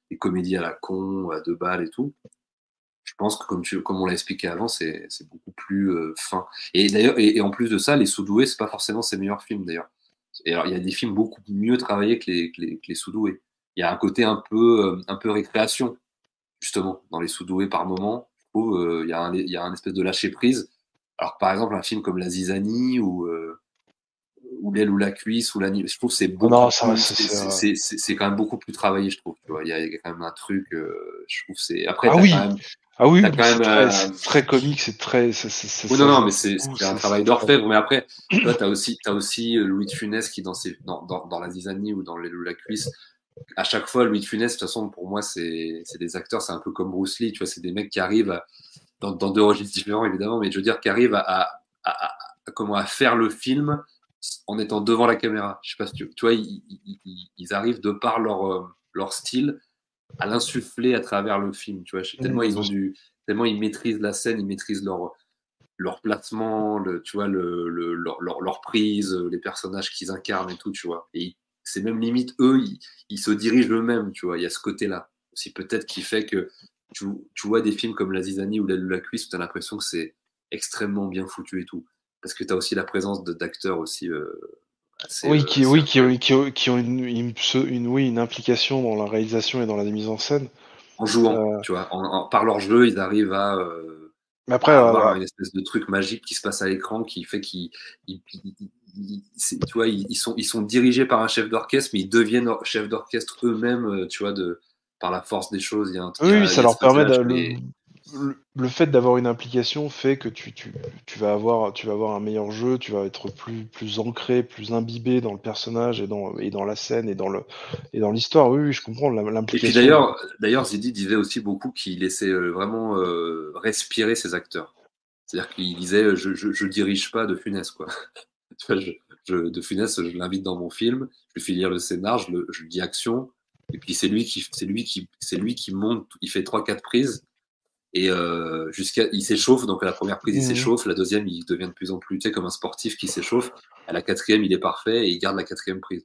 des comédies à la con, à 2 balles et tout. Je pense que comme on l'a expliqué avant, c'est beaucoup plus fin. Et d'ailleurs, et en plus de ça, Les Sous-doués, c'est pas forcément ses meilleurs films d'ailleurs. Et alors, il y a des films beaucoup mieux travaillés que les Sous-doués. Il y a un côté un peu récréation, justement, dans Les Sous-doués par moment. Je trouve, il y a un espèce de lâcher prise. Alors que par exemple, un film comme La Zizanie ou L'aile ou la cuisse ou la nuit, je trouve que c'est quand même beaucoup plus travaillé, je trouve. Tu vois. Il y a quand même un truc, je trouve c'est. Après, ah oui. Quand même, ah oui, c'est très comique, c'est très. Oui, non, mais c'est un travail d'orfèvre. Mais après, toi, t'as aussi Louis de Funès qui, dans La Zizanie ou dans L'aile ou la cuisse, à chaque fois, Louis de Funès, de toute façon, pour moi, c'est des acteurs, c'est un peu comme Bruce Lee, tu vois, c'est des mecs qui arrivent dans 2 registres différents, évidemment, mais je veux dire, qui arrivent à faire le film en étant devant la caméra. Je sais pas si tu vois, ils arrivent de par leur style à l'insuffler à travers le film, tu vois. Tellement ils maîtrisent la scène, ils maîtrisent leur placement, tu vois, leur prise, les personnages qu'ils incarnent et tout, tu vois. Et c'est même limite, eux, ils se dirigent eux-mêmes, tu vois. Il y a ce côté-là aussi, peut-être, qui fait que tu vois des films comme La Zizanie ou La Cuisse où tu as l'impression que c'est extrêmement bien foutu et tout. Parce que tu as aussi la présence d'acteurs aussi assez. Oui, qui ont une implication dans la réalisation et dans la mise en scène. En jouant, tu vois, par leur jeu, ils arrivent à avoir une espèce de truc magique qui se passe à l'écran qui fait qu'ils tu vois, ils sont dirigés par un chef d'orchestre, mais ils deviennent chefs d'orchestre eux-mêmes, tu vois, par la force des choses. Oui, ça leur permet le fait d'avoir une implication fait que tu vas avoir un meilleur jeu, tu vas être plus ancré, plus imbibé dans le personnage et dans la scène et dans l'histoire. Oui, je comprends l'implication. Et puis d'ailleurs, Zidi disait aussi beaucoup qu'il laissait vraiment respirer ses acteurs. C'est-à-dire qu'il disait je dirige pas de Funès, quoi. Tu vois, de Funès, je l'invite dans mon film, je lui fais lire le scénar, je dis action, et puis c'est lui qui monte, il fait 3-4 prises. Et il s'échauffe, donc à la première prise il s'échauffe, la deuxième il devient de plus en plus, tu sais, comme un sportif qui s'échauffe, à la quatrième il est parfait et il garde la quatrième prise.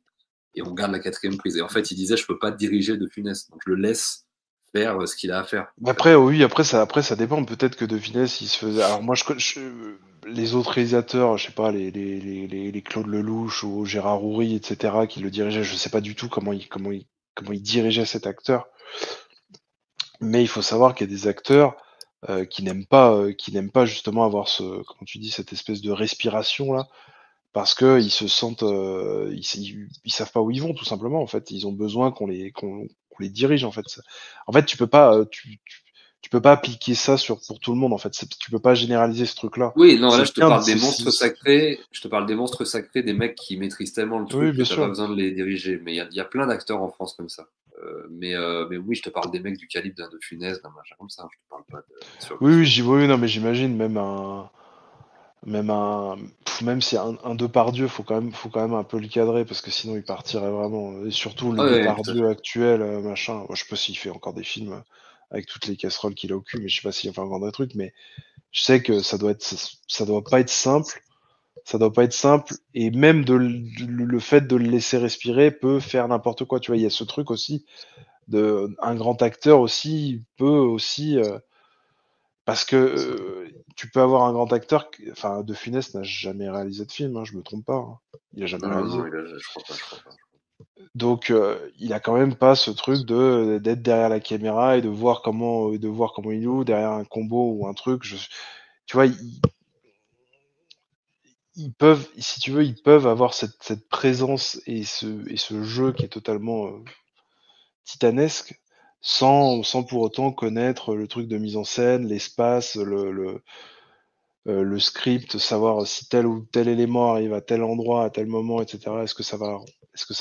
Et on garde la quatrième prise. Et en fait il disait je peux pas diriger de Funès, donc je le laisse faire ce qu'il a à faire. Après oui, après ça dépend, peut-être que de Funès il se faisait. Alors moi les autres réalisateurs, je sais pas, les Claude Lelouch ou Gérard Houry, etc., qui le dirigeaient, je sais pas du tout comment il dirigeait cet acteur. Mais il faut savoir qu'il y a des acteurs qui n'aiment pas justement avoir comment tu dis, cette espèce de respiration là, parce que ils se sentent, ils savent pas où ils vont tout simplement. En fait, ils ont besoin qu'on les dirige. En fait, tu peux pas, tu peux pas appliquer ça pour tout le monde. En fait, tu peux pas généraliser ce truc-là. Oui, non, là je te parle des monstres sacrés. Je te parle des monstres sacrés, des mecs qui maîtrisent tellement le truc que t'as pas besoin de les diriger. Mais il y a plein d'acteurs en France comme ça. Mais oui, je te parle des mecs du calibre d'un De Funès, d'un machin comme ça. Je te parle pas de. Oui, non, mais j'imagine même si un Depardieu, faut quand même un peu le cadrer parce que sinon il partirait vraiment. Et surtout le Depardieu actuel, machin. Moi, je sais pas s'il fait encore des films avec toutes les casseroles qu'il a au cul, mais je sais pas s'il fait encore des trucs. Mais je sais que ça doit pas être simple. Ça doit pas être simple, et même le fait de le laisser respirer peut faire n'importe quoi. Tu vois, il y a ce truc aussi un grand acteur aussi peut aussi parce que tu peux avoir un grand acteur, enfin De Funès n'a jamais réalisé de film, hein, je me trompe pas. Hein. Il a jamais réalisé. Non, je crois pas. Donc il a quand même pas ce truc d'être derrière la caméra et de voir comment il joue derrière un combo ou un truc. Tu vois, ils peuvent avoir cette présence et ce jeu qui est totalement titanesque sans pour autant connaître le truc de mise en scène, l'espace, le script, savoir si tel ou tel élément arrive à tel endroit, à tel moment, etc. Est-ce que ça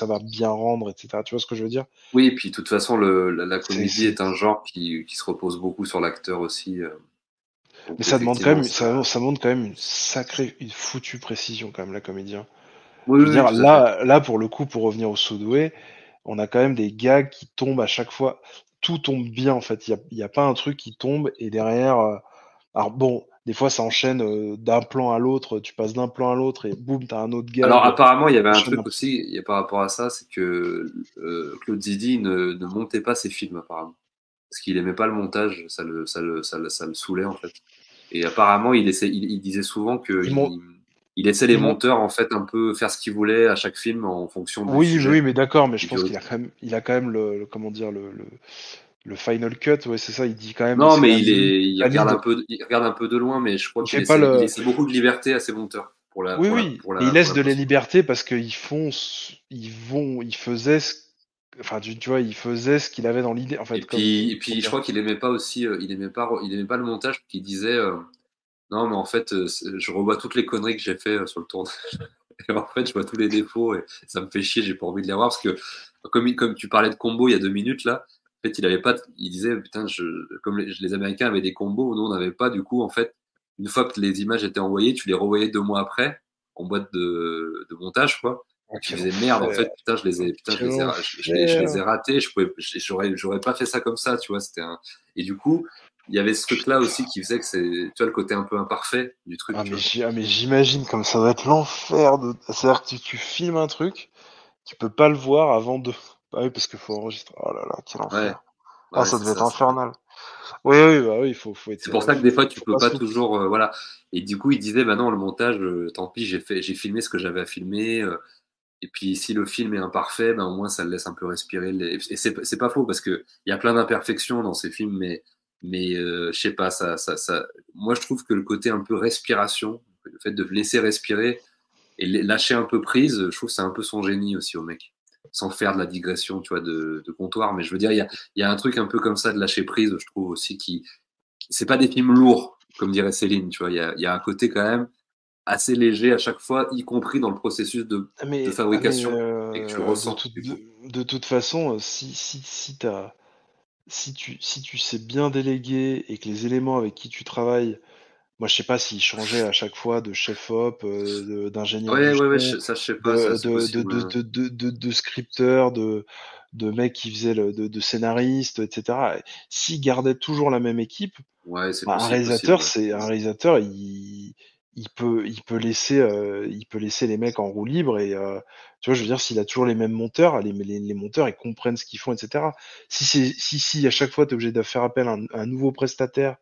va bien rendre, etc. Tu vois ce que je veux dire? Oui, et puis de toute façon, la comédie est un genre qui se repose beaucoup sur l'acteur aussi. Mais ça demande quand même, ça demande quand même une foutue précision quand même, la comédie. Oui, je veux dire, là, pour le coup, pour revenir au Sudoué, on a quand même des gags qui tombent à chaque fois. Tout tombe bien, en fait. Il y a pas un truc qui tombe et derrière. Alors bon, des fois, ça enchaîne d'un plan à l'autre. Tu passes d'un plan à l'autre et boum, t'as un autre gag. Alors apparemment, il y avait un truc aussi par rapport à ça, c'est que Claude Zidi ne montait pas ses films apparemment, parce qu'il aimait pas le montage, ça le saoulait en fait. Et apparemment, il disait souvent que il laissait les monteurs en fait un peu faire ce qu'ils voulaient à chaque film en fonction du sujet. Oui, mais d'accord, mais je pense qu'il a quand même le comment dire le final cut, ouais, c'est ça, il dit quand même. Non, mais il regarde un peu de loin, mais je crois qu'il laisse beaucoup de liberté à ses monteurs. Il laisse de la liberté parce qu'ils faisaient ce qu'il avait dans l'idée, en fait. Et puis je crois qu'il aimait pas aussi, il aimait pas le montage, qu'il disait non, mais en fait, je revois toutes les conneries que j'ai fait sur le tournage. Et en fait, je vois tous les défauts et ça me fait chier, j'ai pas envie de les voir parce que comme tu parlais de combo il y a 2 minutes là, en fait, il disait putain, comme les Américains avaient des combos, nous on n'avait pas. Du coup, en fait, une fois que les images étaient envoyées, tu les revoyais 2 mois après en boîte de montage, quoi. Et tu disais merde, en fait, putain, je les ai ratés. J'aurais pas fait ça comme ça, tu vois. Et du coup, il y avait ce truc-là aussi qui faisait que c'est, tu vois, le côté un peu imparfait du truc. Ah, tu mais, vois. mais j'imagine comme ça doit être l'enfer de. C'est-à-dire que tu filmes un truc, tu peux pas le voir avant de. Ah oui, parce qu'il faut enregistrer. Oh là là, quel Ouais, enfer. Ah, ouais, ça c'est devait être ça. infernal. Oui, oui, bah oui, il C'est pour ça que des fois, tu faut peux pas pas se louper. toujours, voilà. Et du coup, il disait, bah non, le montage, tant pis, j'ai filmé ce que j'avais à filmer. Et puis, si le film est imparfait, ben au moins, ça le laisse un peu respirer. Et c'est pas faux parce que il y a plein d'imperfections dans ces films, mais je sais pas, moi, je trouve que le côté un peu respiration, le fait de laisser respirer et lâcher un peu prise, je trouve que c'est un peu son génie aussi au mec. Sans faire de la digression, tu vois, de comptoir. Mais je veux dire, il y a un truc un peu comme ça de lâcher prise, je trouve aussi, c'est pas des films lourds, comme dirait Céline, tu vois. Il y a un côté quand même assez léger à chaque fois, y compris dans le processus de fabrication, et que tu ressens. Du coup. De toute façon, si tu sais bien déléguer et que les éléments avec qui tu travailles, moi je sais pas s'ils changeaient à chaque fois de chef-op, d'ingénieur du Ouais, son, ça, je sais pas, ça, c'est possible. de scripteur, de mec qui faisait de scénariste, etc. S'ils gardaient toujours la même équipe, Ouais, c'est bah, possible. Ouais. un réalisateur, il peut laisser les mecs en roue libre et tu vois, je veux dire, s'il a toujours les mêmes monteurs, les monteurs, ils comprennent ce qu'ils font, etc. Si à chaque fois tu es obligé de faire appel à un nouveau prestataire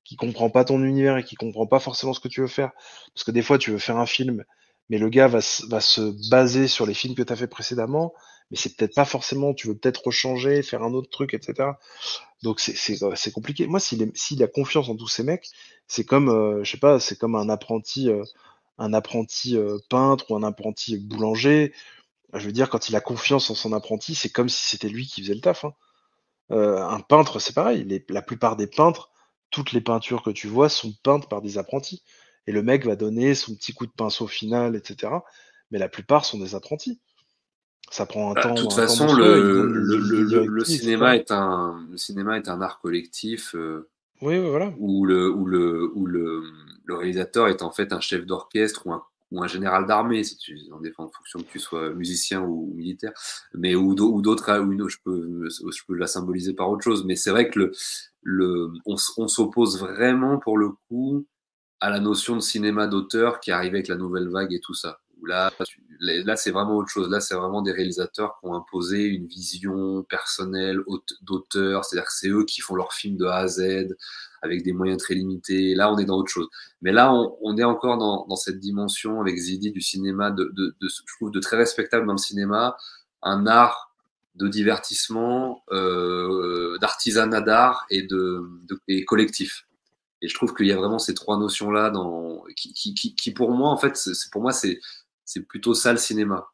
qui comprend pas ton univers et qui comprend pas forcément ce que tu veux faire, parce que des fois tu veux faire un film, mais le gars va se baser sur les films que tu as fait précédemment, mais c'est peut-être pas forcément, tu veux peut-être rechanger, faire un autre truc, etc. Donc c'est compliqué. Moi, s'il a confiance en tous ces mecs, c'est comme, je sais pas, c'est comme un apprenti peintre ou un apprenti boulanger. Je veux dire, quand il a confiance en son apprenti, c'est comme si c'était lui qui faisait le taf, hein. Un peintre, c'est pareil. La plupart des peintres, toutes les peintures que tu vois sont peintes par des apprentis. Et le mec va donner son petit coup de pinceau final, etc. Mais la plupart sont des apprentis. Ça prend Bah, de toute un temps façon, monstrueux. Ils donnent les directives, etc. le cinéma est un art collectif Oui, oui, voilà. où le réalisateur est en fait un chef d'orchestre ou un général d'armée, si tu en fonction que tu sois musicien ou militaire, mais ou d'autres, je peux la symboliser par autre chose. Mais c'est vrai que on s'oppose vraiment pour le coup à la notion de cinéma d'auteur qui arrivait avec la nouvelle vague et tout ça. Là, c'est vraiment autre chose. Là, c'est vraiment des réalisateurs qui ont imposé une vision personnelle d'auteur. C'est-à-dire que c'est eux qui font leurs films de A à Z avec des moyens très limités. Là, on est dans autre chose. Mais là, on est encore dans cette dimension avec Zidi du cinéma, je trouve, de très respectable dans le cinéma, un art de divertissement, d'artisanat d'art et collectif. Et je trouve qu'il y a vraiment ces trois notions-là qui pour moi, en fait, pour moi, c'est plutôt ça le cinéma.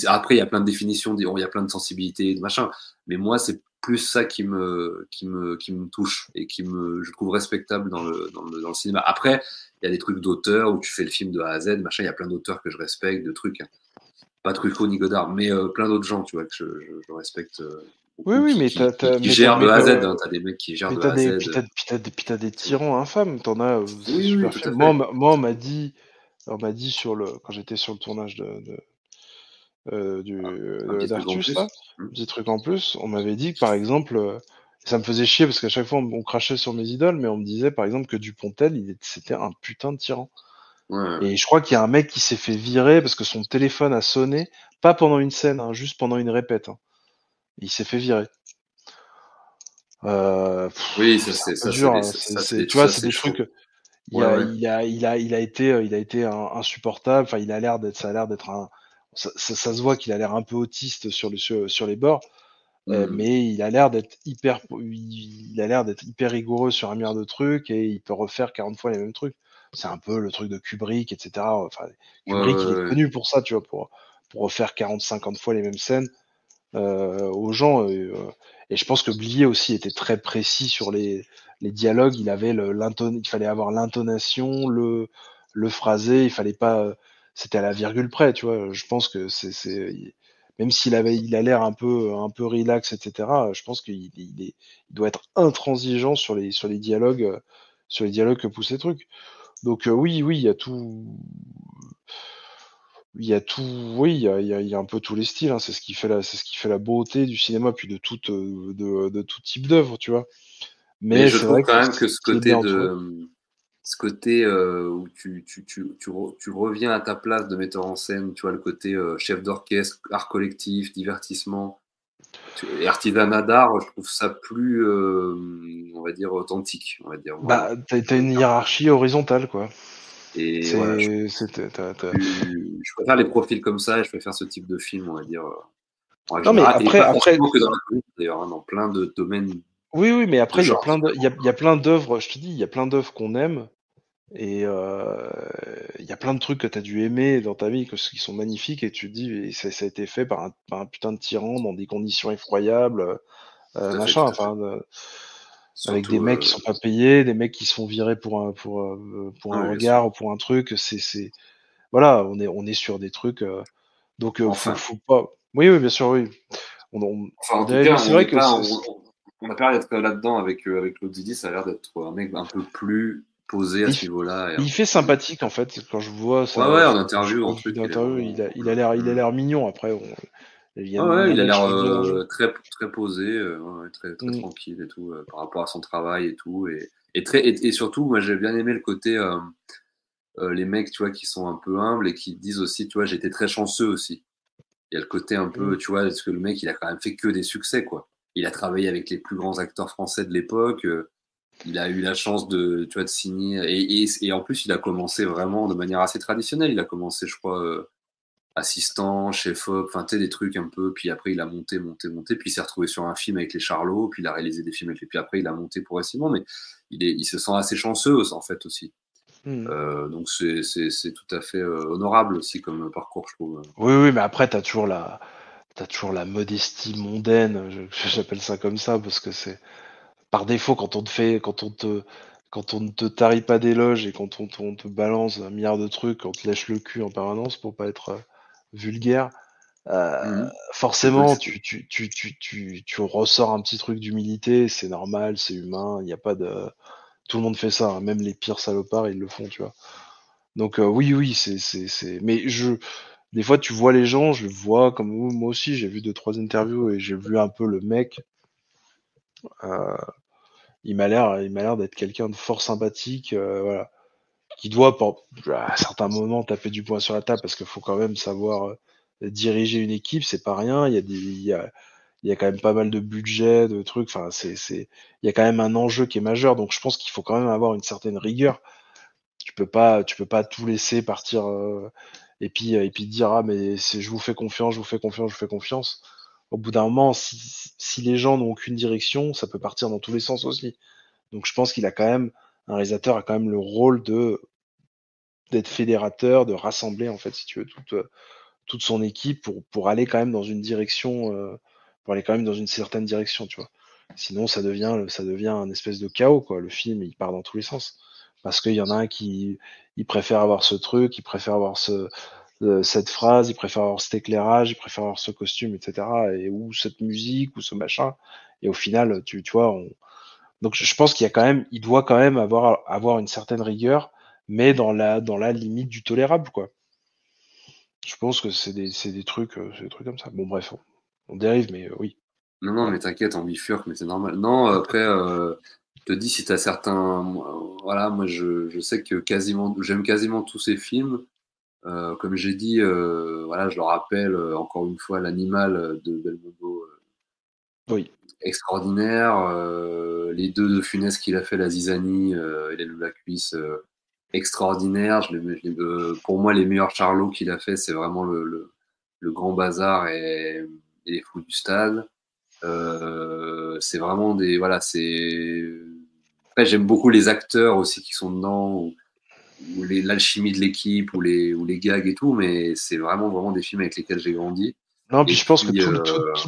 Après, il y a plein de définitions, il y a plein de sensibilités, de machin. Mais moi, c'est plus ça qui me touche et je trouve respectable dans le cinéma. Après, il y a des trucs d'auteur où tu fais le film de A à Z, machin. Il y a plein d'auteurs que je respecte, de trucs. Hein. Pas Truffaut ni Godard, mais plein d'autres gens, tu vois, que je respecte Oui, beaucoup, oui, mais qui gèrent de A à Z. Hein. T'as des mecs qui gèrent de A à Z. puis t'as des tyrans infâmes. T'en as, c'est Oui, super tout film. à fait. Moi, on m'a dit quand j'étais sur le tournage Un petit truc en d'Artus, plus. là, un petit truc en plus, on m'avait dit que, par exemple, ça me faisait chier parce qu'à chaque fois, on crachait sur mes idoles, mais on me disait, par exemple, que Dupontel, c'était un putain de tyran. Ouais. Et je crois qu'il y a un mec qui s'est fait virer parce que son téléphone a sonné, pas pendant une scène, hein, juste pendant une répète. Hein. Il s'est fait virer. Oui, C'est un peu dur. Hein. Tu vois, c'est des trucs. Ouais, ouais. Il a été insupportable. Enfin, ça a l'air d'être ça se voit qu'il a l'air un peu autiste sur les bords, mais il a l'air d'être hyper rigoureux sur un milliard de trucs et il peut refaire 40 fois les mêmes trucs. C'est un peu le truc de Kubrick, etc. Enfin, Kubrick, il est connu pour ça, tu vois, pour refaire 40, 50 fois les mêmes scènes aux gens. Et je pense que Blier aussi était très précis sur les dialogues. Il fallait avoir l'intonation, le phrasé. Il fallait pas. C'était à la virgule près, tu vois. Je pense que même il a l'air un peu relax, etc. Je pense il doit être intransigeant sur les dialogues que poussent les trucs. Donc oui, oui, il y a tout. Il y a tout, oui, il y a un peu tous les styles, hein. C'est ce qui fait la beauté du cinéma, puis de tout type d'œuvre, tu vois. Mais je c'est trouve vrai quand que même que ce c'est côté bien entouré. où tu reviens à ta place de metteur en scène, tu vois, le côté chef d'orchestre, art collectif, divertissement et artisanat d'art, je trouve ça plus, on va dire, authentique, on va dire, Bah, vraiment. t'as une hiérarchie horizontale, quoi. Et voilà, je préfère les profils comme ça et je préfère ce type de film, on va dire, en règle Non, mais générale, et pas après, forcément que dans la comédie, d'ailleurs, hein, dans plein de domaines oui, mais de après, genres différents. il y a plein d'œuvres, je te dis, il y a plein d'œuvres qu'on aime, et il y a plein de trucs que t'as dû aimer dans ta vie, qui sont magnifiques, et tu te dis, et ça a été fait par un putain de tyran dans des conditions effroyables, Tout à fait, machin, tout à fait. enfin, avec des Surtout, mecs qui sont pas payés, des mecs qui se font virer pour un ouais, bien sûr. regard ou pour un truc, voilà, on est sur des trucs, donc Enfin, faut pas. Oui, bien sûr, oui. enfin, On en tout dérive, mais cas, c'est on vrai n'est que pas, on n'a pas l'air d'être là-dedans avec Claude Zidi, ça a l'air d'être un mec un peu plus posé à il, ce niveau-là et un il peu fait plus. sympathique en fait. Quand je vois Ouais, ça, ouais, en je interview, crois en que je truc, vis il est d'interview, vraiment. il a l'air mignon. Après, Ouais, ouais, il y en il a a que je l'air trouve dérangeant. très, très posé, ouais, ouais, très, très Mm. tranquille et tout, par rapport à son travail et tout. Et surtout, moi, j'ai bien aimé le côté, les mecs, tu vois, qui sont un peu humbles et qui disent aussi, tu vois, j'étais très chanceux aussi. Il y a le côté un Mm. peu, tu vois, parce que le mec, il a quand même fait que des succès, quoi. Il a travaillé avec les plus grands acteurs français de l'époque. Il a eu la chance de, tu vois, de signer. Et en plus, il a commencé vraiment de manière assez traditionnelle. Il a commencé, je crois, assistant, chef-op, enfin, tu sais, des trucs un peu. Puis après, il a monté. Puis il s'est retrouvé sur un film avec les Charlots. Puis il a réalisé des films avec les. Puis après, il a monté progressivement. Mais il se sent assez chanceux, en fait, aussi. Mm. Donc c'est tout à fait honorable aussi comme parcours, je trouve. Oui, mais après, t'as toujours la modestie mondaine. J'appelle ça comme ça parce que c'est par défaut quand on ne te tarit pas d'éloges et quand on te balance un milliard de trucs, on te lèche le cul en permanence pour pas être vulgaire. Mhm. Forcément, tu ressors un petit truc d'humilité, c'est normal, c'est humain, il n'y a pas de. Tout le monde fait ça, hein, même les pires salopards, ils le font, tu vois. Donc oui, Mais des fois, tu vois les gens, je le vois comme moi aussi, j'ai vu deux, trois interviews et j'ai vu un peu le mec. euh, il m'a l'air d'être quelqu'un de fort sympathique, voilà, qui doit, à certains moments, taper du poing sur la table parce qu'il faut quand même savoir diriger une équipe, c'est pas rien. Il y a quand même pas mal de budget, de trucs. Enfin, il y a quand même un enjeu qui est majeur. Donc, je pense qu'il faut quand même avoir une certaine rigueur. Tu peux pas tout laisser partir et puis dire ah mais je vous fais confiance, je vous fais confiance, je vous fais confiance. Au bout d'un moment, si les gens n'ont aucune direction, ça peut partir dans tous les sens aussi. Donc, je pense qu'il a quand même un réalisateur a quand même le rôle de d'être fédérateur, de rassembler en fait, si tu veux, toute son équipe pour aller quand même dans une direction, pour aller quand même dans une certaine direction, tu vois. Sinon, ça devient un espèce de chaos, quoi. Le film, il part dans tous les sens. Parce qu'il y en a un il préfère avoir ce truc, il préfère avoir cette phrase, il préfère avoir cet éclairage, il préfère avoir ce costume, etc. Ou cette musique, ou ce machin. Et au final, tu vois, donc je pense qu'il y a quand même, il doit quand même avoir une certaine rigueur, mais dans la limite du tolérable, quoi. Je pense que c'est des trucs comme ça. Bon, bref, on dérive, mais oui. Non, non, Voilà. mais t'inquiète, on bifurque, mais c'est normal. Non, après, je te dis si t'as certains. Voilà, moi, je sais que j'aime quasiment tous ces films. Comme j'ai dit, voilà, je le rappelle encore une fois, L'Animal de Belmondo, Oui. extraordinaire. Les deux de Funès qu'il a fait, La Zizanie et Les Loups de la Cuisse, extraordinaire. Pour moi, les meilleurs Charlots qu'il a fait, c'est vraiment le Grand Bazar et Les Fous du Stade. C'est vraiment des. Voilà, c'est. Après, j'aime beaucoup les acteurs aussi qui sont dedans, ou l'alchimie de l'équipe, ou les gags et tout, mais c'est vraiment des films avec lesquels j'ai grandi. Non, puis Et je pense que puis,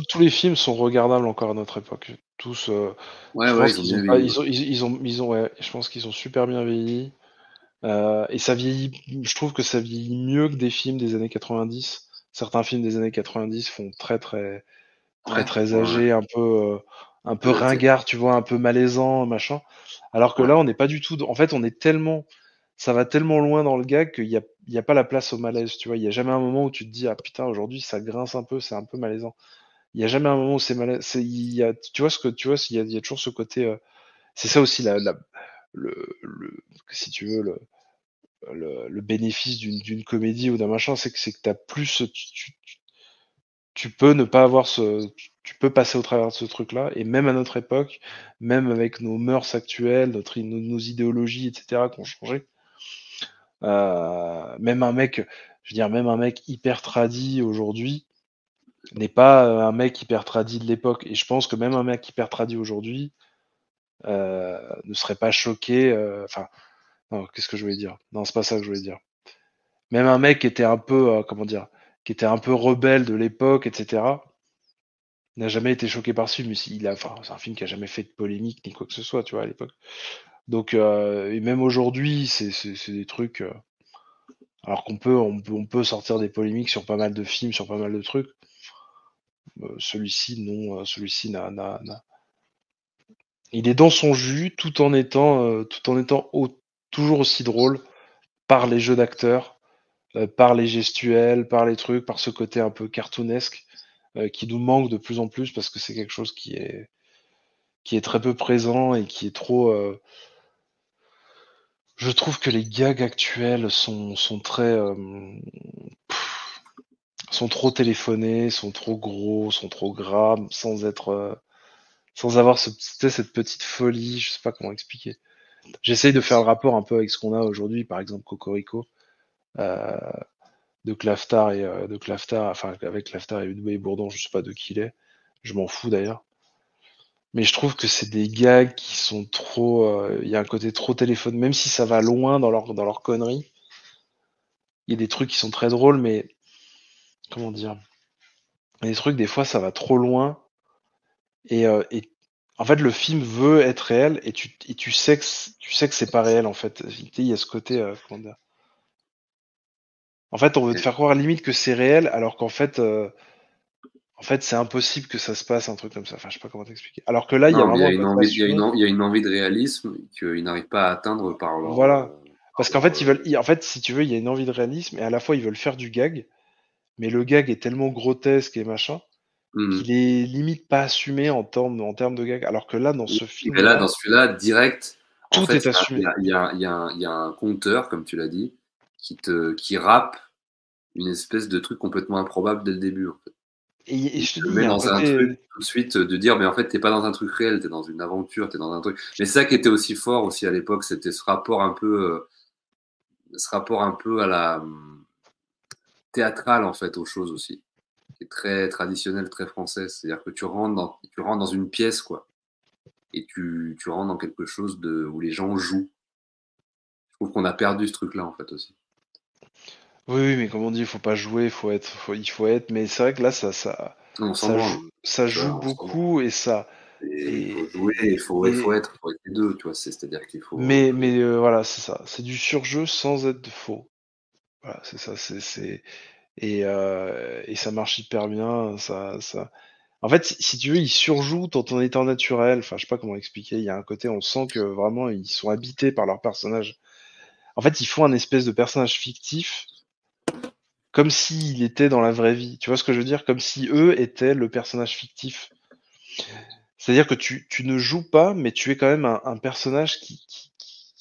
tous les films sont regardables encore à notre époque. Tous, ouais, je ouais, pense ils ont qu'ils ont bien pas, vieilli. Ouais. ouais, je pense qu'ils ont super bien vieilli. Et ça vieillit, je trouve que ça vieillit mieux que des films des années 90. Certains films des années 90 font Ouais, très ouais, âgé, un peu adapté. ringard, tu vois, un peu malaisant, machin. Alors que Ouais. là, on n'est pas du tout. En fait, ça va tellement loin dans le gag il y a pas la place au malaise, tu vois. Il y a jamais un moment où tu te dis ah putain aujourd'hui ça grince un peu, c'est un peu malaisant. Il y a jamais un moment où c'est malaise. Tu vois ce que tu vois, il y a toujours ce côté. c'est ça aussi si tu veux, le bénéfice d'une comédie ou d'un machin, c'est que t'as plus, tu peux ne pas avoir tu peux passer au travers de ce truc-là, et même à notre époque, même avec nos mœurs actuelles, nos idéologies, etc., qui ont changé, même un mec, je veux dire, même un mec hyper tradi aujourd'hui n'est pas un mec hyper tradi de l'époque. Et je pense que même un mec hyper tradi aujourd'hui ne serait pas choqué. Enfin, non, qu'est-ce que je voulais dire? Non, c'est pas ça que je voulais dire. Même un mec qui était un peu, comment dire, qui était un peu rebelle de l'époque, etc., n'a jamais été choqué par ce film. Enfin, c'est un film qui a jamais fait de polémique ni quoi que ce soit, tu vois, à l'époque. Donc, et même aujourd'hui, c'est des trucs. Alors on peut sortir des polémiques sur pas mal de films, sur pas mal de trucs. Celui-ci, non. Celui-ci il est dans son jus, tout en étant toujours aussi drôle par les jeux d'acteurs, par les gestuels, par les trucs, par ce côté un peu cartoonesque qui nous manque de plus en plus parce que c'est quelque chose qui est très peu présent et qui est trop. Je trouve que les gags actuels sont très sont trop téléphonés, sont trop gros, sont trop gras, sans avoir cette petite folie. Je sais pas comment expliquer. J'essaye de faire le rapport un peu avec ce qu'on a aujourd'hui, par exemple Cocorico, de Claftar enfin avec Claftar et Udoé Bourdon, je sais pas de qui il est, je m'en fous d'ailleurs. Mais je trouve que c'est des gags qui sont trop, il y a un côté trop téléphone, même si ça va loin dans leur conneries. Il y a des trucs qui sont très drôles, mais comment dire, il y a des trucs des fois ça va trop loin et en fait le film veut être réel et tu sais que c'est pas réel en fait. Il y a ce côté comment dire. En fait, on veut te faire croire limite que c'est réel, alors qu'en fait, c'est impossible que ça se passe un truc comme ça. Enfin, je sais pas comment t'expliquer. Alors que là, il y a vraiment il y a une envie de réalisme qu'ils n'arrivent pas à atteindre par leur. Voilà. Parce qu'en fait, en fait, si tu veux, il y a une envie de réalisme et à la fois ils veulent faire du gag, mais le gag est tellement grotesque et machin qu'il est limite pas assumé en termes de gag. Alors que là, dans ce film, là, dans celui-là, direct, tout est assumé. Il y a un conteur, comme tu l'as dit, qui rappe une espèce de truc complètement improbable dès le début. En fait. Et je te dis, mets dans un truc tout de suite de dire, mais en fait, t'es pas dans un truc réel, t'es dans une aventure, t'es dans un truc. Mais ça qui était aussi fort aussi à l'époque, c'était ce rapport un peu à la théâtrale en fait aux choses aussi, qui est très traditionnel, très français. C'est-à-dire que tu rentres dans une pièce quoi, et tu rentres dans quelque chose où les gens jouent. Je trouve qu'on a perdu ce truc-là en fait aussi. Oui, mais comme on dit, il faut pas jouer, il faut être. Mais c'est vrai que là, ça joue beaucoup et ça. Il faut jouer, il faut être les deux, tu vois. C'est-à-dire qu'il faut. Mais voilà, c'est ça. C'est du surjeu sans être faux. Voilà, c'est ça. Et ça marche hyper bien. En fait, si tu veux, ils surjouent tout en étant naturel. Enfin, je sais pas comment expliquer. Il y a un côté, on sent que vraiment ils sont habités par leur personnage. En fait, ils font un espèce de personnage fictif. Comme s'il était dans la vraie vie. Tu vois ce que je veux dire? Comme si eux étaient le personnage fictif. C'est-à-dire que tu ne joues pas, mais tu es quand même un personnage qui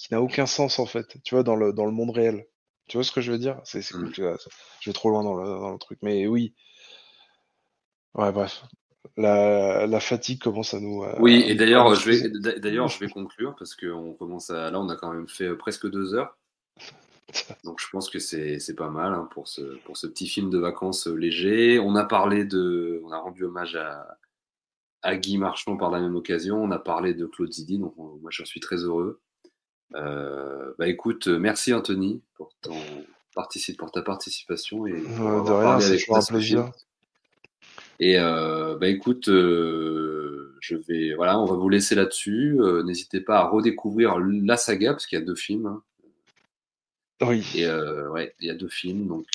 n'a aucun sens en fait. Tu vois, dans le monde réel. Tu vois ce que je veux dire? C'est cool. Je vais trop loin dans le truc. Mais oui. Ouais, bref. La fatigue commence à nous. Oui, et d'ailleurs, je vais conclure parce qu'on commence là, on a quand même fait presque 2 heures. Donc je pense que c'est pas mal hein, pour ce petit film de vacances léger. On a rendu hommage à Guy Marchand par la même occasion. On a parlé de Claude Zidi, donc moi j'en suis très heureux. Écoute, merci Anthony pour ta participation et de rien, c'est toujours un plaisir. Et écoute, on va vous laisser là-dessus. N'hésitez pas à redécouvrir la saga parce qu'il y a 2 films. Hein. Oui. Et il y a 2 films, donc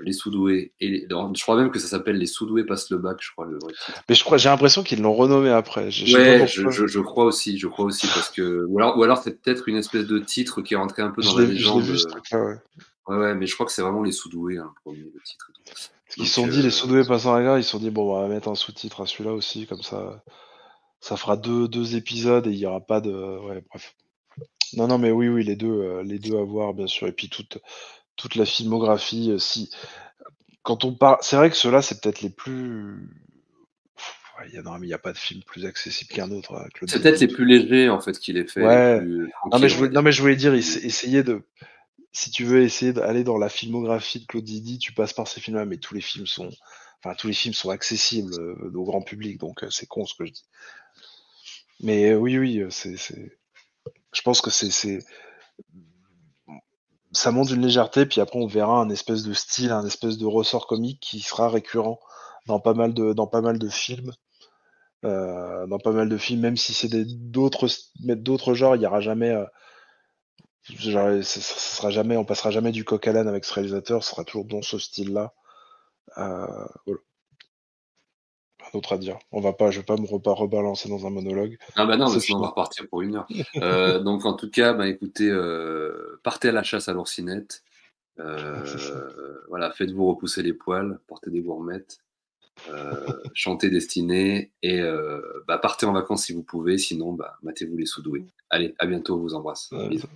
Les Soudoués je crois même que ça s'appelle Les Soudoués passent le bac, je crois le vrai titre. Mais j'ai l'impression qu'ils l'ont renommé après. Je crois aussi parce que ou alors c'est peut-être une espèce de titre qui est rentré un peu dans la légende. Je l'ai vu ce truc-là, ouais, mais je crois que c'est vraiment Les Soudoués, hein, le premier le titre. Ils se sont dit Les Soudoués passent en la gare, ils se sont dit bon, on va mettre un sous-titre à celui-là aussi, comme ça. ça fera deux épisodes et il y aura pas de. Ouais, bref. Non, mais oui, les deux à voir, bien sûr. Et puis toute la filmographie. Si quand on parle, c'est vrai que ceux-là, c'est peut-être les plus. Ouais, non, mais il n'y a pas de film plus accessible qu'un autre. C'est peut-être les plus légers en fait qu'il ait fait. Ouais. Plus... Non, mais je voulais dire, essayer de. Si tu veux essayer d'aller dans la filmographie de Claude Zidi, tu passes par ces films-là, mais tous les films sont accessibles au grand public, donc c'est con ce que je dis. Mais oui, je pense que ça montre une légèreté, puis après on verra un espèce de style, un espèce de ressort comique qui sera récurrent dans pas mal de films. Même si c'est d'autres genres, il y aura jamais. On passera jamais du coq à l'âne avec ce réalisateur, ce sera toujours dans ce style-là. Voilà. Rien d'autre à dire. Je vais pas me rebalancer dans un monologue. Ah bah non, parce qu'on va repartir pour 1 heure. Donc en tout cas, écoutez, partez à la chasse à l'oursinette. Voilà, faites-vous repousser les poils, portez des gourmettes, chantez Destinée et partez en vacances si vous pouvez, sinon matez-vous les Soudoués. Allez, à bientôt, on vous embrasse. Bisous.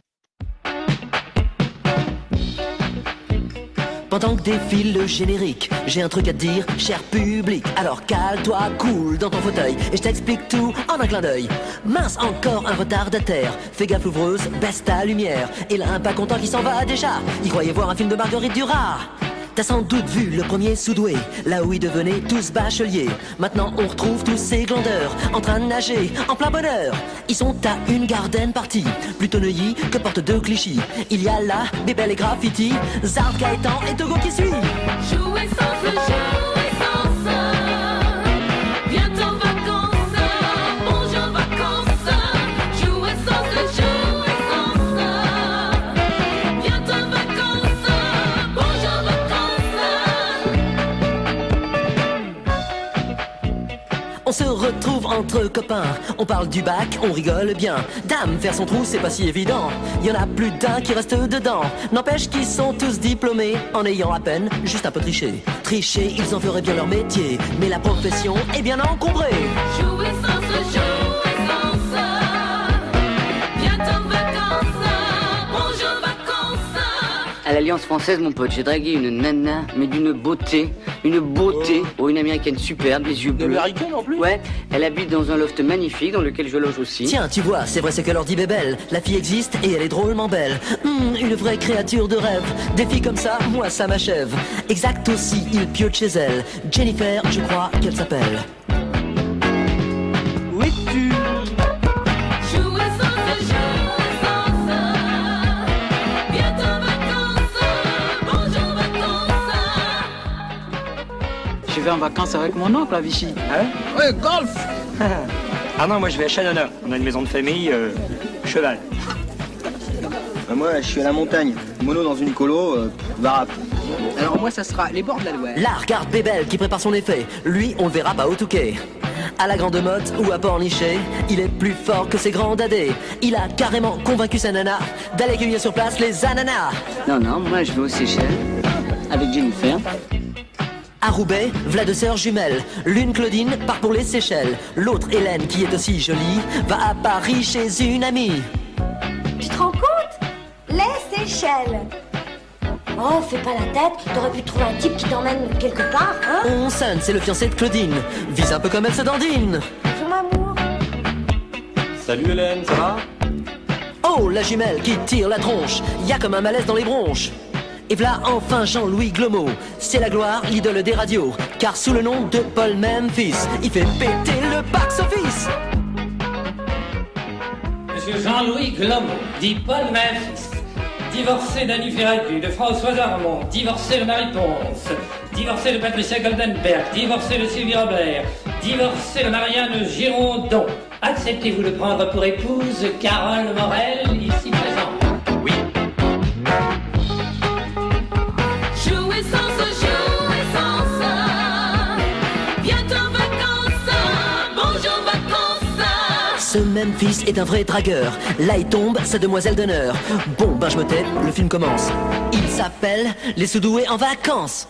Pendant que défile le générique, j'ai un truc à te dire, cher public. Alors cale-toi cool dans ton fauteuil et je t'explique tout en un clin d'œil. Mince, encore un retardataire. Fais gaffe ouvreuse, baisse ta lumière. Et là un pas content qui s'en va déjà. Il croyait voir un film de Marguerite Duras. T'as sans doute vu le premier Soudoué, là où ils devenaient tous bacheliers. Maintenant on retrouve tous ces glandeurs en train de nager en plein bonheur. Ils sont à une garden party, plutôt Neuilly que porte de Clichy. Il y a là Bébel et Graffiti, Zard, Gaëtan et Togo qui suit. Jouer sans se jouer sans ça. Viens en vacances, bonjour en vacances. Jouer sans se jouer sans ça. Viens en vacances, bonjour en vacances. On se retrouve entre copains, on parle du bac, on rigole bien. Dame, faire son trou, c'est pas si évident. Y en a plus d'un qui reste dedans. N'empêche qu'ils sont tous diplômés, en ayant à peine juste un peu triché. Tricher, ils en feraient bien leur métier, mais la profession est bien encombrée. Jouer sans se jouer sans ça. Viens en vacances, bonjour en vacances. À l'Alliance française, mon pote, j'ai dragué une nana, mais d'une beauté. Une américaine superbe, les yeux bleus. Une américaine en plus? Ouais, elle habite dans un loft magnifique dans lequel je loge aussi. Tiens, tu vois, c'est vrai ce que leur dit Bébel. La fille existe et elle est drôlement belle. Une vraie créature de rêve. Des filles comme ça, moi ça m'achève. Exact aussi, il piote chez elle. Jennifer, je crois qu'elle s'appelle. Oui, tu. Jouer sans se jouer sans ça. Viens en vacances, bonjour en vacances. Je vais en vacances avec mon oncle à Vichy. Hein? Ouais, golf. Ah non, moi je vais à Chalonneur. On a une maison de famille, cheval. Moi je suis à la montagne, mono dans une colo, varap. Alors moi ça sera les bords de la Loire. Là, regarde Bébel qui prépare son effet. Lui, on le verra pas au Touquet. À la Grande Motte ou à Pornichet, il est plus fort que ses grands dadés. Il a carrément convaincu sa nana d'aller cueillir sur place les ananas. Non, moi je vais aux Seychelles avec Jennifer. À Roubaix, v'là deux sœurs jumelles. L'une Claudine part pour les Seychelles. L'autre Hélène, qui est aussi jolie, va à Paris chez une amie. Tu te rends compte? Les Seychelles. Oh, fais pas la tête, t'aurais pu trouver un type qui t'emmène quelque part, hein? On sonne, c'est le fiancé de Claudine. Vise un peu comme elle se dandine. Bonjour amour. Salut Hélène, ça va? Oh, la jumelle qui tire la tronche. Y a comme un malaise dans les bronches. Et v'là enfin Jean-Louis Glomo. C'est la gloire, l'idole des radios. Car sous le nom de Paul Memphis, il fait péter le box-office. Monsieur Jean-Louis Glomo, dit Paul Memphis, divorcé d'Annie Ferratu, de François Armand, divorcé de Marie Ponce, divorcé de Patricia Goldenberg, divorcé de Sylvie Robert, divorcé de Marianne Girondon. Acceptez-vous de prendre pour épouse Carole Morel, ici présente? Oui. Jouer sans se jouer sans ça. Viens en vacances, bonjour vacances. Ce Memphis est un vrai dragueur. Là il tombe, sa demoiselle d'honneur. Bon, je me tais, le film commence. Il s'appelle Les Soudoués en vacances.